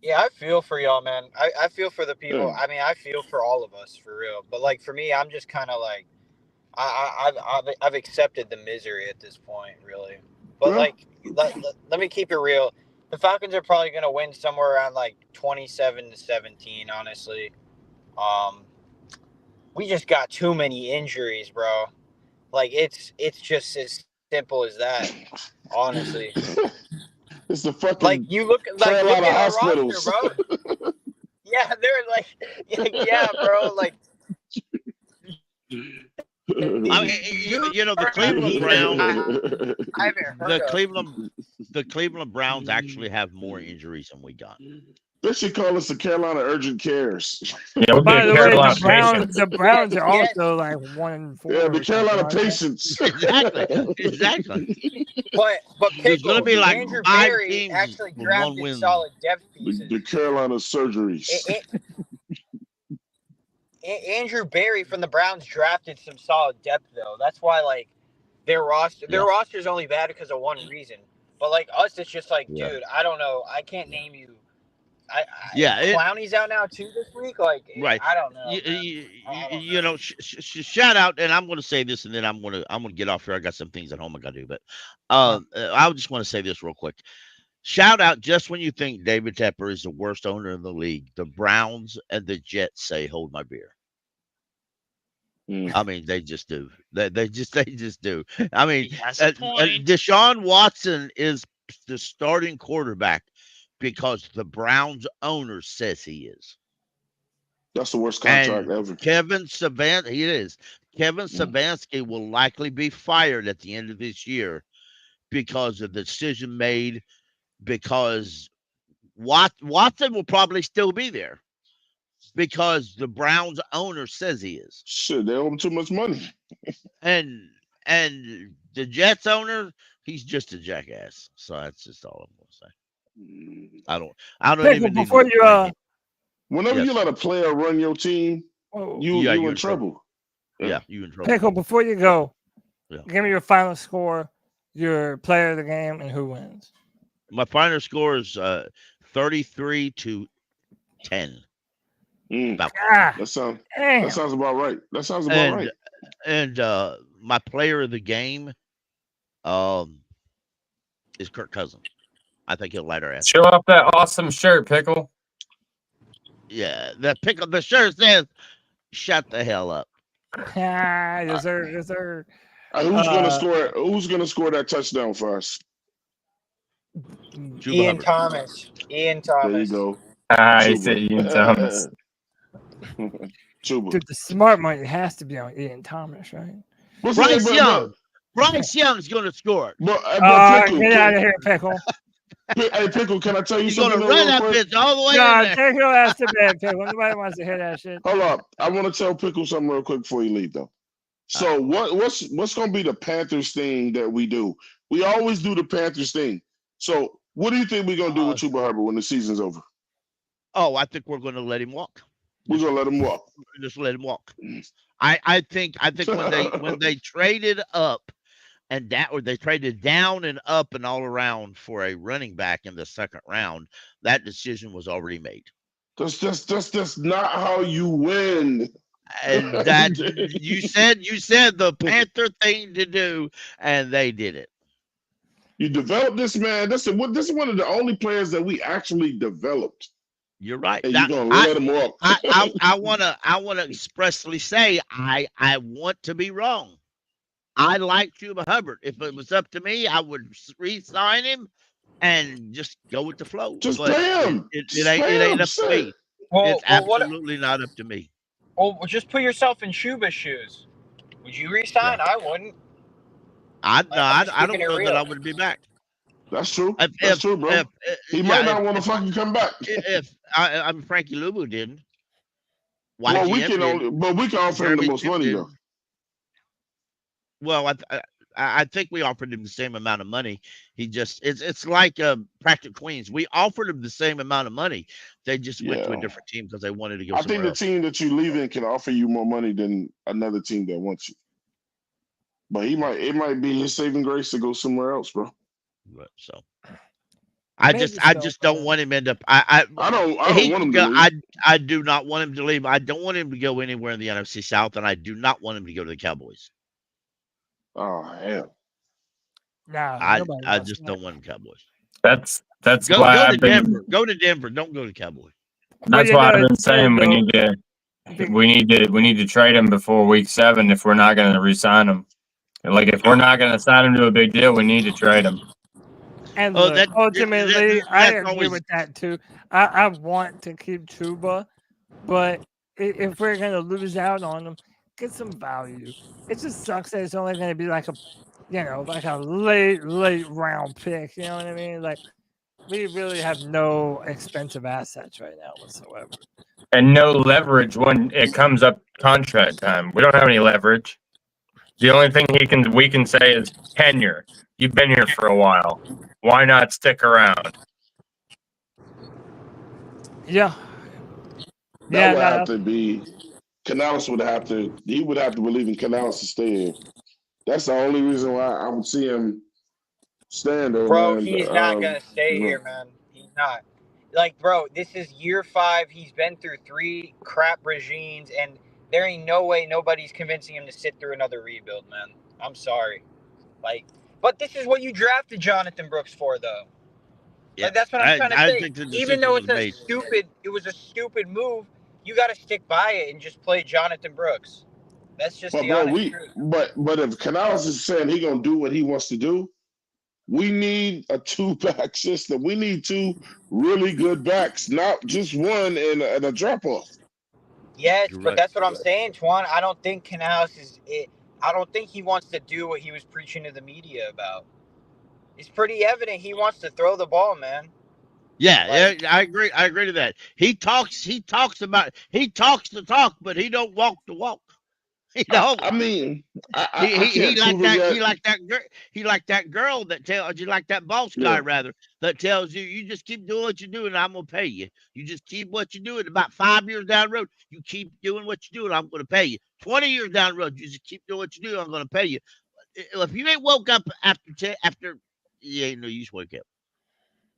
Yeah, I feel for y'all, man. I feel for the people. Yeah. I mean, I feel for all of us, for real. But like for me, I'm just kind of like, I've accepted the misery at this point, really. But like, let me keep it real. The Falcons are probably gonna win somewhere around like 27-17. Honestly, we just got too many injuries, bro. Like it's just as simple as that. Honestly. It's the fucking like you look at our hospitals, roster, bro. Yeah, they're like, yeah, bro. Like, I mean, you know, the Cleveland Browns. I haven't heard the Cleveland Browns actually have more injuries than we got. They should call us the Carolina Urgent Cares. Yeah, By the way, the Browns are also like 1-4. Yeah, the Carolina Patients. Exactly. But There's gonna be like Andrew 5 Berry teams actually with 1 drafted win. solid depth pieces. The Carolina Surgeries. Andrew Berry from the Browns drafted some solid depth though. That's why like their roster's only bad because of one reason. But like us, it's just like, dude, I don't know. I can't name you. Clowney's out now too this week. Like, right? I don't know. You know, shout out, and I'm going to say this, and then I'm going to get off here. I got some things at home I got to do, but I just want to say this real quick. Shout out! Just when you think David Tepper is the worst owner in the league, the Browns and the Jets say, "Hold my beer." I mean, they just do. They just do. I mean, Deshaun Watson is the starting quarterback because the Browns owner says he is. That's the worst contract ever. Kevin Stefanski will likely be fired at the end of this year because of the decision made. Because Watson will probably still be there because the Browns owner says he is. Shit, they owe him too much money. and the Jets owner, he's just a jackass. So that's just all I'm gonna say. I don't even before you whenever you let a player run your team, you're in trouble. Yeah, you in trouble. Pickle, before you go, give me your final score, your player of the game, and who wins. My final score is 33-10. That sounds about right. That sounds about right. And my player of the game is Kirk Cousins. I think he'll light our ass. Show off that awesome shirt, Pickle. Yeah, the shirt says, "Shut the hell up." Yes, sir. Yes, sir. Who's gonna score? Who's gonna score that touchdown for us? Ian Thomas. There you go. I said Ian Thomas. Chuba. Dude, the smart money has to be on Ian Thomas, right? Bryce Young. Bryce Young's gonna score. But Pickle, get out of here, Pickle. Hey, Pickle, can I tell you He's something? He's gonna run that bitch all the way No, in there. take your ass to bed, Pickle. Nobody wants to hear that shit. Hold up. I want to tell Pickle something real quick before you leave, though. So what's going to be the Panthers thing that we do? We always do the Panthers thing. So what do you think we're going to do with Chuba Hubbard when the season's over? Oh, I think we're going to let him walk. We're going to let him walk. Just let him walk. I think when they traded up and that, or they traded down and up and all around for a running back in the second round, that decision was already made. That's not how you win. And that you said the Panther thing to do, and they did it. You developed this man. This is one of the only players that we actually developed. You're right. And you're gonna let him walk. I wanna expressly say I want to be wrong. I like Chuba Hubbard. If it was up to me, I would re-sign him and just go with the flow. Just pay him. It ain't up to me. It's absolutely not up to me. Well, just put yourself in Chuba's shoes. Would you resign? I wouldn't. I don't know that I would be back. That's true. That's true, bro. He might not want to fucking come back. If I'm Frankie Lubu didn't. Well, we can offer him the most money though. Well, I think we offered him the same amount of money. He just it's like Practical Queens. We offered him the same amount of money. They just went to a different team because they wanted to go. I think the team that you leave in can offer you more money than another team that wants you. But it might be his saving grace to go somewhere else, bro. So I just don't want him to end up. I don't want him to leave. I do not want him to leave. I don't want him to go anywhere in the NFC South, and I do not want him to go to the Cowboys. Oh hell! Nah, I just don't want Cowboys. That's go why to Denver. Go to Denver. Don't go to Cowboys. That's why I've been saying we need to trade him before week 7 if we're not going to re-sign him. Like if we're not going to sign him to a big deal, we need to trade him. And ultimately, I agree with that too. I want to keep Chuba, but if we're going to lose out on him, get some value. It just sucks that it's only going to be like a late round pick. You know what I mean? Like we really have no expensive assets right now whatsoever, and no leverage when it comes up contract time. We don't have any leverage. The only thing we can say is tenure. You've been here for a while. Why not stick around? Yeah. That would have to be. Canales would have to believe in Canales to stay here. That's the only reason why I would see him stand there. Bro, he's not going to stay here, man. He's not. Like, bro, this is year 5. He's been through 3 crap regimes, and there ain't no way nobody's convincing him to sit through another rebuild, man. I'm sorry. Like, but this is what you drafted Jonathan Brooks for, though. Yeah, like, that's what I'm trying to say. Even though it was a stupid move, you got to stick by it and just play Jonathan Brooks. That's just the honest truth. But if Canales is saying he's gonna do what he wants to do, we need a 2-back system. We need 2 really good backs, not just one and a drop off. Yes, but that's what I'm saying, Twan. I don't think Canales is it. I don't think he wants to do what he was preaching to the media about. It's pretty evident he wants to throw the ball, man. Yeah, I agree. I agree to that. He talks the talk, but he don't walk the walk. You know, I mean, he like that girl that tells you, like that boss guy rather, that tells you just keep doing what you're doing, and I'm gonna pay you. You just keep what you're doing. About 5 years down the road, you keep doing what you're doing, I'm gonna pay you. 20 years down the road, you just keep doing what you do, I'm gonna pay you. If you ain't woke up after you ain't no use wake up,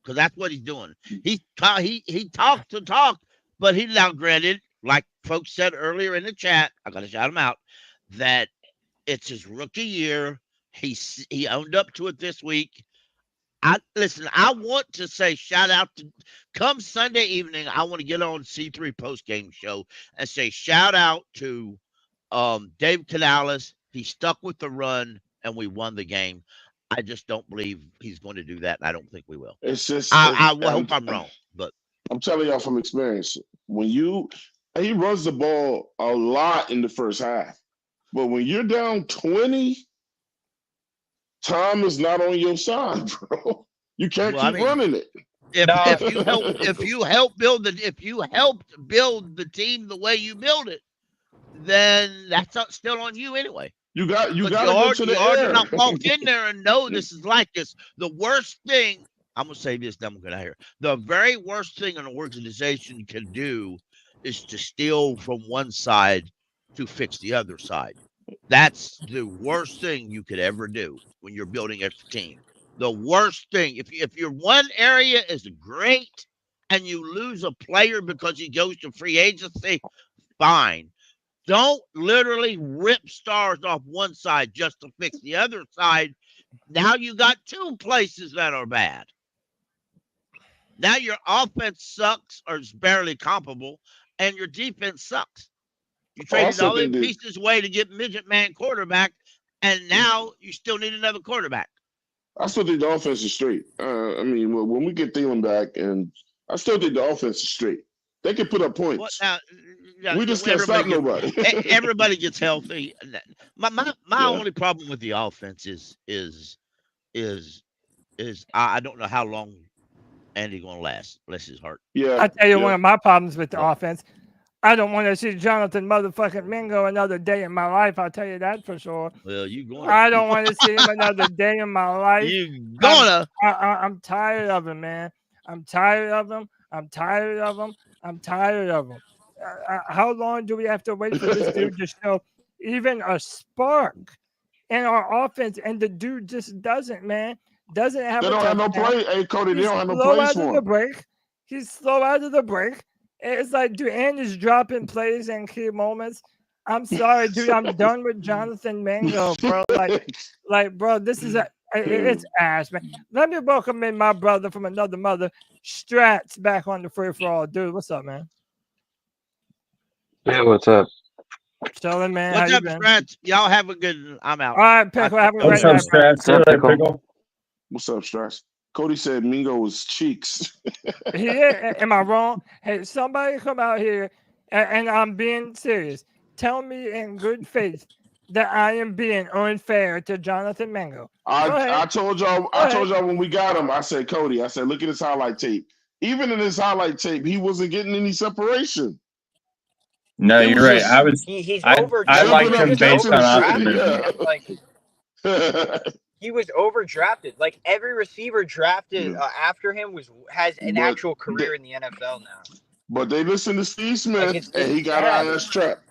because that's what he's doing. He talks the talk, but he now granted like folks said earlier in the chat, I got to shout him out, that it's his rookie year. He owned up to it this week. I want to say shout out to come Sunday evening. I want to get on C3 post game show and say shout out to Dave Canales. He stuck with the run and we won the game. I just don't believe he's going to do that. And I don't think we will. It's just I hope I'm wrong, but I'm telling y'all from experience. He runs the ball a lot in the first half, but when you're down 20. Time is not on your side, bro. You can't keep running it. If you helped build the team the way you build it, then that's not still on you anyway. You got to go to the air. You not walk in there and know this is like this. The worst thing I'm gonna say this, then I'm gonna hear. The very worst thing an organization can do is to steal from one side to fix the other side. That's the worst thing you could ever do when you're building a team. The worst thing, if your one area is great and you lose a player because he goes to free agency, fine. Don't literally rip stars off one side just to fix the other side. Now you got two places that are bad. Now your offense sucks or is barely comparable, and your defense sucks. You traded all the pieces away to get midget man quarterback, and now you still need another quarterback. I still think the offense is straight. When we get Thielen back, and I still think the offense is straight. They can put up points. We just can't stop nobody. Everybody gets healthy. My only problem with the offense is I don't know how long Andy gonna last. Bless his heart. Yeah, I tell you, one of my problems with the offense. I don't want to see Jonathan motherfucking Mingo another day in my life. I'll tell you that for sure. Well, you going? I don't want to see him another day in my life. You gonna? I'm tired of him, man. I'm tired of him. How long do we have to wait for this dude to show even a spark in our offense? And the dude just doesn't, man. Doesn't have. They don't have no play. Hey, Cody, they don't have no plays for him. He's slow out of the break. It's like, dude, and is dropping plays in key moments. I'm sorry, dude. I'm done with Jonathan Mingo, bro. Like, bro, this is it's ass, man. Let me welcome in my brother from another mother, Strats, back on the free for all, dude. What's up, man? Yeah, what's up? Chilling, man. What's How up, you been? Strats? Y'all have a good. I'm out. All right, Pickle. Have a great What's up, night, Strats? See you later, Pickle. What's up, Strats? Cody said Mingo was cheeks. Yeah, am I wrong? Hey, somebody come out here, and I'm being serious. Tell me in good faith that I am being unfair to Jonathan Mingo. I told y'all when we got him, I said, Cody, look at his highlight tape. Even in his highlight tape, he wasn't getting any separation. No, you're right. I liked him based on optimism. He was overdrafted. Like every receiver drafted after him has an actual career in the NFL now. But they listened to Steve Smith, and he got out of that trap.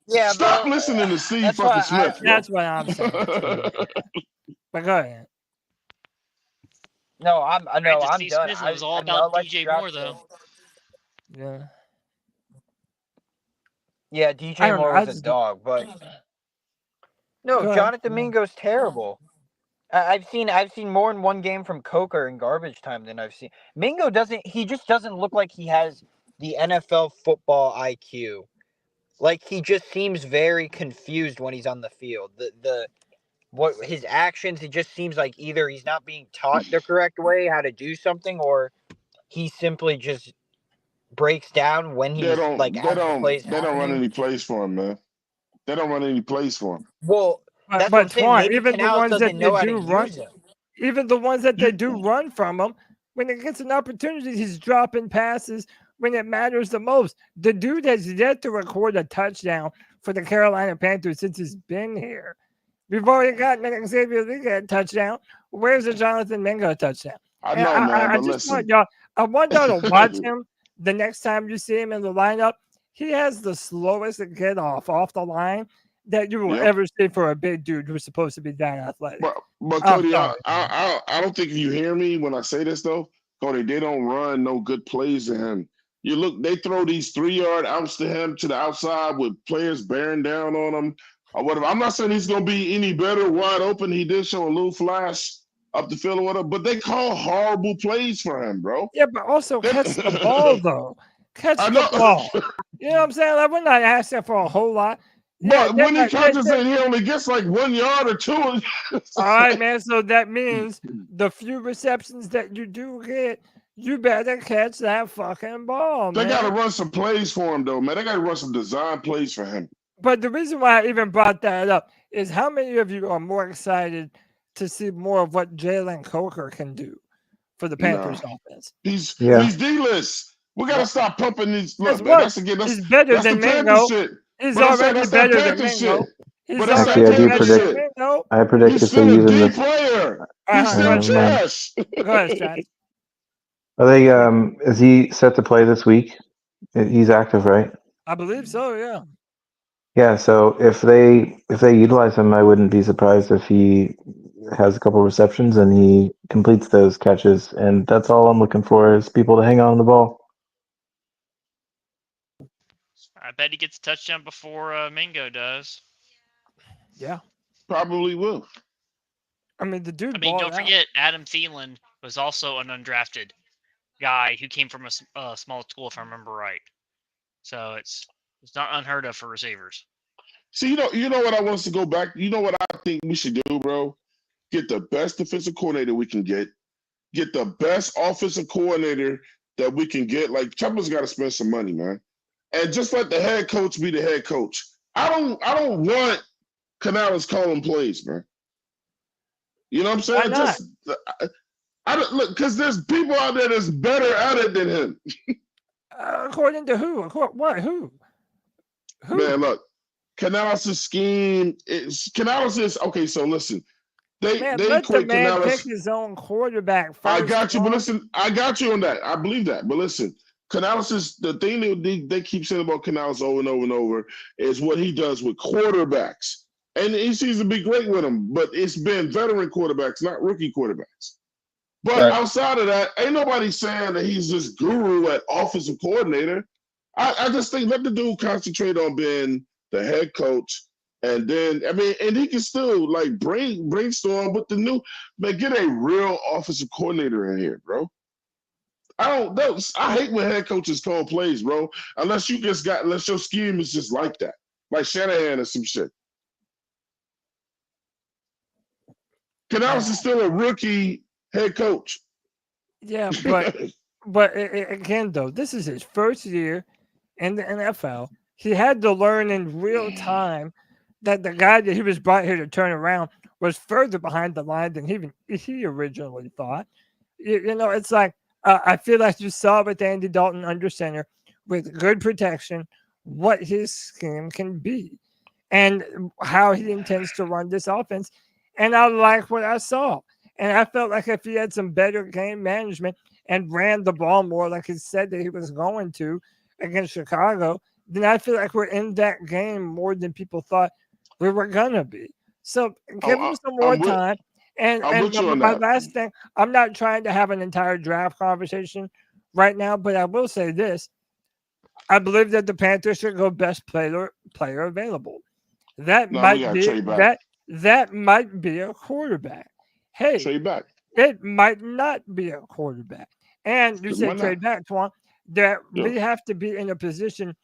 Yeah, stop listening to Steve fucking Smith. That's what I'm saying. But go ahead. No, I'm done. Smith was all about DJ Moore, though. Yeah. Yeah, DJ Moore was a dog, but no, Jonathan Mingo's terrible. I've seen more in one game from Coker in garbage time than I've seen. Mingo just doesn't look like he has the NFL football IQ. Like he just seems very confused when he's on the field. What his actions, it just seems like either he's not being taught the correct way how to do something, or he simply just breaks down when he's they don't run any plays for him, man. They don't run any plays for him. Well, that's but Twan, even the ones that they do run, even the ones that they do run from him, when it gets an opportunity, he's dropping passes when it matters the most. The dude has yet to record a touchdown for the Carolina Panthers since he's been here. We've already gotten an Xavier League touchdown. Where's the Jonathan Mingo touchdown? I know, man. I just want y'all. I want y'all to watch him the next time you see him in the lineup. He has the slowest get off the line that you will ever see for a big dude who's supposed to be that athletic. But Cody, I don't think you hear me when I say this though. Cody, they don't run no good plays to him. You look, they throw these 3-yard outs to him to the outside with players bearing down on him or whatever. I'm not saying he's going to be any better wide open. He did show a little flash up the field or whatever, but they call horrible plays for him, bro. Yeah, but also catch the ball, though. Catch the ball. You know what I'm saying? Like, we're not asking for a whole lot. Yeah, but when he catches it, he only gets like 1 yard or 2. All right, man. So that means the few receptions that you do get, you better catch that fucking ball, man. They got to run some plays for him, though, man. They got to run some design plays for him. But the reason why I even brought that up is how many of you are more excited to see more of what Jalen Coker can do for the Panthers offense? He's D-list. We got to stop pumping these. Look, man, he's better than Mingo. He's already better than Mingo. Actually, I predict if they're using this. Player. He's still trash. Go ahead, Scott. Are they? Is he set to play this week? He's active, right? I believe so. Yeah. Yeah. So if they utilize him, I wouldn't be surprised if he has a couple receptions and he completes those catches. And that's all I'm looking for is people to hang on the ball. I bet he gets a touchdown before Mingo does. Yeah. Probably will. I mean, the dude. I mean, don't forget, Adam Thielen was also an undrafted guy who came from a small school, if I remember right. So it's not unheard of for receivers. See, you know what I want us to go back. You know what I think we should do, bro? Get the best defensive coordinator we can get the best offensive coordinator that we can get. Like, Chuba's got to spend some money, man, and just let the head coach be the head coach. I don't want Canales calling plays, man. You know what I'm saying? Why not? I don't look, because there's people out there that's better at it than him. According to who? What? Who? Man, look, Canales' scheme is okay. So listen, they let quit the man Canales. pick his own quarterback first. I got you, but listen, I got you on that. I believe that, but listen, Canales is the thing that they keep saying about Canales over and over and over is what he does with quarterbacks. And he seems to be great with them, but it's been veteran quarterbacks, not rookie quarterbacks. But outside of that, ain't nobody saying that he's this guru at offensive coordinator. I just think let the dude concentrate on being the head coach. And then, I mean, and he can still like brainstorm with the new, man, get a real offensive coordinator in here, bro. I hate when head coaches call plays, bro, unless your scheme is just like that, like Shanahan or some shit. Canales is still a rookie head coach. Yeah, but again, though, this is his first year in the NFL. He had to learn in real time that the guy that he was brought here to turn around was further behind the line than he originally thought. You know, it's like I feel like you saw with Andy Dalton under center with good protection what his scheme can be and how he intends to run this offense. And I like what I saw. And I felt like if he had some better game management and ran the ball more like he said that he was going to against Chicago, then I feel like we're in that game more than people thought we were going to be. So give him some more time. And my last thing, I'm not trying to have an entire draft conversation right now, but I will say this. I believe that the Panthers should go best player available. That might be a quarterback. Hey, trade back. It might not be a quarterback. And you said trade back, Twan, that we have to be in a position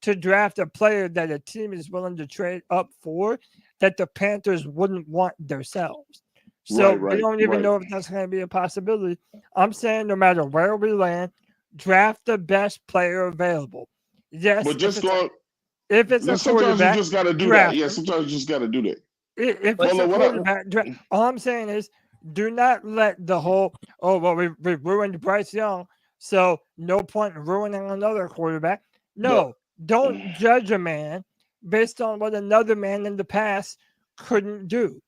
to draft a player that a team is willing to trade up for that the Panthers wouldn't want themselves. So we don't even know if that's going to be a possibility. I'm saying no matter where we land, draft the best player available. Yes, but just if it's a quarterback, you just got to do that. Yeah, sometimes you just got to do that. If it's a quarterback, all I'm saying is do not let the whole, we ruined Bryce Young, so no point in ruining another quarterback. No, don't judge a man based on what another man in the past couldn't do.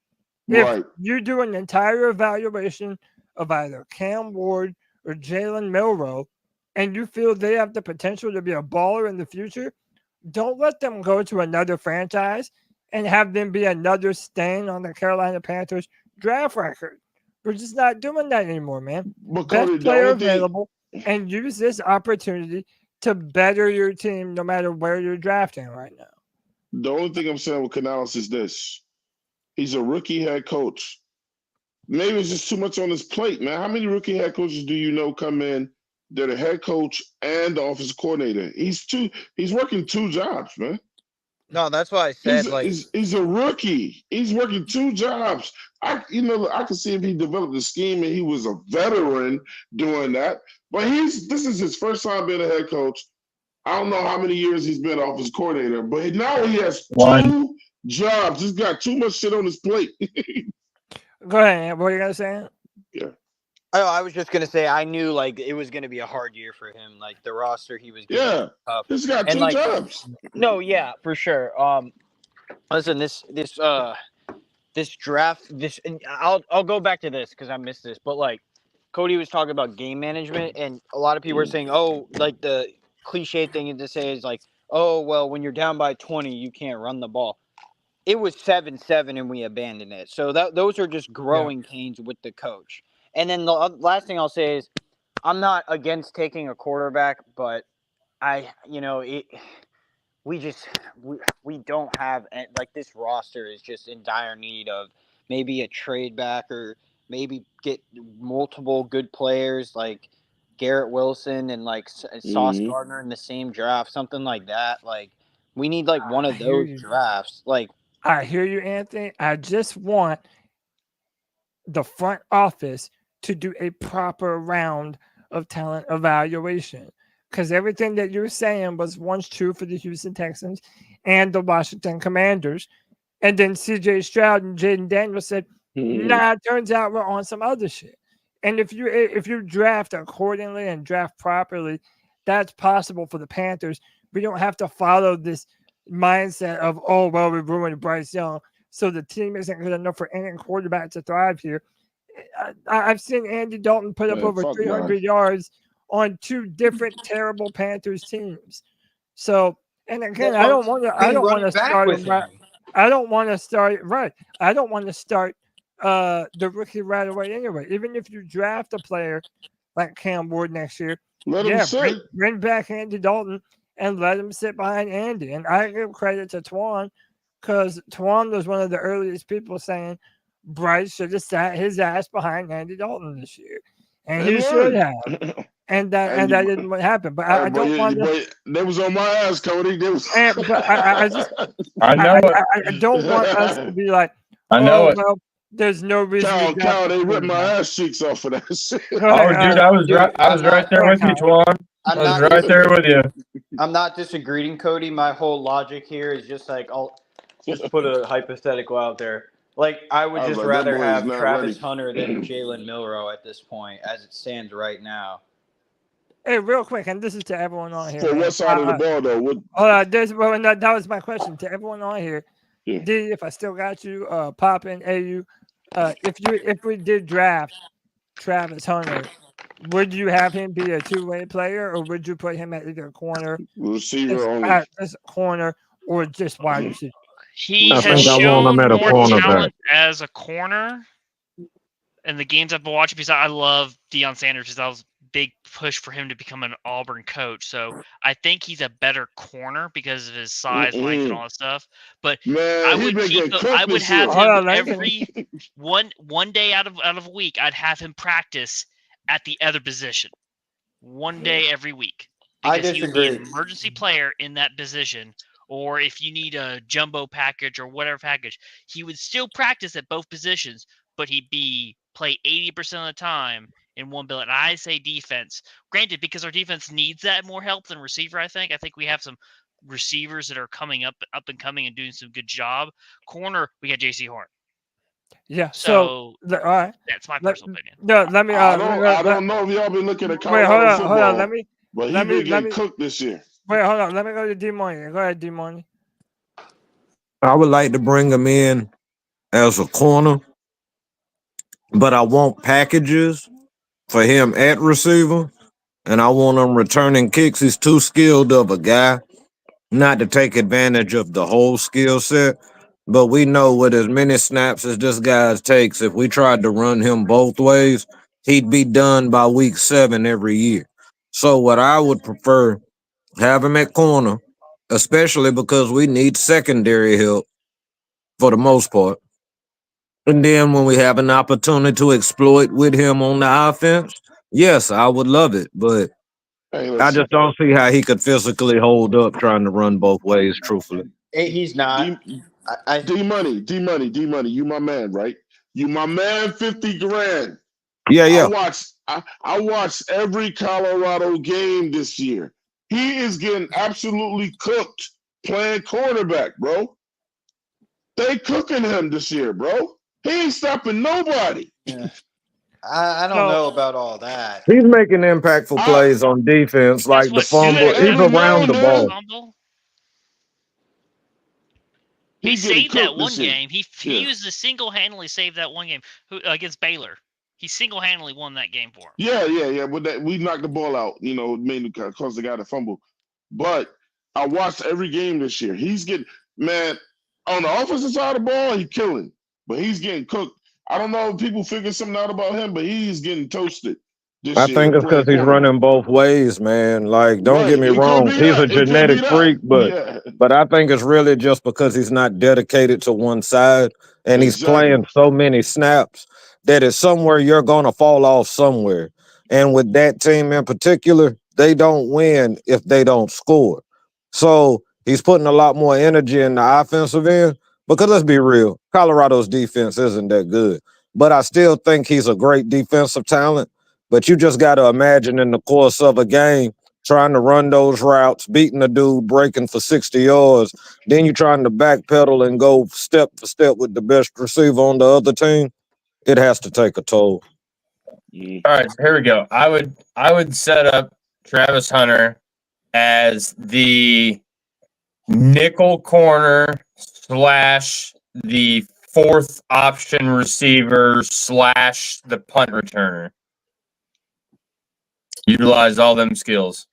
If you do an entire evaluation of either Cam Ward or Jalen Milroe and you feel they have the potential to be a baller in the future, don't let them go to another franchise and have them be another stain on the Carolina Panthers draft record. We're just not doing that anymore, man. Best player available, and use this opportunity to better your team no matter where you're drafting right now. The only thing I'm saying with Canales is this. He's a rookie head coach. Maybe it's just too much on his plate, man. How many rookie head coaches do you know come in? They're the head coach and the offensive coordinator. He's working 2 jobs, man. No, that's why I said he's a rookie. He's working 2 jobs. I can see if he developed the scheme and he was a veteran doing that. But this is his first time being a head coach. I don't know how many years he's been offensive coordinator, but now he has 2 jobs. He's got too much shit on his plate. Go ahead. What are you gonna say? Yeah. Oh, I was just gonna say I knew it was gonna be a hard year for him. Like the roster he was getting. Yeah. Tough. He's got 2 jobs. No, yeah, for sure. Listen, this draft, I'll go back to this because I missed this, but Cody was talking about game management, and a lot of people were saying, the cliche thing to say is oh, well, when you're down by 20, you can't run the ball. It was 7-7 and we abandoned it. So those are just growing pains with the coach. And then the last thing I'll say is I'm not against taking a quarterback, but we don't have this roster is just in dire need of maybe a trade back or maybe get multiple good players like Garrett Wilson and Sauce Gardner in the same draft, something like that. We need one of those drafts. I hear you, Anthony. I just want the front office to do a proper round of talent evaluation, because everything that you're saying was once true for the Houston Texans and the Washington Commanders. And then CJ Stroud and Jaden Daniels said, nah, it turns out we're on some other shit. And if you draft accordingly and draft properly, that's possible for the Panthers. We don't have to follow this mindset of, oh, well, we ruined Bryce Young, so the team isn't good enough for any quarterback to thrive here. I've seen Andy Dalton put up over 300 yards on 2 different terrible Panthers teams. So, and again, I don't want to start the rookie right away anyway. Even if you draft a player like Cam Ward next year, bring back Andy Dalton and let him sit behind Andy. And I give credit to Twan, because Twan was one of the earliest people saying Bryce should have sat his ass behind Andy Dalton this year. And he should have. And that didn't happen. But I don't want to. That was on my ass, Cody. I don't want us to be like, well, there's no reason. They ripped my ass cheeks off for that shit. Dude, I was right there with you, Twan. I was right there with you. I'm not disagreeing, Cody. My whole logic here is just I'll just put a hypothetical out there. I would just rather have Travis Hunter than Jalen Milroe at this point, as it stands right now. Hey, real quick, and this is to everyone on here. For what side of the ball, though? That was my question to everyone on here. Yeah. D, if I still got you, Poppin, AU, if we did draft Travis Hunter, would you have him be a 2-way player, or would you put him at either corner, corner, or just wide receiver? He has shown more talent as a corner in the games I've been watching, because I love Deion Sanders, because that was a big push for him to become an Auburn coach. So I think he's a better corner because of his size, length, and all that stuff. But I would have him every one day out of a week. I'd have him practice at the other position one day every week, because he would be an emergency player in that position. Or if you need a jumbo package or whatever package, he would still practice at both positions, but he'd play 80% of the time in one bill. And I say defense, granted, because our defense needs that more help than receiver. I think we have some receivers that are coming up and coming and doing some good job. Corner, we got JC Horn. Yeah. So all right. That's my personal opinion. No, let me. I don't know if y'all been looking at Colorado football. Hold on. Let me get cooked this year. Wait, hold on. Let me go to D-Money. Go ahead, D-Money. I would like to bring him in as a corner, but I want packages for him at receiver, and I want him returning kicks. He's too skilled of a guy not to take advantage of the whole skill set, but we know with as many snaps as this guy takes, if we tried to run him both ways, he'd be done by week 7 every year. So what I would prefer Have him at corner, especially because we need secondary help for the most part. And then when we have an opportunity to exploit with him on the offense, yes, I would love it. But Hey, I listen. just don't see how he could physically hold up trying to run both ways, truthfully. He's not. D money. You my man, right? You my man. 50 grand. Yeah. I watched every Colorado game this year. He is getting absolutely cooked playing quarterback, bro. They cooking him this year, bro. He ain't stopping nobody. Yeah. I don't know about all that. He's making impactful plays on defense, like the fumble. He's around the ball. He saved that one this year. game. He used to single-handedly save that one game against Baylor. He single-handedly won that game for him. Yeah. With that, we knocked the ball out, mainly because they got a fumble. But I watched every game this year. He's getting, man, on the offensive side of the ball, he's killing. But he's getting cooked. I don't know if people figure something out about him, but he's getting toasted this year. I think it's because he's running both ways, man. Like, don't get me wrong, he's a genetic freak, but I think it's really just because he's not dedicated to one side and he's playing so many snaps that it's somewhere you're gonna fall off somewhere. And with that team in particular, they don't win if they don't score. So he's putting a lot more energy in the offensive end. Because let's be real, Colorado's defense isn't that good. But I still think he's a great defensive talent. But you just got to imagine in the course of a game, trying to run those routes, beating a dude, breaking for 60 yards, then you're trying to backpedal and go step for step with the best receiver on the other team. It has to take a toll. All right, so here we go. I would set up Travis Hunter as the nickel corner / the fourth option receiver / the punt returner. Utilize all them skills.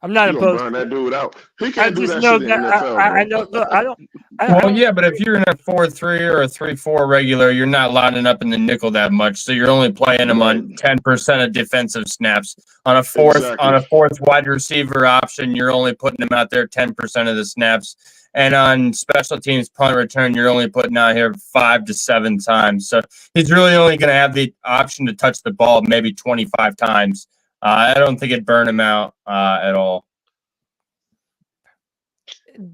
I'm not opposed. Burn that dude out. He I can't do just that know shit in that the NFL. I know. Look, I don't. Well, yeah, but if you're in a 4-3 or a 3-4 regular, you're not lining up in the nickel that much, so you're only playing them on 10% of defensive snaps. On a fourth wide receiver option, you're only putting them out there 10% of the snaps, and on special teams punt return, you're only putting out here 5 to 7 times. So he's really only going to have the option to touch the ball maybe 25 times. I don't think it'd burn him out at all.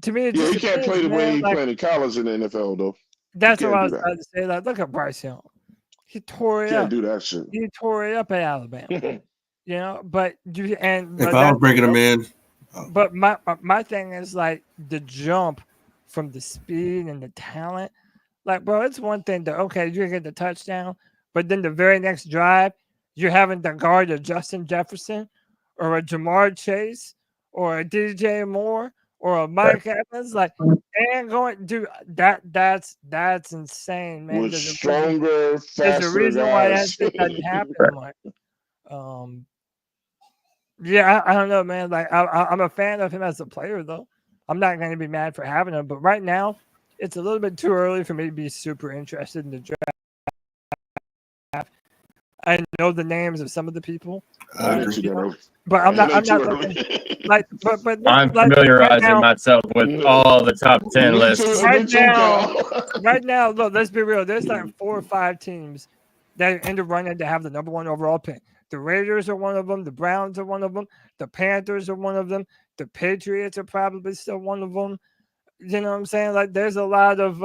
To me, he can't play the way he played in college in the NFL, though. That's what I was about to say. Like, look at Bryce Young. He tore it up. Can't do that shit. He tore it up at Alabama. But I was bringing him in. But my thing is like the jump from the speed and the talent. Like, bro, it's one thing to you get the touchdown, but then the very next drive, you're having to guard a Justin Jefferson or a Jamar Chase or a DJ Moore or a Mike Evans. Like, and going, dude, that's insane, man. With stronger, faster there's a reason why that shit doesn't happen. Like, I don't know, man. Like, I'm a fan of him as a player, though. I'm not going to be mad for having him, but right now, it's a little bit too early for me to be super interested in the draft. I know the names of some of the people, but I'm not looking, like. But I'm familiarizing myself with all the top 10 lists right now. Look, let's be real. There's like 4 or 5 teams that are in the running to have the number 1 overall pick. The Raiders are one of them. The Browns are one of them. The Panthers are one of them. The Patriots are probably still one of them. You know what I'm saying? Like, there's a lot of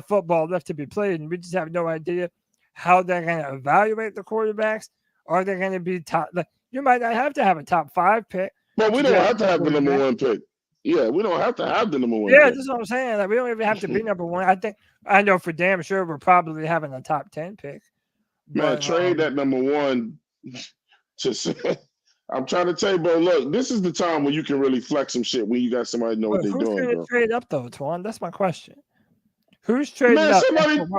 football left to be played, and we just have no idea how they're going to evaluate the quarterbacks. Are they going to be top? Like, you might not have to have a top 5 pick. But we don't have to have the number 1 pick. Yeah, we don't have to have the number 1 pick. Yeah, that's what I'm saying. Like, we don't even have to be number 1. I know for damn sure we're probably having a top 10 pick. Man, trade that number 1. I'm trying to tell you, bro, look, this is the time when you can really flex some shit when you got somebody know what they're doing, bro. Who's going to trade up, though, Twan? That's my question. Who's trading Man, up?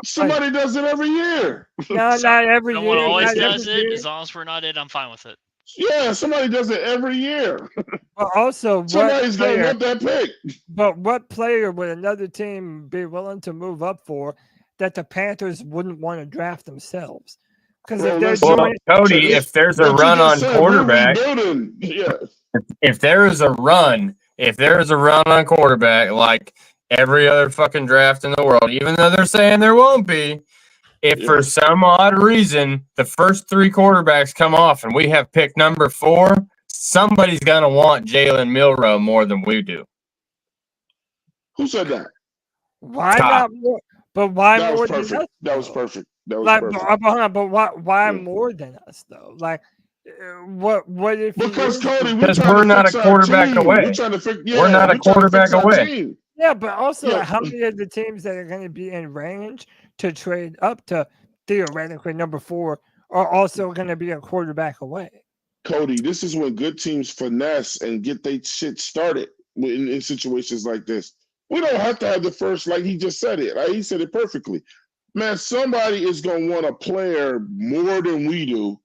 somebody does it every year. No, not every year. Someone always does it. As long as we're not it, I'm fine with it. Yeah, somebody does it every year. But also, somebody's going to want that pick. But what player would another team be willing to move up for that the Panthers wouldn't want to draft themselves? Because if they're Well, doing Cody, if there's a run on quarterback, if there is a run on quarterback, like every other fucking draft in the world, even though they're saying there won't be, if for some odd reason the first 3 quarterbacks come off and we have pick number 4, somebody's gonna want Jalen Milroe more than we do. Who said that? Why not more? But why That more was than perfect. us? That was perfect. That was Like, perfect. but why more than us though? Like, what if? Because Cody, Because we're not a quarterback away. We're trying to fix. We're not a quarterback away. Team. Yeah, but also, Yeah. how many of the teams that are going to be in range to trade up to theoretically number 4 are also going to be a quarterback away? Cody, this is when good teams finesse and get their shit started in situations like this. We don't have to have the first, like he just said it. Right? He said it perfectly. Man, somebody is going to want a player more than we do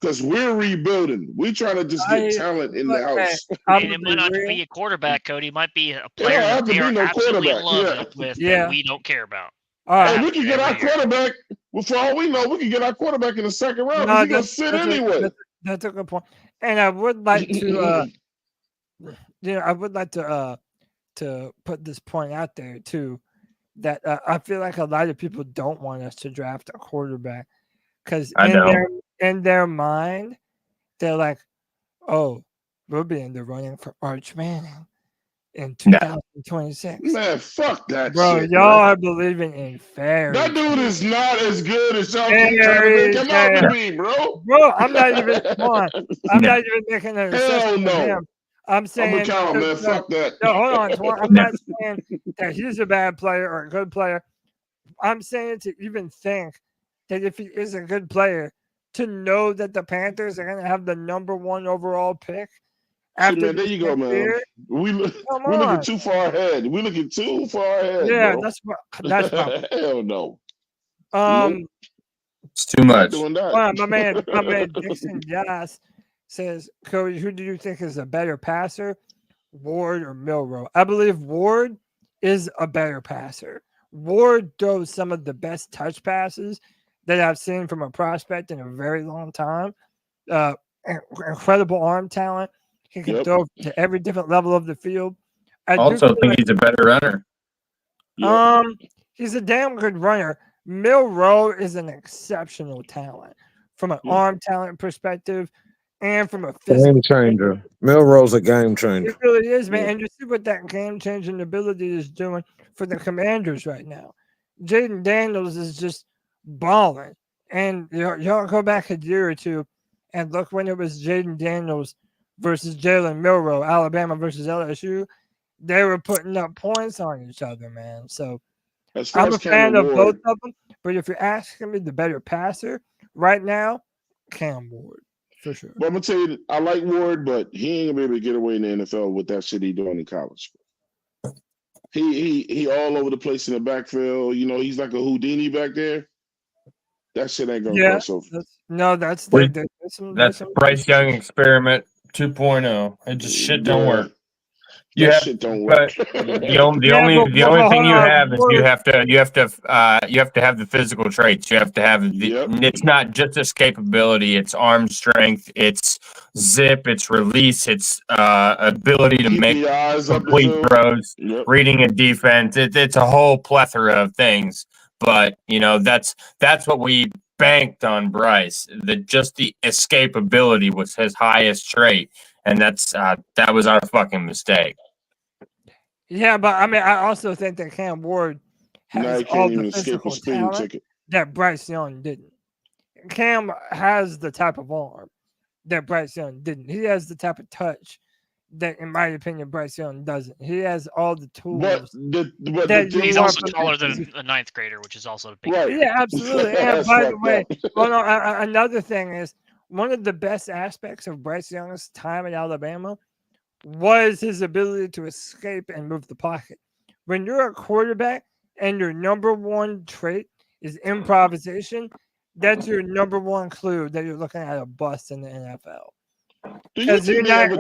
because we're rebuilding. We're trying to just get talent in the house. And it might not be a quarterback, Cody. It might be a player that they are absolutely in love with that we don't care about. And we can get our quarterback. Well, for all we know, we can get our quarterback in the second round. He's going to sit anyway. That's a good point. And I would like to, I would like to put this point out there too, that I feel like a lot of people don't want us to draft a quarterback because in their mind, they're like, oh, we'll be in the running for Arch Manning in 2026. Man, fuck that bro, shit. Y'all are believing in fairy. That dude is not as good as y'all keep trying to make him out to be, bro. Bro, I'm not even not even making an Hell assessment of no. him. I'm saying, count him, man. Fuck that. No, hold on. Twan. I'm not saying that he's a bad player or a good player. I'm saying to even think that if he is a good player, to know that the Panthers are going to have the number 1 overall pick. After man, there you go, man. Year, we looking too far ahead. We looking too far ahead. Yeah, bro. that's my hell no. It's too much. My man Dixon Joss says, Cody, who do you think is a better passer, Ward or Milroe? I believe Ward is a better passer. Ward throws some of the best touch passes that I've seen from a prospect in a very long time. Incredible arm talent. He can throw to every different level of the field. I also think he's a better runner. He's a damn good runner. Milroe is an exceptional talent from an arm talent perspective and from a physical game changer. Milroe's a game changer. It really is, man. And you see what that game-changing ability is doing for the Commanders right now. Jaden Daniels is just balling. And y'all go back a year or two and look when it was Jaden Daniels versus Jalen Milroe, Alabama versus LSU. They were putting up points on each other, man. So I'm a fan of both of them. But if you're asking me the better passer right now, Cam Ward. For sure. But I'm gonna tell you, I like Ward, but he ain't gonna be able to get away in the NFL with that shit he doing in college. He all over the place in the backfield. You know, he's like a Houdini back there. That shit ain't gonna cross over. That's Bryce Young experiment 2.0. It just shit don't work. Shit don't work. The only thing you have is you have to have the physical traits. You have to have it's not just escapability, it's arm strength, it's zip, it's release, it's ability to make complete throws, reading a defense. It's a whole plethora of things. But that's what we banked on Bryce. Just the escapability was his highest trait. And that was our fucking mistake. Yeah, but I mean, I also think that Cam Ward has all the physical talent that Bryce Young didn't. Cam has the type of arm that Bryce Young didn't. He has the type of touch that, in my opinion, Bryce Young doesn't. He has all the tools. He's also taller than a ninth grader, which is also a big deal. Yeah, absolutely. And by the way, another thing is, one of the best aspects of Bryce Young's time at Alabama was his ability to escape and move the pocket. When you're a quarterback and your number 1 trait is improvisation, that's your number 1 clue that you're looking at a bust in the NFL. Because you're not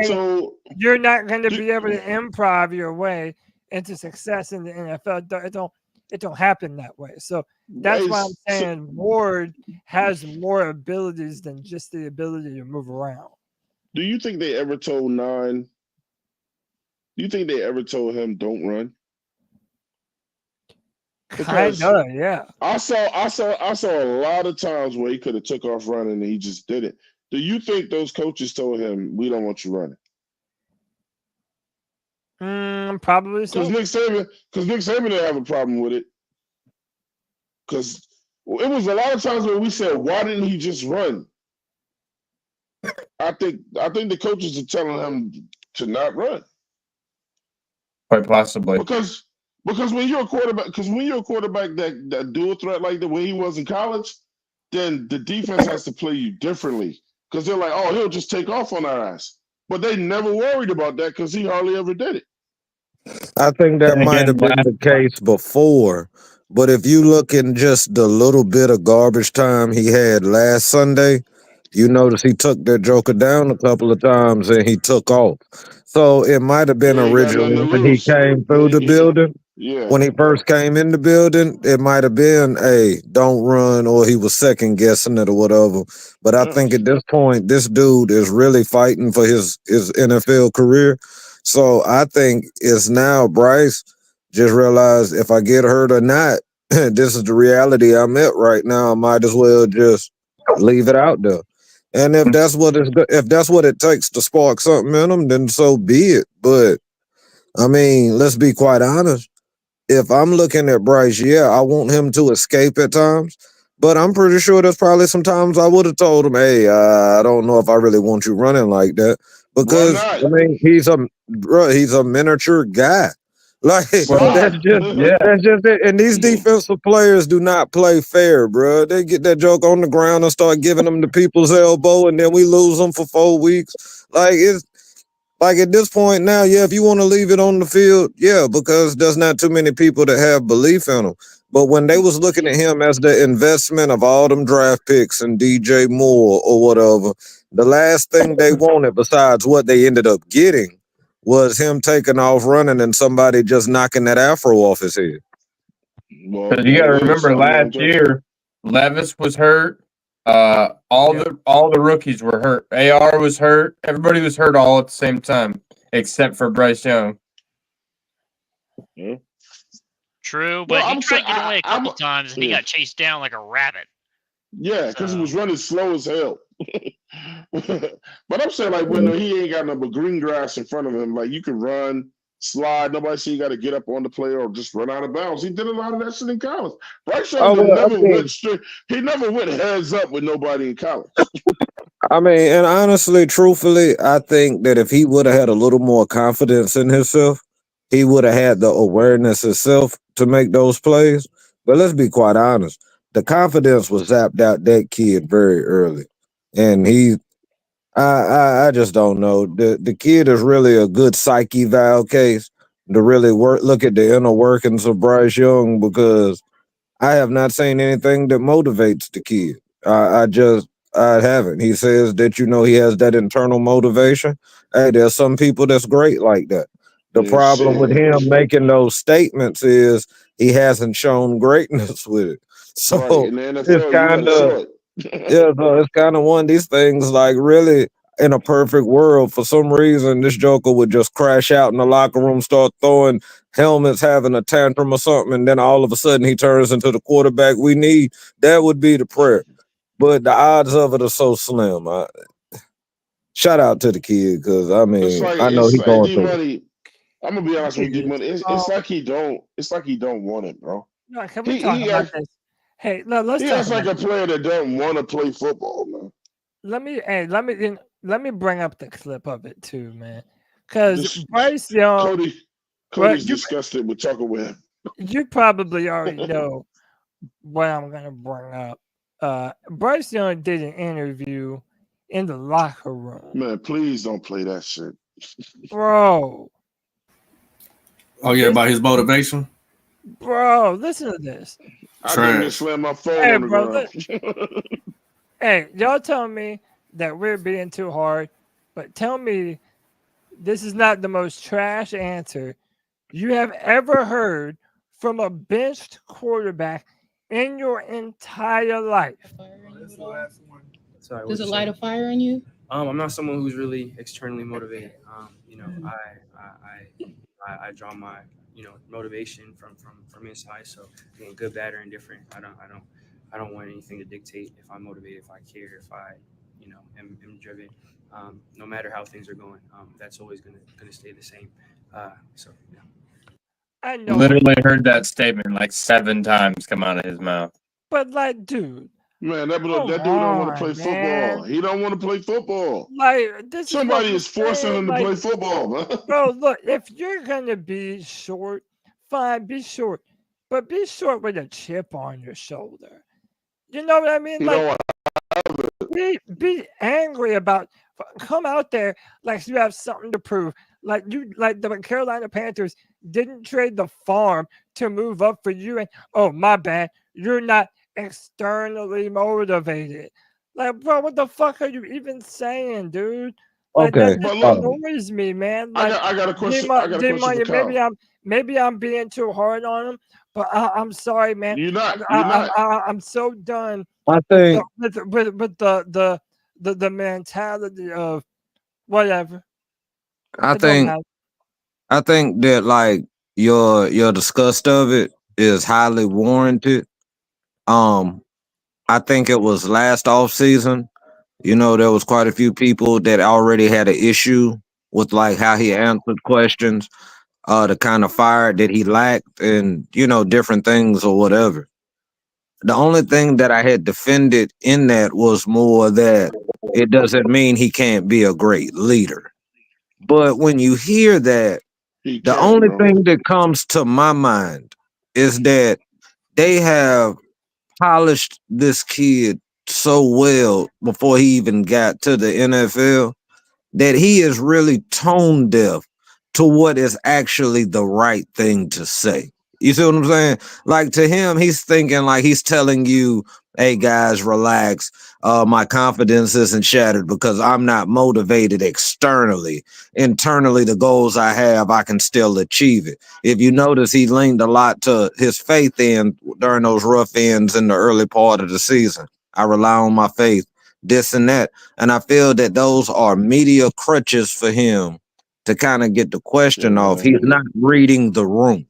going to be able to improv your way into success in the NFL. It don't happen that way. So That's why I'm saying Ward has more abilities than just the ability to move around. Do you think they ever told Nine? Do you think they ever told him don't run? Kinda, yeah. I saw a lot of times where he could have took off running and he just didn't. Do you think those coaches told him we don't want you running? Probably so. Because Nick Saban didn't have a problem with it. Because it was a lot of times where we said, why didn't he just run? I think the coaches are telling him to not run. Quite possibly. Because when you're a quarterback, that dual threat like the way he was in college, then the defense has to play you differently. Because they're like, oh, he'll just take off on our ass. But they never worried about that because he hardly ever did it. I think that might have been the case before, but if you look in just the little bit of garbage time he had last Sunday, you notice he took that joker down a couple of times and he took off. So it might have been originally when he came through the building. Yeah. When he first came in the building, it might have been, hey, don't run, or he was second guessing it or whatever. But I think at this point, this dude is really fighting for his NFL career. So I think it's now Bryce just realized if I get hurt or not, this is the reality I'm at right now. I might as well just leave it out there. And if that's what it takes to spark something in him, then so be it. But I mean, let's be quite honest. If I'm looking at Bryce, yeah, I want him to escape at times. But I'm pretty sure there's probably some times I would have told him, hey, I don't know if I really want you running like that. Because I mean, he's a miniature guy. Like that's just it. And these defensive players do not play fair, bro. They get that joke on the ground and start giving them the people's elbow, and then we lose them for 4 weeks. Like it's like at this point now, yeah, if you want to leave it on the field, yeah, because there's not too many people that have belief in him. But when they was looking at him as the investment of all them draft picks and DJ Moore or whatever, the last thing they wanted besides what they ended up getting was him taking off running and somebody just knocking that afro off his head. Because you got to remember last year, Levis was hurt. All the rookies were hurt. AR was hurt. Everybody was hurt all at the same time, except for Bryce Young. Yeah. True, but he tried to get away a couple times and he got chased down like a rabbit. Yeah, because he was running slow as hell. But I'm saying, like, when he ain't got no but green grass in front of him, like, you can run, slide. Nobody see you got to get up on the play or just run out of bounds. He did a lot of that shit in college. Bryce Young went straight. He never went heads up with nobody in college. I mean, and honestly, truthfully, I think that if he would have had a little more confidence in himself, he would have had the awareness himself to make those plays. But let's be quite honest. The confidence was zapped out that kid very early. And I just don't know. The kid is really a good psyche valve case to really look at the inner workings of Bryce Young, because I have not seen anything that motivates the kid. I haven't. He says that, he has that internal motivation. Hey, there's some people that's great like that. The problem with him making those statements is he hasn't shown greatness with it. So it's kind of so it's kind of one of these things, like, really, in a perfect world, for some reason, this joker would just crash out in the locker room, start throwing helmets, having a tantrum or something, and then all of a sudden he turns into the quarterback we need. That would be the prayer. But the odds of it are so slim. Shout out to the kid, because, I mean, I know he's going through it. I'm gonna be honest with you, D-Money. It's like he don't want it, bro. No, can we talk about this? Hey, let's talk. He's like a player that don't want to play football, man. Let me bring up the clip of it too, man. Because Bryce Young, Cody's disgusted with talking with him. You probably already know what I'm gonna bring up. Bryce Young did an interview in the locker room. Man, please don't play that shit, bro. Oh yeah, about his motivation. Bro, listen to this. I didn't just slam my phone on the ground. Hey, y'all tell me that we're being too hard, but tell me this is not the most trash answer you have ever heard from a benched quarterback in your entire life? Sorry, Does what'd it you light say? a fire in you? I'm not someone who's really externally motivated. I draw my motivation from inside. So again, good, bad, or indifferent. I don't want anything to dictate if I'm motivated, if I care, if I am driven. No matter how things are going, that's always gonna stay the same. So yeah. I know, Literally heard that statement like 7 times come out of his mouth. but like, dude, Man, that dude come don't want to play on, football. man. He don't want to play football. Like, this is what Somebody I'm is forcing saying. him to Like, play football, man. bro, look, if you're gonna be short, fine, be short, but be short with a chip on your shoulder. You know what I mean? He Like, don't want be angry about. Come out there like you have something to prove. Like the Carolina Panthers didn't trade the farm to move up for you, and oh my bad, you're not externally motivated. Like, bro, what the fuck are you even saying, dude? Like, Okay. that just But look, annoys me, man. I Like, got a question. I got a question for maybe Kyle. I'm being too hard on him, but I'm sorry, man. You're not. You're not. I'm so done I with think the mentality of whatever. I It don't think matter. I think that like your disgust of it is highly warranted. I think it was last off season. There was quite a few people that already had an issue with like how he answered questions, the kind of fire that he lacked, and different things or whatever. The only thing that I had defended in that was more that it doesn't mean he can't be a great leader. But when you hear that, He the can, only bro. thing that comes to my mind is that they have polished this kid so well before he even got to the NFL that he is really tone deaf to what is actually the right thing to say. You see what I'm saying? Like, to him, he's thinking like he's telling you, hey guys, relax. My confidence isn't shattered because I'm not motivated externally. Internally, the goals I have, I can still achieve it. If you notice, he leaned a lot to his faith in during those rough ends in the early part of the season. I rely on my faith, this and that. And I feel that those are media crutches for him to kind of get the question off. He's not reading the room.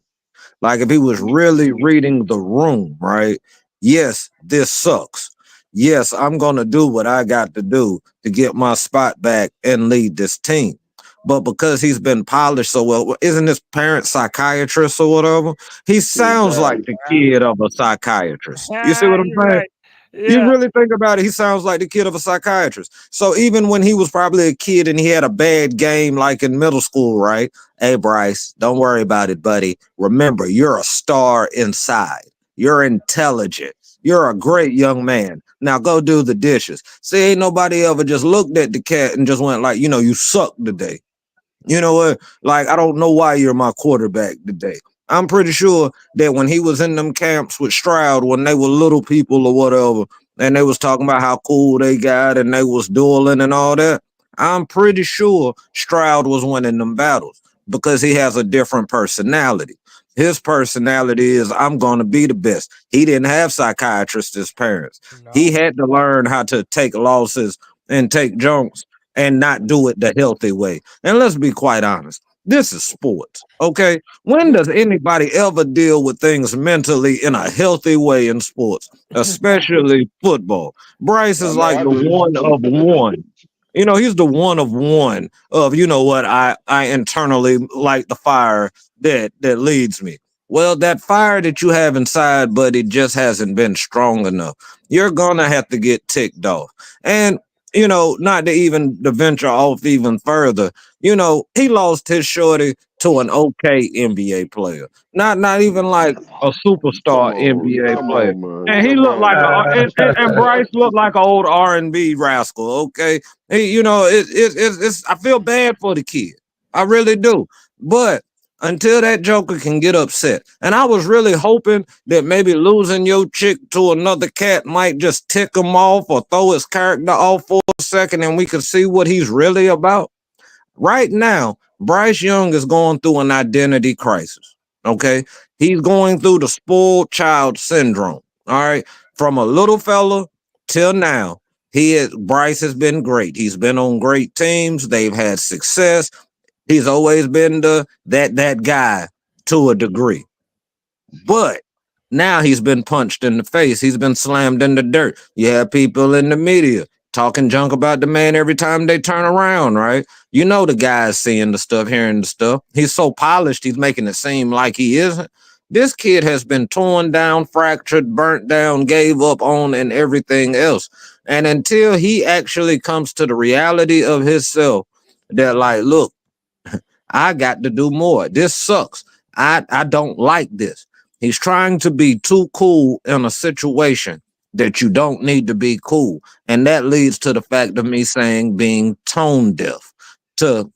Like, if he was really reading the room, right? Yes, this sucks. Yes, I'm going to do what I got to do to get my spot back and lead this team. But because he's been polished so well, isn't his parent psychiatrist or whatever? He sounds like the kid of a psychiatrist. You see what I'm You're saying? right. You Yeah. really think about it, he sounds like the kid of a psychiatrist. So even when he was probably a kid and he had a bad game like in middle school, right? Hey, Bryce, don't worry about it, buddy. Remember, you're a star inside. You're intelligent. You're a great young man. Now go do the dishes. See, ain't nobody ever just looked at the cat and just went like, you suck today. You know what? Like, I don't know why you're my quarterback today. I'm pretty sure that when he was in them camps with Stroud, when they were little people or whatever, and they was talking about how cool they got and they was dueling and all that, I'm pretty sure Stroud was winning them battles because he has a different personality. His personality is, I'm going to be the best. He didn't have psychiatrists as parents. He had to learn how to take losses and take junks and not do it the healthy way. And let's be quite honest. This is sports, okay? When does anybody ever deal with things mentally in a healthy way in sports, especially football? Bryce is like the one of one. He's the one of one of, what, I internally like the fire that leads me. Well, that fire that you have inside, buddy, just hasn't been strong enough. You're gonna have to get ticked off. And not to venture off even further, he lost his shorty to an okay NBA player. Not even like a superstar NBA player. And he looked like and Bryce looked like an old R&B rascal, okay? It's I feel bad for the kid. I really do. But until that joker can get upset. And I was really hoping that maybe losing your chick to another cat might just tick him off or throw his character off for a second and we could see what he's really about. Right now, Bryce Young is going through an identity crisis. Okay. He's going through the spoiled child syndrome. All right. From a little fella till now, Bryce has been great. He's been on great teams. They've had success. He's always been that guy to a degree. But now he's been punched in the face. He's been slammed in the dirt. You have people in the media talking junk about the man every time they turn around, right? You know the guy's seeing the stuff, hearing the stuff. He's so polished, he's making it seem like he isn't. This kid has been torn down, fractured, burnt down, gave up on, and everything else. And until he actually comes to the reality of himself, that like, look, I got to do more. This sucks. I don't like this. He's trying to be too cool in a situation that you don't need to be cool. And that leads to the fact of me saying being tone deaf.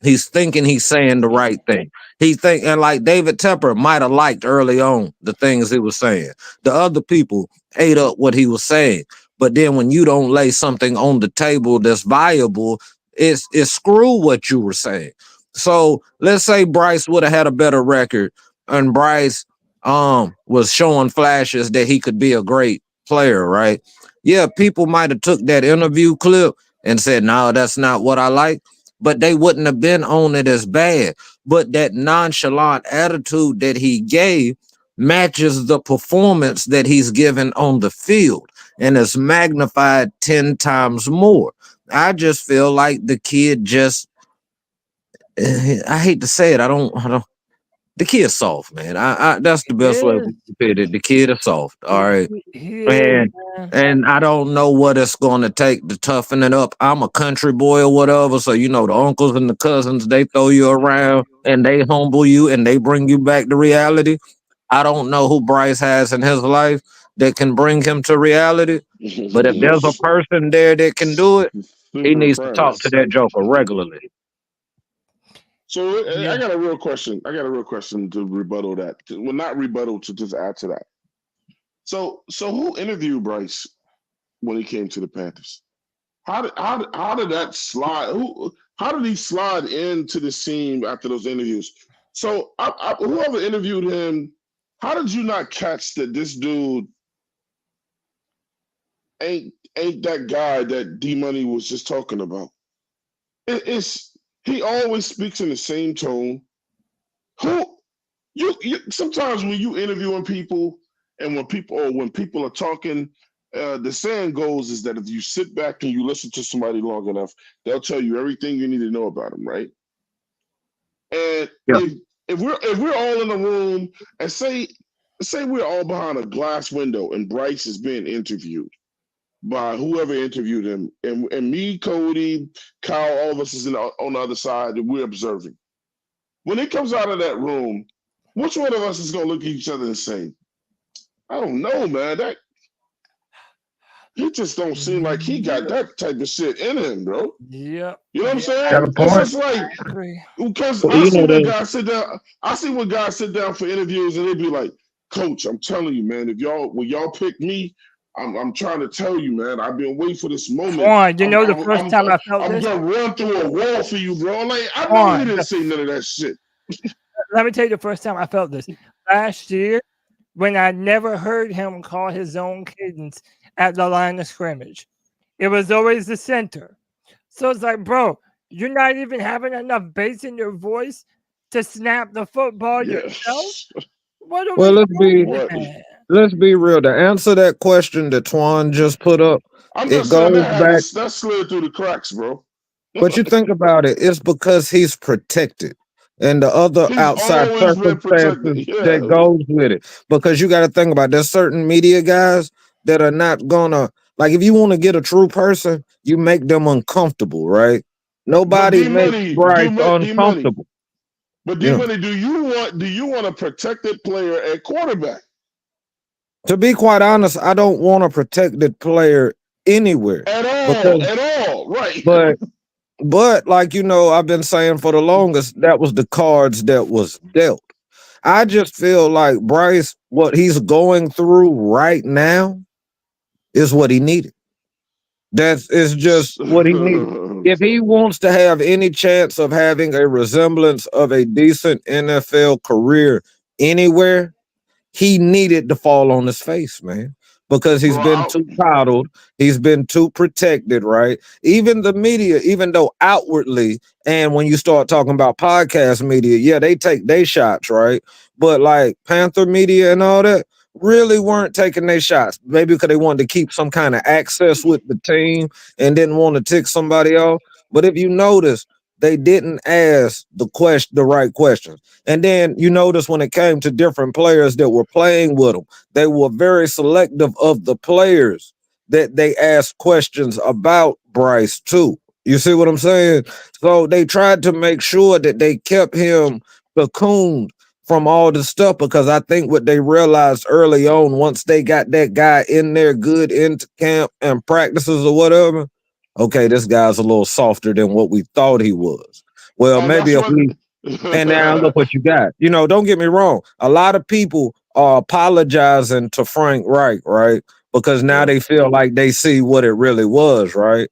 He's thinking he's saying the right thing. And like David Tepper might have liked early on the things he was saying. The other people ate up what he was saying. But then when you don't lay something on the table that's viable, it's screw what you were saying. So let's say Bryce would have had a better record and Bryce was showing flashes that he could be a great player, right? Yeah, people might have took that interview clip and said, no, that's not what I like, but they wouldn't have been on it as bad. But that nonchalant attitude that he gave matches the performance that he's given on the field and is magnified 10 times more. I just feel like the kid I hate to say it, I don't the kid's soft, man. That's the best way to put it. The kid is soft. All right. And I don't know what it's gonna take to toughen it up. I'm a country boy or whatever. So you know the uncles and the cousins, they throw you around and they humble you and they bring you back to reality. I don't know who Bryce has in his life that can bring him to reality. But if there's a person there that can do it, he needs to talk to that joker regularly. So I got a real question. To rebuttal that. Well, not rebuttal, to just add to that. So who interviewed Bryce when he came to the Panthers? How did that slide? How did he slide into the scene after those interviews? So whoever interviewed him, how did you not catch that this dude ain't that guy that D Money was just talking about? He always speaks in the same tone. Sometimes when you interviewing people and when people are talking, the saying goes is that if you sit back and you listen to somebody long enough, they'll tell you everything you need to know about them, right? And if we're all in a room and say we're all behind a glass window and Bryce is being interviewed by whoever interviewed him, and me, Cody, Kyle, all of us is on the other side, and we're observing. When he comes out of that room, which one of us is going to look at each other and say, I don't know, man, that he just don't seem like he got that type of shit in him, bro. Yep. You know what I'm saying? It's just like, because I see when guys sit down for interviews and they be like, Coach, I'm telling you, man, when y'all pick me, I'm trying to tell you, man. I've been waiting for this moment. The first time I felt this, I'm gonna run through a wall for you, bro. Like I know you didn't say none of that shit. Let me tell you the first time I felt this. Last year, when I never heard him call his own cadence at the line of scrimmage, it was always the center. So it's like, bro, you're not even having enough bass in your voice to snap the football yourself. Let's be real. To answer that question that Twan just put up, I'm just saying that slid through the cracks, bro. But you think about it, it's because he's protected. And the other outside circumstances that goes with it. Because you got to think about there's certain media guys that are not gonna, like, if you want to get a true person, you make them uncomfortable, right? Nobody makes Bryce uncomfortable. But D-Money, do you want a protected player at quarterback? To be quite honest, I don't want a protected player anywhere. At all, right. But like, I've been saying for the longest, that was the cards that was dealt. I just feel like Bryce, what he's going through right now is what he needed. That is just what he needed. If he wants to have any chance of having a resemblance of a decent NFL career anywhere, he needed to fall on his face, man. because he's been too coddled. He's been too protected, right? Even the media, even though outwardly, and when you start talking about podcast media, yeah, they take their shots, right? But like Panther media and all that really weren't taking their shots. Maybe because they wanted to keep some kind of access with the team and didn't want to tick somebody off. But if you notice, they didn't ask the right questions. And then you notice when it came to different players that were playing with them, they were very selective of the players that they asked questions about Bryce too. You see what I'm saying? So they tried to make sure that they kept him cocooned from all the stuff, because I think what they realized early on, once they got that guy in there good into camp and practices or whatever, okay, this guy's a little softer than what we thought he was. Well, And maybe that's if we and now look what you got. You know, don't get me wrong. A lot of people are apologizing to Frank Reich, right? Because now they feel like they see what it really was, right?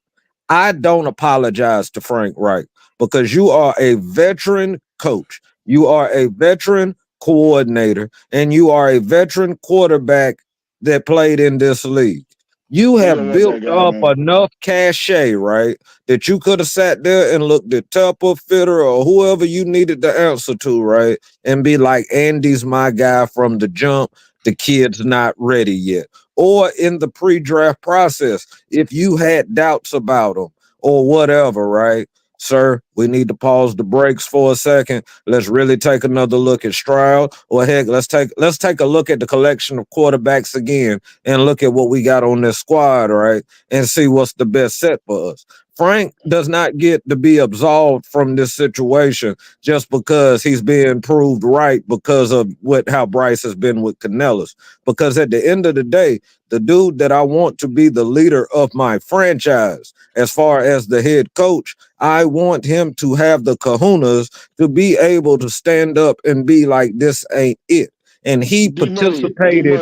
I don't apologize to Frank Reich, because you are a veteran coach. You are a veteran coordinator, and you are a veteran quarterback that played in this league. You We have don't want built that guy, up man. enough cachet, right, that you could have sat there and looked at Tupper, Fitter, or whoever you needed the answer to, right, and be like, Andy's my guy from the jump. The kid's not ready yet. Or in the pre-draft process, if you had doubts about him or whatever, right, sir, we need to pause the brakes for a second. Let's really take another look at Stroud, or heck, let's take a look at the collection of quarterbacks again and look at what we got on this squad, right, and see what's the best set for us. Frank does not get to be absolved from this situation just because he's being proved right because of how Bryce has been with Canellis. Because at the end of the day, the dude that I want to be the leader of my franchise, as far as the head coach, I want him to have the kahunas to be able to stand up and be like, this ain't it. And he participated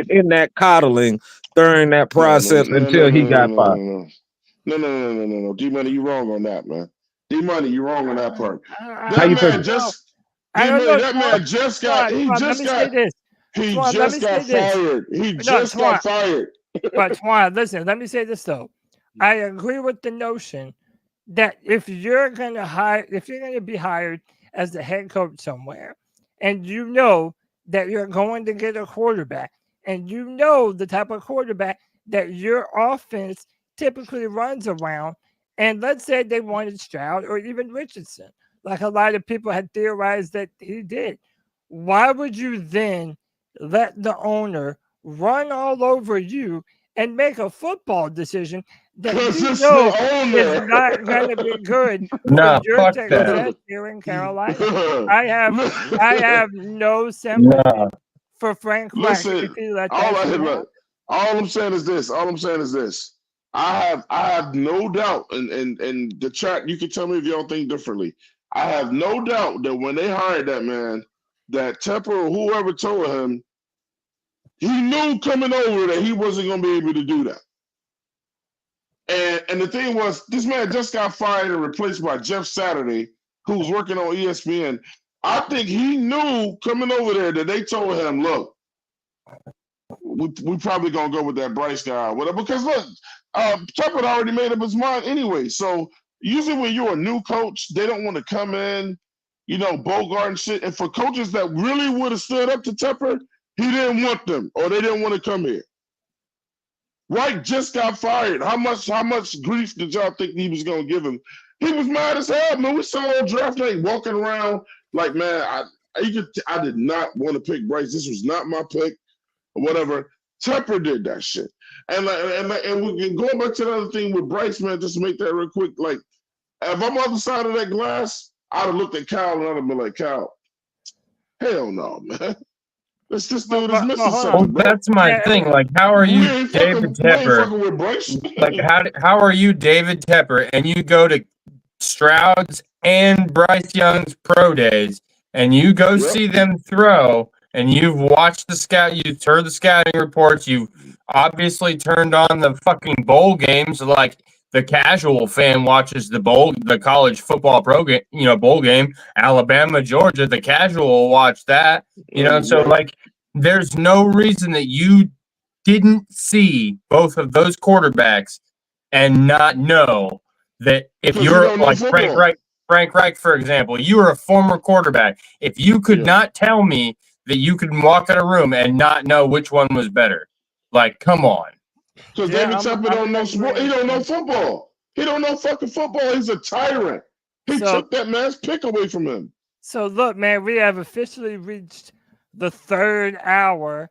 in that coddling during that process until he got fired. No. D-Money, you wrong on that, man. D-Money, you wrong on that part. How you That man figure? just I don't know. D-Money, that man just got Twan, let me say this. he Twan, let just me got say this. fired. He No, just got Twan, fired. but Twan, listen, let me say this though. I agree with the notion that if you're gonna be hired as the head coach somewhere, and you know that you're going to get a quarterback, and you know the type of quarterback that your offense typically runs around, and let's say they wanted Stroud or even Richardson, like a lot of people had theorized that he did, why would you then let the owner run all over you and make a football decision that you it's know the owner. is not going to be good Nah, for your fuck that. success here in Carolina? I have no sympathy Nah. for Frank Reich if Listen, he let all that shit happen. all I'm saying is this. I have no doubt, and the chat, you can tell me if y'all think differently. I have no doubt that when they hired that man, that Tepper or whoever told him, he knew coming over that he wasn't going to be able to do that. And the thing was, this man just got fired and replaced by Jeff Saturday, who's working on ESPN. I think he knew coming over there that they told him, look, we probably going to go with that Bryce guy or whatever. Because look, Tepper already made up his mind anyway. So usually when you're a new coach, they don't want to come in, Bogart and shit. And for coaches that really would have stood up to Tepper, he didn't want them, or they didn't want to come here. Wright just got fired. How much grief did y'all think he was gonna give him? He was mad as hell, man. We saw on draft night walking around like, man, I did not want to pick Bryce. This was not my pick, or whatever. Tepper did that shit, and we can go back to the other thing with Bryce, man. Just to make that real quick. Like, if I'm on the side of that glass, I'd have looked at Cal and I'd have been like, Cal, hell no, man. This dude is missing something, bro. That's my thing. Like, how are you, David Tepper? With Bryce. Like, how are you, David Tepper, and you go to Stroud's and Bryce Young's pro days, and you go see them throw, and you've watched you've heard the scouting reports, you've obviously turned on the fucking bowl games, like the casual fan watches the college football bowl game, Alabama, Georgia. The casual will watch that, so like, there's no reason that you didn't see both of those quarterbacks and not know that if Because you you're don't know like Frank football. Reich, for example, you were a former quarterback. If you could not tell me that you could walk in a room and not know which one was better, like, come on. Because David Tepper don't know sport. He don't know football. He don't know fucking football. He's a tyrant. He took that man's pick away from him. So look, man, we have officially reached the third hour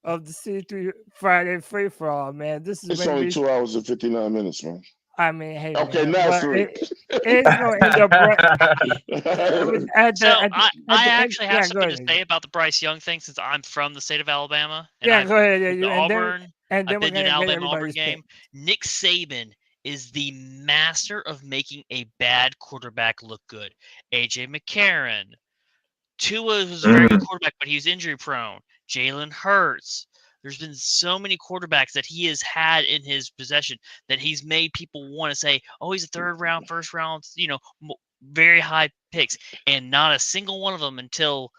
of the C3 Friday free for all, man. This is It's only 2 hours and 59 minutes, man. I mean, hey. Okay, man, now it's but 3. it's going to end up I actually have something to say about the Bryce Young thing since I'm from the state of Alabama. And Yeah, I've go ahead. been to Auburn. And then I've we're been to an gonna get Alabama-Auburn everybody's game. Nick Saban is the master of making a bad quarterback look good. A.J. McCarron. Tua was a very good quarterback, but he was injury prone. Jalen Hurts. There's been so many quarterbacks that he has had in his possession that he's made people want to say, oh, he's a third round, first round, very high picks. And not a single one of them until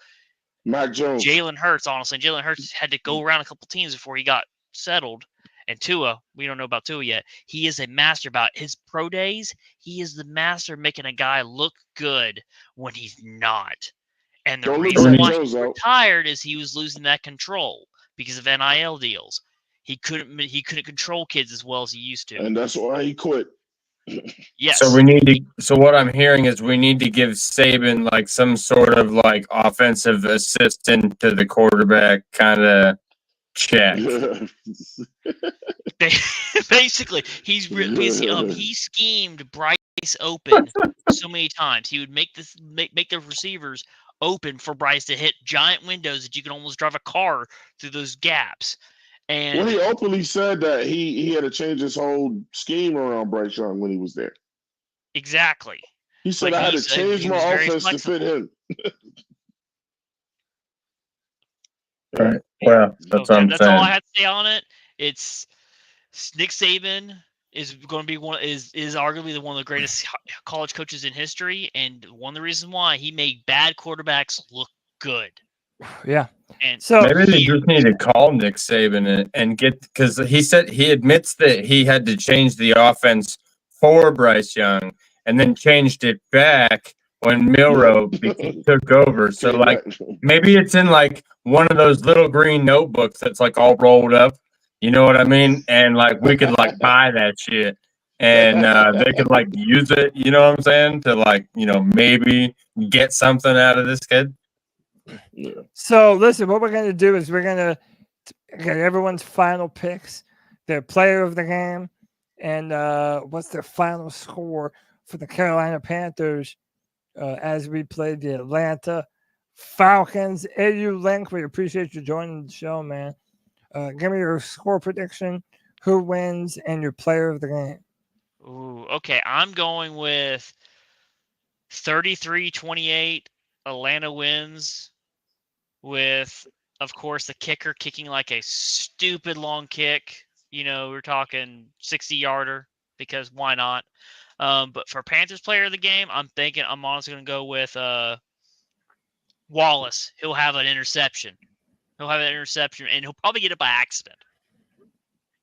Mac Jones. Jalen Hurts, honestly. And Jalen Hurts had to go around a couple teams before he got settled. And Tua, we don't know about Tua yet. He is a master about his pro days. He is the master of making a guy look good when he's not. And the reason why he retired is he was losing that control because of NIL deals. He couldn't control kids as well as he used to. And that's why he quit. Yes. So what I'm hearing is we need to give Saban like some sort of like offensive assistant to the quarterback kind of check. Basically, he schemed Bryce open so many times. He would make the receivers open for Bryce to hit giant windows that you can almost drive a car through those gaps. And well, he openly said that he had to change his whole scheme around Bryce Young when he was there. Exactly. He said, I had to change my offense to fit him. Right. Well, that's what I'm that's saying. all I had to say on it. It's Nick Saban is going to be is arguably one of the greatest college coaches in history, and one of the reasons why he made bad quarterbacks look good. Yeah. And so maybe they just need to call Nick Saban and get, because he said he admits that he had to change the offense for Bryce Young and then changed it back when Milroe took over. So like maybe it's in like one of those little green notebooks that's like all rolled up. You know what I mean? And like we could like buy that shit and they could like use it, you know what I'm saying? To like, maybe get something out of this kid. Yeah. So listen, what we're gonna do is we're gonna get everyone's final picks, their player of the game, and what's their final score for the Carolina Panthers as we play the Atlanta Falcons. AU Link, we appreciate you joining the show, man. Give me your score prediction, who wins, and your player of the game. Ooh, okay. I'm going with 33-28. Atlanta wins with, of course, the kicker kicking like a stupid long kick. We're talking 60-yarder because why not? But for Panthers player of the game, I'm honestly going to go with Wallace. He'll have an interception. And he'll probably get it by accident.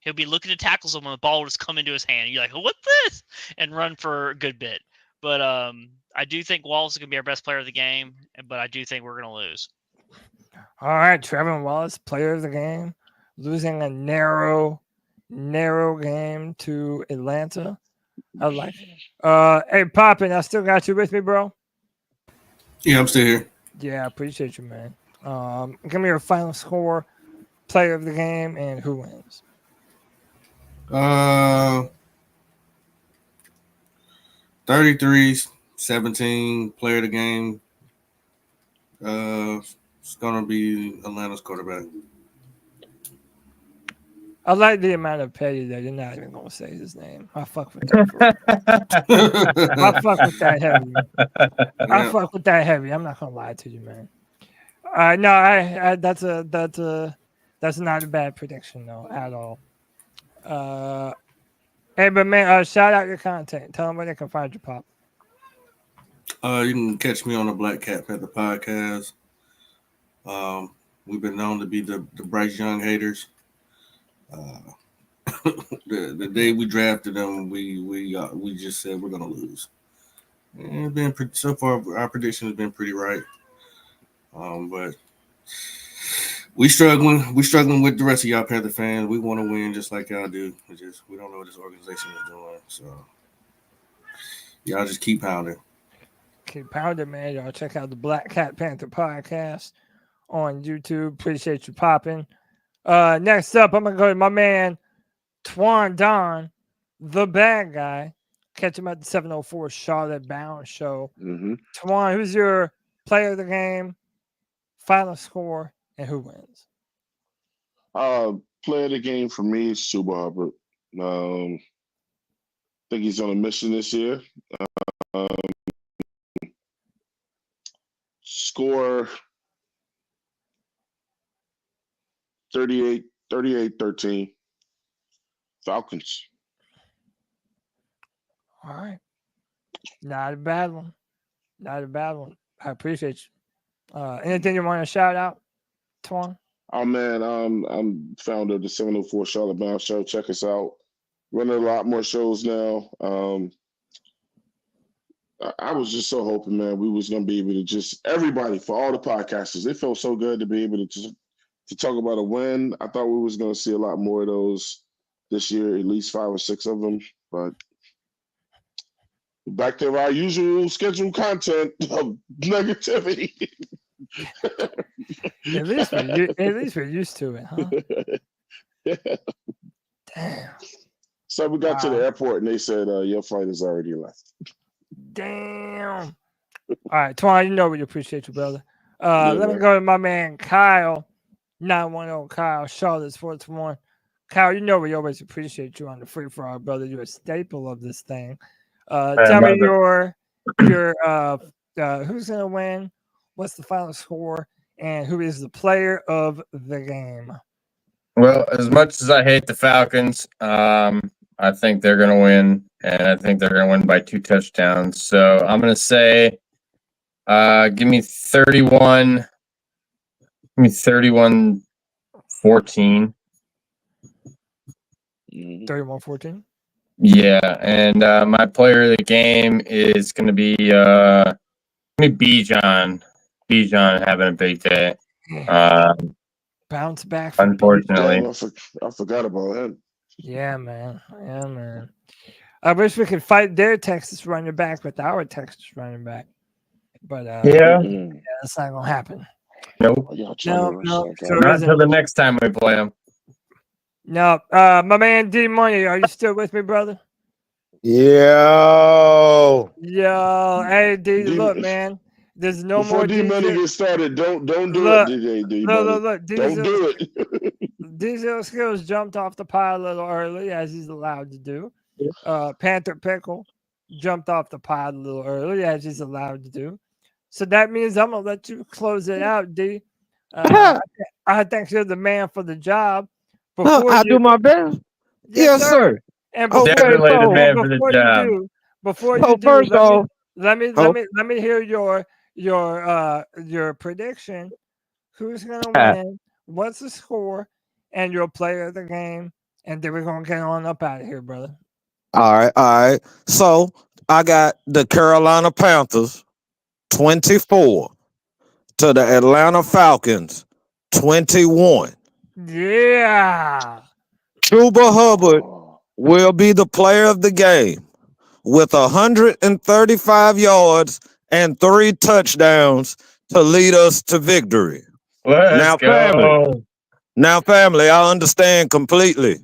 He'll be looking to tackle someone, the ball will just come into his hand. And you're like, what's this? And run for a good bit. But I do think Wallace is going to be our best player of the game, but I do think we're going to lose. All right, Trevor Wallace, player of the game, losing a narrow game to Atlanta. I like it. Hey, Poppin, I still got you with me, bro? Yeah, I'm still here. Yeah, I appreciate you, man. Give me your final score, player of the game, and who wins. 33-17, player of the game. It's gonna be Atlanta's quarterback. I like the amount of petty that you're not even gonna say his name. I fuck with that. I fuck with that heavy. I fuck with that heavy. I'm not gonna lie to you, man. No, I that's not a bad prediction though at all. Hey, but man, shout out your content. Tell them where they can find you, Pop. You can catch me on the Black Cat Panther Podcast. We've been known to be the Bryce Young haters. The day we drafted them, we just said we're gonna lose. And it's been so far. Our prediction has been pretty right, but we struggling with the rest of y'all Panther fans. We want to win just like y'all do. We don't know what this organization is doing. So y'all just keep pounding. Keep pounding, man. Y'all check out the Black Cat Panther Podcast on YouTube. Appreciate you popping. Next up, I'm gonna go to my man Twan Don, the bad guy. Catch him at the 704 Charlotte Bound Show. Mm-hmm. Twan, who's your player of the game, final score, and who wins? Player of the game for me is Chuba Hubbard. I think he's on a mission this year. Score 38-13. Falcons. All right. Not a bad one. Not a bad one. I appreciate you. Anything you want to shout out, Twan? Oh, man, I'm founder of the 704 Charlotte Bound Show. Check us out. Running a lot more shows now. I was just so hoping, man, we was going to be able to just, everybody, for all the podcasters, it felt so good to be able to talk about a win. I thought we was going to see a lot more of those this year, at least 5 or 6 of them. But back to our usual scheduled content of negativity. At least we're used to it, huh? Damn. So we got to the airport and they said, your flight is already left. Damn. All right, Twan, you know we appreciate you, brother. Let me go to my man Kyle, 910 Kyle, Charlotte Sports 1. Kyle, you know we always appreciate you on the free for all, brother. You're a staple of this thing. Tell me your who's gonna win, what's the final score, and who is the player of the game? Well, as much as I hate the Falcons, I think they're going to win, and I think they're going to win by 2 touchdowns. So I'm going to say, give me 31. Give me 31-14. 31-14? Yeah, and my player of the game is going to be Bijan. Bijan having a big day. Bounce back. Unfortunately. I forgot about him. Yeah, man. Yeah, man. I wish we could fight their Texas running back with our Texas running back. But yeah, that's not going to happen. Nope. No. Not until the next time we play them. No. My man D Money, are you still with me, brother? Yo. Hey, D, look, man. There's no Before more D Money gets started. Don't do look, it, D. Look. Don't do it. Diesel Skills jumped off the pile a little early, as he's allowed to do. Panther Pickle jumped off the pile a little early, as he's allowed to do. So that means I'm gonna let you close it out, D. I think you're the man for the job. I'll do my best. Yes, sir. And definitely the man for the job. Before you do, first off, let me hear your prediction. Who's gonna win? What's the score? And your player of the game, and then we're gonna get on up out of here, brother. All right. So I got the Carolina Panthers 24 to the Atlanta Falcons 21. Yeah. Chuba Hubbard will be the player of the game with 135 yards and 3 touchdowns to lead us to victory. Let's go. Now, family, I understand completely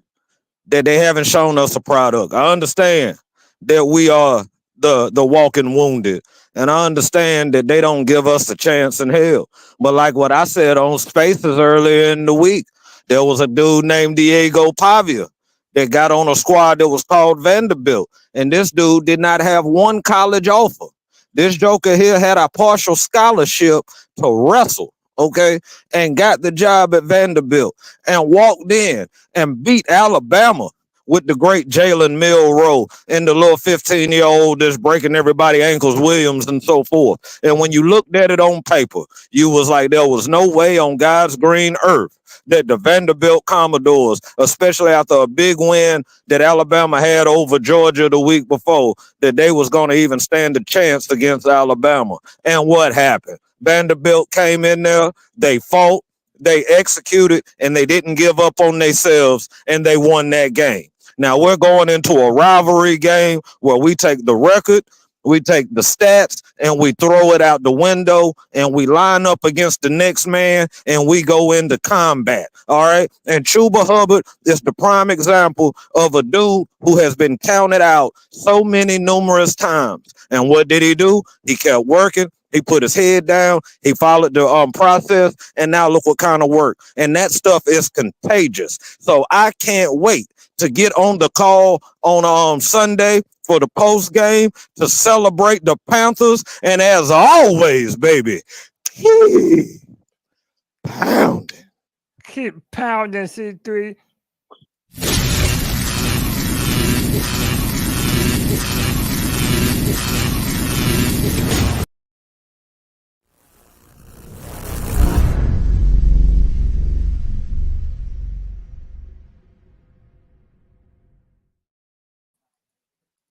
that they haven't shown us a product. I understand that we are the walking wounded. And I understand that they don't give us a chance in hell. But like what I said on Spaces earlier in the week, there was a dude named Diego Pavia that got on a squad that was called Vanderbilt. And this dude did not have one college offer. This joker here had a partial scholarship to wrestle. Okay, and got the job at Vanderbilt and walked in and beat Alabama with the great Jalen Milroe and the little 15-year-old that's breaking everybody's ankles, Williams, and so forth. And when you looked at it on paper, you was like, there was no way on God's green earth that the Vanderbilt Commodores, especially after a big win that Alabama had over Georgia the week before, that they was going to even stand a chance against Alabama. And what happened? Vanderbilt came in there, they fought, they executed, and they didn't give up on themselves, and they won that game. Now we're going into a rivalry game where we take the record, we take the stats, and we throw it out the window, and we line up against the next man, and we go into combat. All right. And Chuba Hubbard is the prime example of a dude who has been counted out so many numerous times. And what did he do? He kept working. He put his head down. He followed the process. And now look what kind of work. And that stuff is contagious. So I can't wait to get on the call on Sunday for the post game to celebrate the Panthers. And as always, baby, keep pounding. Keep pounding, C3.